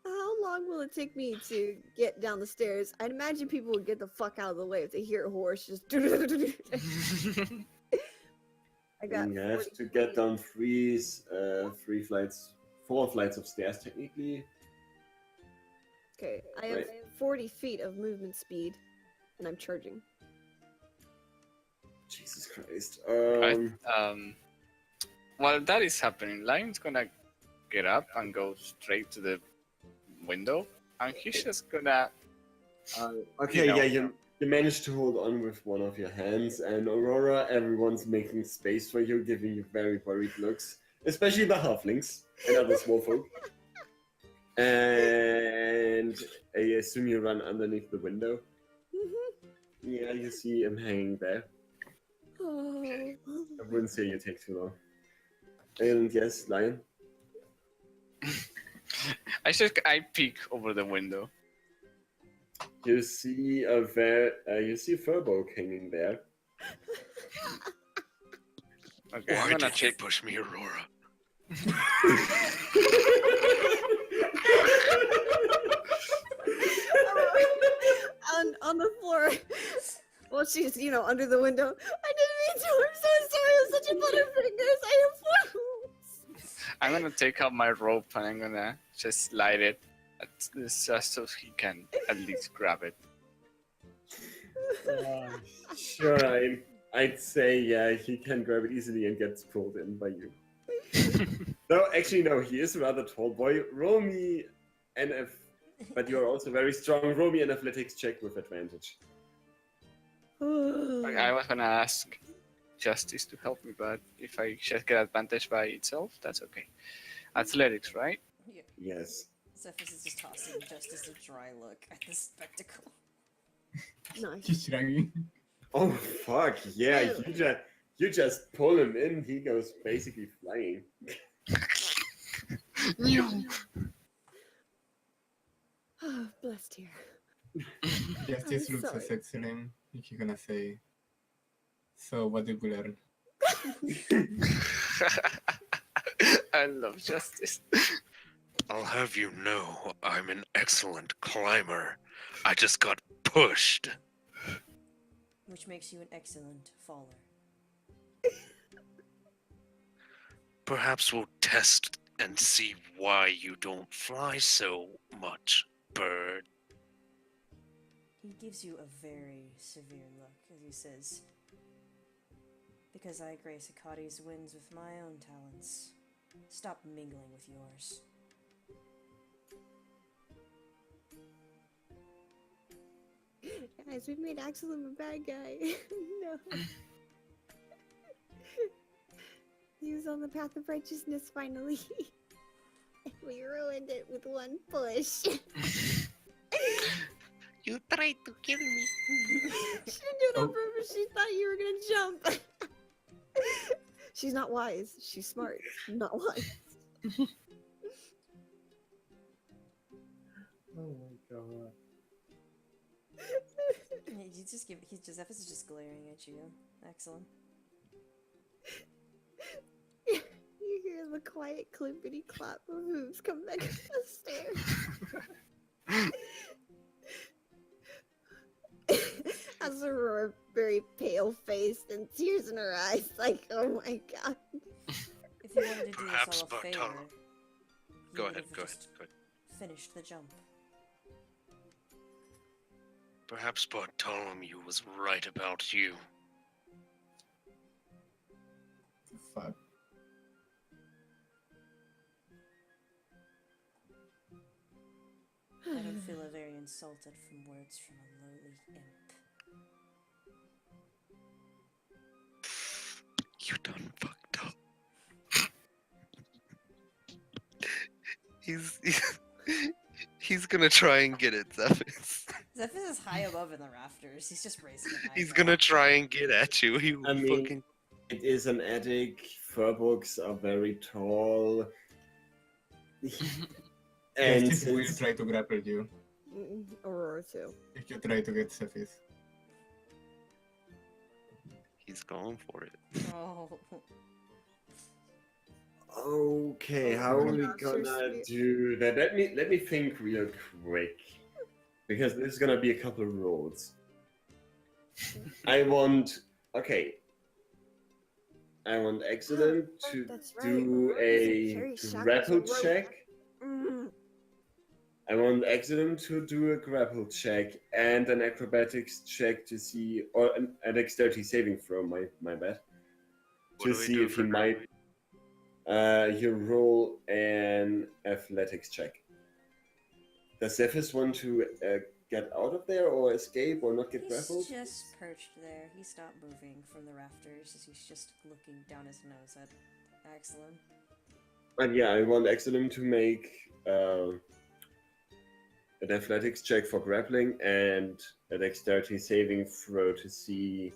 How long will it take me to get down the stairs? I'd imagine people would get the fuck out of the way if they hear a horse just. I got. You have 40 to get feet. down four flights of stairs technically. Okay, I have Right. 40 feet of movement speed, and I'm charging. Jesus Christ. While that is happening, Lion's gonna get up and go straight to the window, and he's just gonna. Okay, You know. yeah, you managed to hold on with one of your hands, and Aurora, everyone's making space for you, giving you very worried looks, especially the halflings and other small folk. And I assume you run underneath the window. Yeah, you see him hanging there. Oh. I wouldn't say you take too long. And yes, Lion. I peek over the window. You see a Furbolg hanging there. Okay, Why I'm gonna did you check. push me, Aurora? On the floor. Well, she's, under the window. I didn't mean to. I'm so sorry. I'm such a butterfingers. I am fools. I'm gonna take out my rope and I'm gonna just slide it just so he can at least grab it. Sure, I'd say yeah, he can grab it easily and gets pulled in by you. No, actually no, he is a rather tall boy. Roll me but you're also very strong. Roll me an athletics check with advantage. I was gonna ask Justice to help me, but if I just get advantage by itself, that's okay. Athletics, right? Yeah. Yes. Zephyrus is just tossing Justice a dry look at this spectacle. Nice. He's shrugging. Oh fuck, yeah, you just pull him in, he goes basically flying. Oh, blessed here. Justice I'm looks at sorry. Sexulim. He's gonna say, so what did we learn? I love Justice. I'll have you know I'm an excellent climber. I just got pushed. Which makes you an excellent faller. Perhaps we'll test and see why you don't fly so much, bird. He gives you a very severe look as he says, because I grace Akadi's winds with my own talents. Stop mingling with yours. Guys, we made Axel a bad guy. No. He was on the path of righteousness finally. And we ruined it with one push. You tried to kill me. She didn't do it on purpose. She thought you were gonna jump. She's not wise. She's smart. Not wise. Oh my god. Zephyrus is just glaring at you. Excellent. You hear the quiet clippity clap of hooves come back up the stairs. As Aurora, very pale faced and tears in her eyes, like, oh my god. If you wanted to do Perhaps us all a favor, Bartolo. you Go would ahead, have go ahead, just go ahead. finished the jump. Perhaps Bartholomew was right about you. Fuck. I don't feel very insulted from words from a lowly imp. You done fucked up. He's gonna try and get it, Zephyrus. Zephyrus is high above in the rafters. He's just raising an He's eyebrow. gonna try and get at you. He I mean, fucking. it is an attic, Furbolgs are very tall. And Justice will since try to grapple you Aurora too. if you try to get Cephis. He's going for it. Oh. okay, Oh how are my we gosh, you're gonna sweet. do that? Let me think real quick. Because there's gonna be a couple of rolls. I want Excellent to That's right, do Aurora a doesn't carry shackles grapple or rope. check. Mm. I want Excellent to do a grapple check and an acrobatics check to see, or a dexterity saving throw, my bad. What To do we see do if he for might. You roll an athletics check. Does Zephyrus want to get out of there or escape or not get grappled? He's just perched there. He stopped moving from the rafters as he's just looking down his nose at Excellent. And yeah, I want Excellent to make an athletics check for grappling and a dexterity saving throw to see.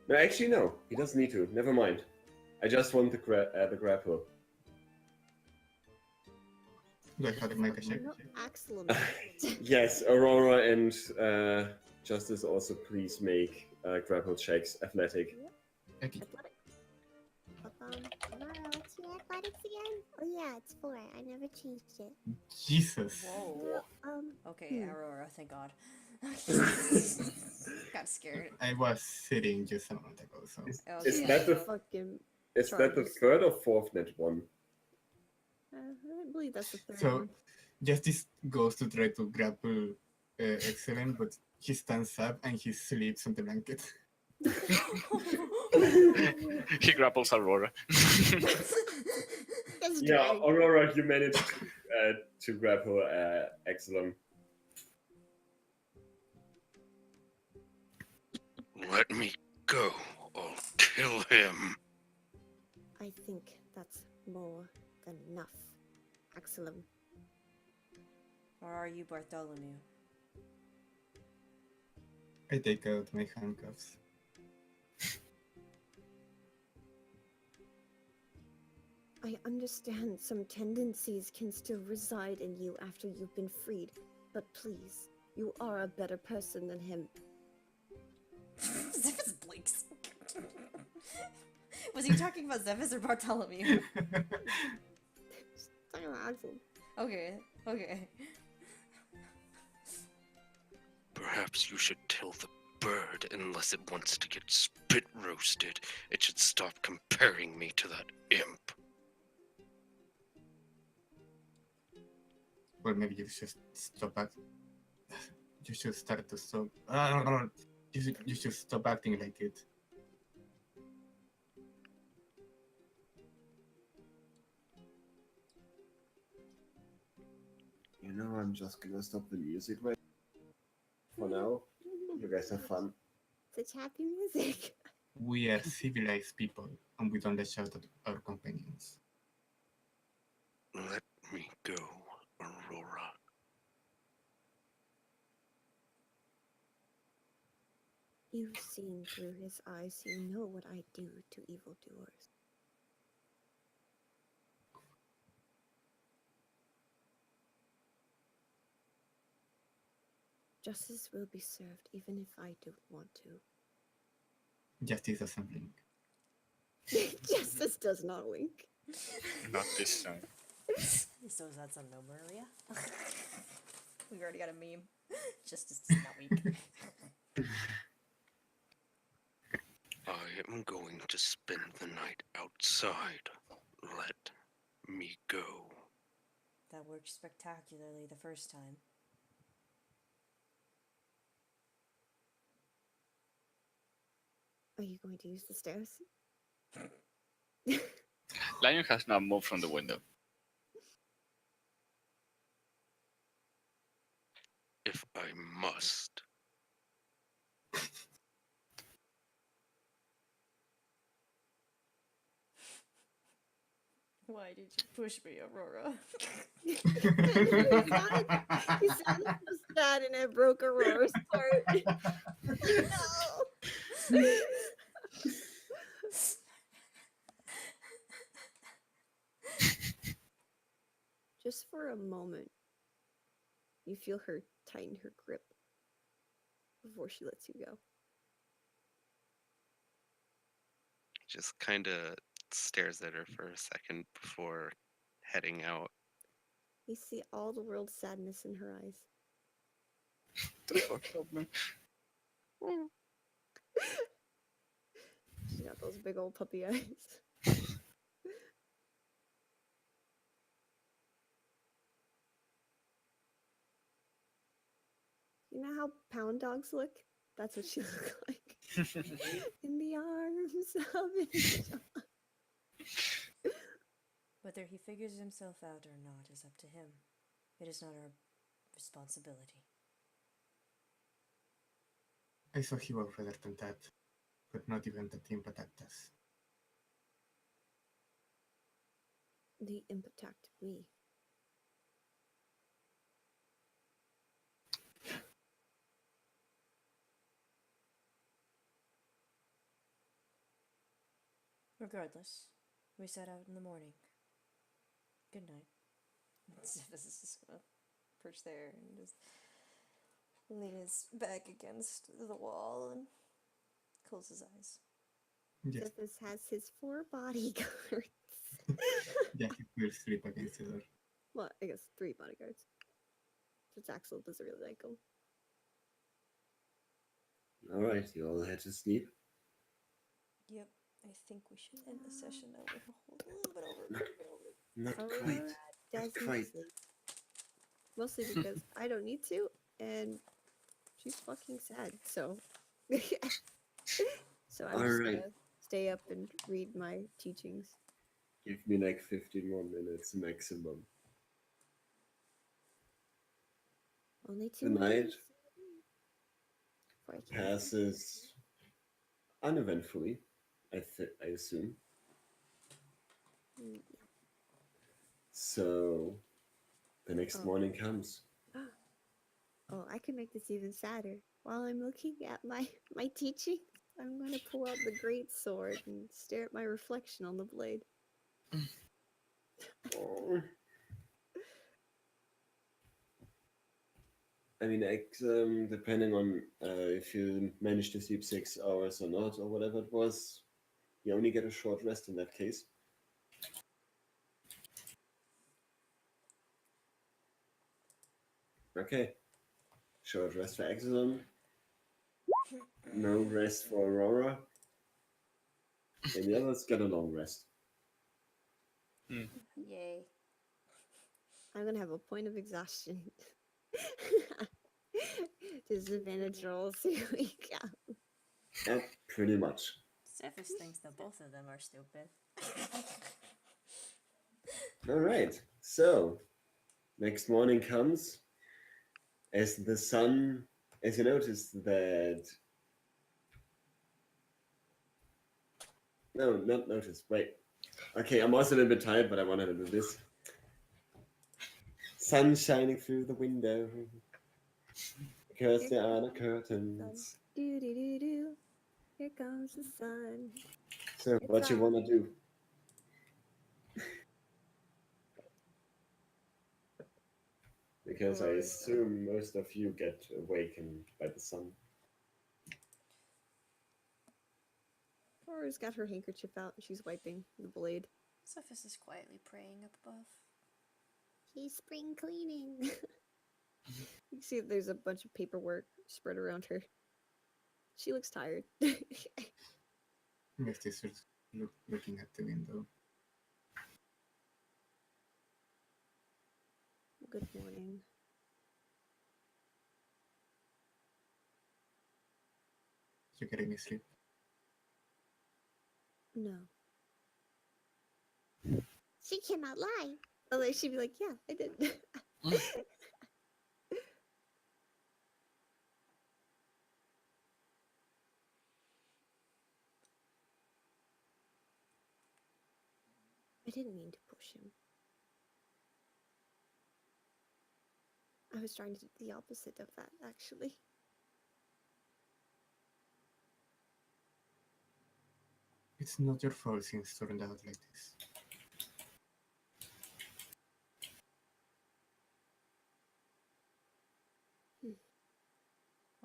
No, actually, no. He doesn't need to. Never mind. I just want the grapple. Do I have to make a check? No, excellent. Yes, Aurora and Justice also please make grapple checks, athletic. Okay. Athletic. Mara, what's your athletics again? Oh yeah, it's 4. I never changed it. Jesus. Whoa. Okay, Hmm. Aurora, thank God. Got scared. I was sitting just a moment ago, so. Okay. Is that the Fucking is that the charges. third or fourth net one? I believe that's the third So, one. Justice goes to try to grapple Excellent, but he stands up and he sleeps on the blanket. He grapples Aurora. It's Yeah, drag. Aurora, you managed to grapple Excellent. Let me go. I'll kill him. I think that's more than enough. Excellent. Or are you Bartholomew? I take out my handcuffs. I understand some tendencies can still reside in you after you've been freed, but please, you are a better person than him. Zephys blinks. Was he talking about Zephys or Bartholomew? Talking about Excellent. Okay, okay. Perhaps you should tell the bird, unless it wants to get spit roasted, it should stop comparing me to that imp. Well, maybe you should stop act. You should start to stop. You should stop acting like it. You know, I'm just gonna stop the music right for now. You guys have fun. Such happy music. We are civilized people, and we don't lash out at our companions. Let me go, Aurora. You've seen through his eyes, you know what I do to evildoers. Justice will be served even if I don't want to. Justice doesn't blink. Justice does not wink. Not this time. So is that some no, Maria? We've already got a meme. Justice does not weak. I am going to spend the night outside. Let me go. That worked spectacularly the first time. Are you going to use the stairs? Lion has now moved from the window. If I must. Why did you push me, Aurora? You sounded so sad and it broke Aurora's heart. No! Just for a moment, you feel her tighten her grip before she lets you go. Just kind of stares at her for a second before heading out. You see all the world's sadness in her eyes. The fuck up, man? She got those big old puppy eyes. You know how pound dogs look? That's what she looks like. In the arms of an angel. Whether he figures himself out or not is up to him. It is not our responsibility. I saw he was rather than that, but not even the team protect us. the impact we. Regardless, we set out in the morning. Good night. Zippus is just gonna perch there and just lean his back against the wall and close his eyes. Yes, Zippus has his 4 bodyguards. yeah, he will sleep against the door. Well, I guess 3 bodyguards. Since Axel doesn't really like them. Alright, you all had to sleep. Yep, I think we should end the session now. We're a little bit over. Not Aurora quite. doesn't quite. sleep. Mostly because I don't need to, and she's fucking sad, so. So I'm just Alright. gonna stay up and read my teachings. Give me like 15 more minutes maximum. Only 2 The more night minutes. Before I can- passes uneventfully, I assume. Mm, So the next Oh. morning comes. Oh, I can make this even sadder. While I'm looking at my teachings, I'm gonna pull out the great sword and stare at my reflection on the blade. Oh. I mean, depending on if you manage to sleep 6 hours or not, or whatever it was, you only get a short rest in that case. Okay. Short rest for Eidolon. No rest for Aurora. And the others get a long rest. Yay. I'm gonna have a point of exhaustion. Disadvantage rolls. Here we go. Yeah, pretty much. Zephys thinks that both of them are stupid. Alright, so next morning comes as the sun, as you notice that. No, not notice, wait. Okay, I'm also a little bit tired, but I wanted to do this. Sun shining through the window. Because Here there are the comes curtains. Do do do do. Here comes the sun. So, It's what you up. want to do? Because I Aurora's done. assume most of you get awakened by the sun. Aurora's got her handkerchief out and she's wiping the blade. Zephys is quietly praying up above. She's spring cleaning. You see there's a bunch of paperwork spread around her. She looks tired. Misty is just looking at the window. Good morning. You get any sleep? No. She cannot lie. Although she'd be like, yeah, I did. I didn't mean to push him. I was trying to do the opposite of that, actually. It's not your fault things turned out like this.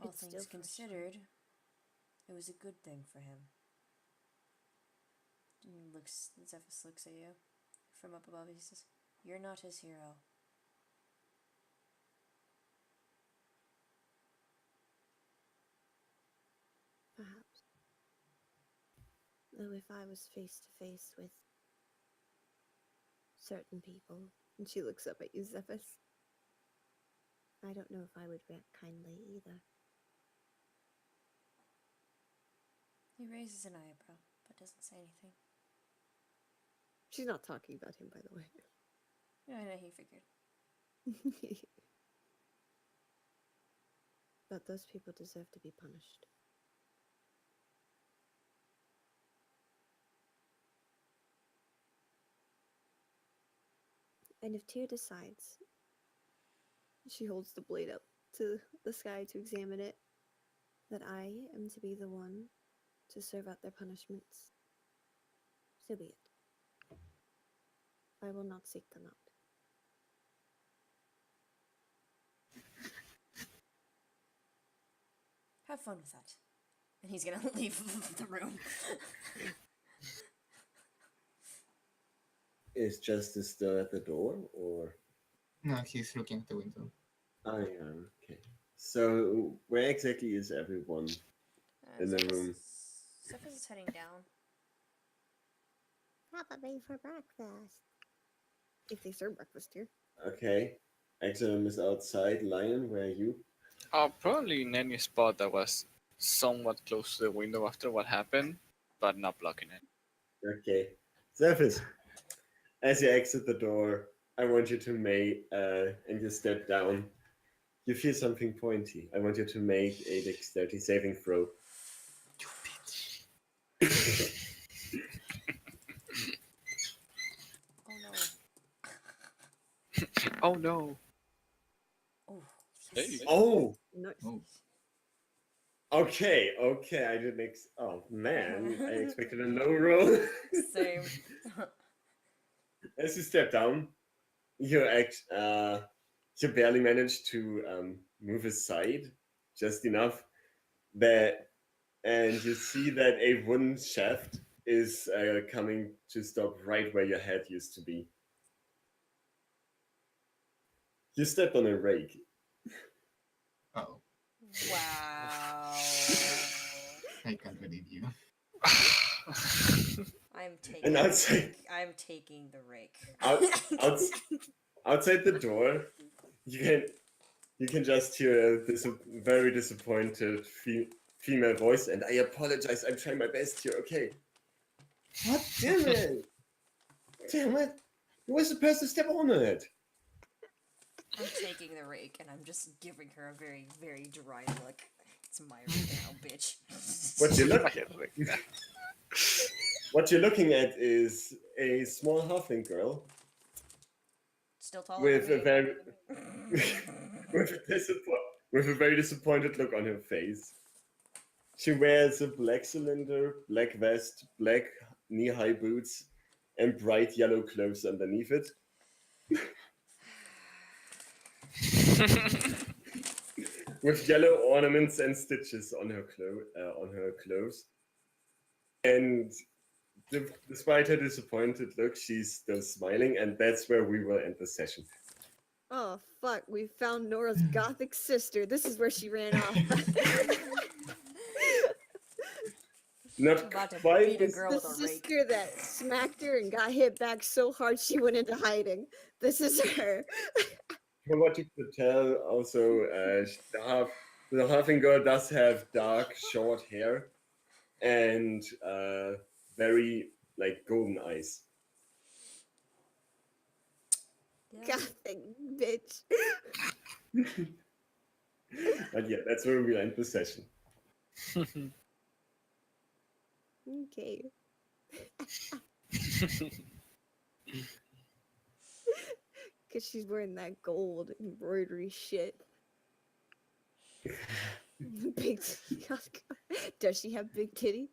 All It's things still considered, it was a good thing for him. And Zephys looks at you from up above. He says, "You're not his hero." Perhaps. Though if I was face to face with certain people, and she looks up at you, Zephys, I don't know if I would react kindly either. He raises an eyebrow, but doesn't say anything. She's not talking about him, by the way. Yeah, I know, he figured. But those people deserve to be punished. And if Tyr decides, she holds the blade up to the sky to examine it, that I am to be the one to serve out their punishments, so be it. I will not seek them out. Have fun with that. And he's gonna leave the room. Is Justice still at the door, or? No, he's looking at the window. I am. Okay. So, where exactly is everyone in the room? Zephyrus is heading down. Probably for breakfast. If they serve breakfast here. Okay. Exodum is outside. Lion, where are you? Probably in any spot that was somewhat close to the window after what happened, but not blocking it. Okay. Zephyrus, as you exit the door, I want you to make, and you step down. You feel something pointy. I want you to make a dexterity saving throw. You bitch. Oh no. Oh no! Oh, Hey. yes. Oh! Nice. Oh. Okay, I didn't oh man, I expected a no roll. Same. As you step down, you you barely manage to move aside just enough that, and you see that a wooden shaft is coming to stop right where your head used to be. You stepped on a rake. Oh, Wow. I can't believe you. I'm taking And the outside- rake. I'm taking the rake. Outside the door, you can just hear this very disappointed female voice, and I apologize. I'm trying my best here. Okay. God damn it! Damn it! You were supposed to step on it. I'm taking the rake and I'm just giving her a very, very dry look. It's my rake now, bitch. What you're looking at is a small halfling girl Still taller with than a me. very with a very disappointed look on her face. She wears a black cylinder, black vest, black knee-high boots, and bright yellow clothes underneath it. With yellow ornaments and stitches on her clothes. And despite her disappointed look, she's still smiling, and that's where we will end the session. Oh fuck, we found Nora's gothic sister. This is where she ran off. Not About to quite beat a this- girl The with a rake. sister that smacked her and got hit back so hard she went into hiding. This is her. From what you could tell, also, the halfling girl does have dark, short hair and very golden eyes. Yeah. Gothic bitch. But yeah, that's where we'll end the session. Okay. Because she's wearing that gold embroidery shit. Big Does she have big titty?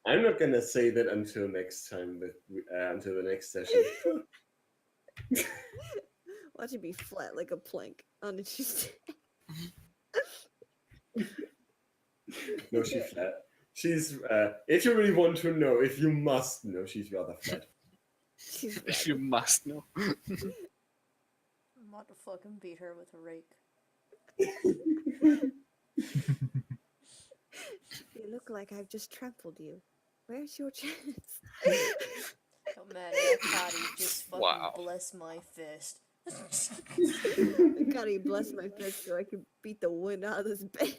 I'm not gonna say that until next time, until the next session. Watch it be flat like a plank on a Tuesday. No, she's flat. She's, if you really want to know, if you must know, she's rather flat. She's If you must know. I'm about to fucking beat her with a rake. You look like I've just trampled you. Where's your chance? Don't matter, Akati, just fucking Wow. bless my fist. I gotta bless my fist so I can beat the wind out of this bitch.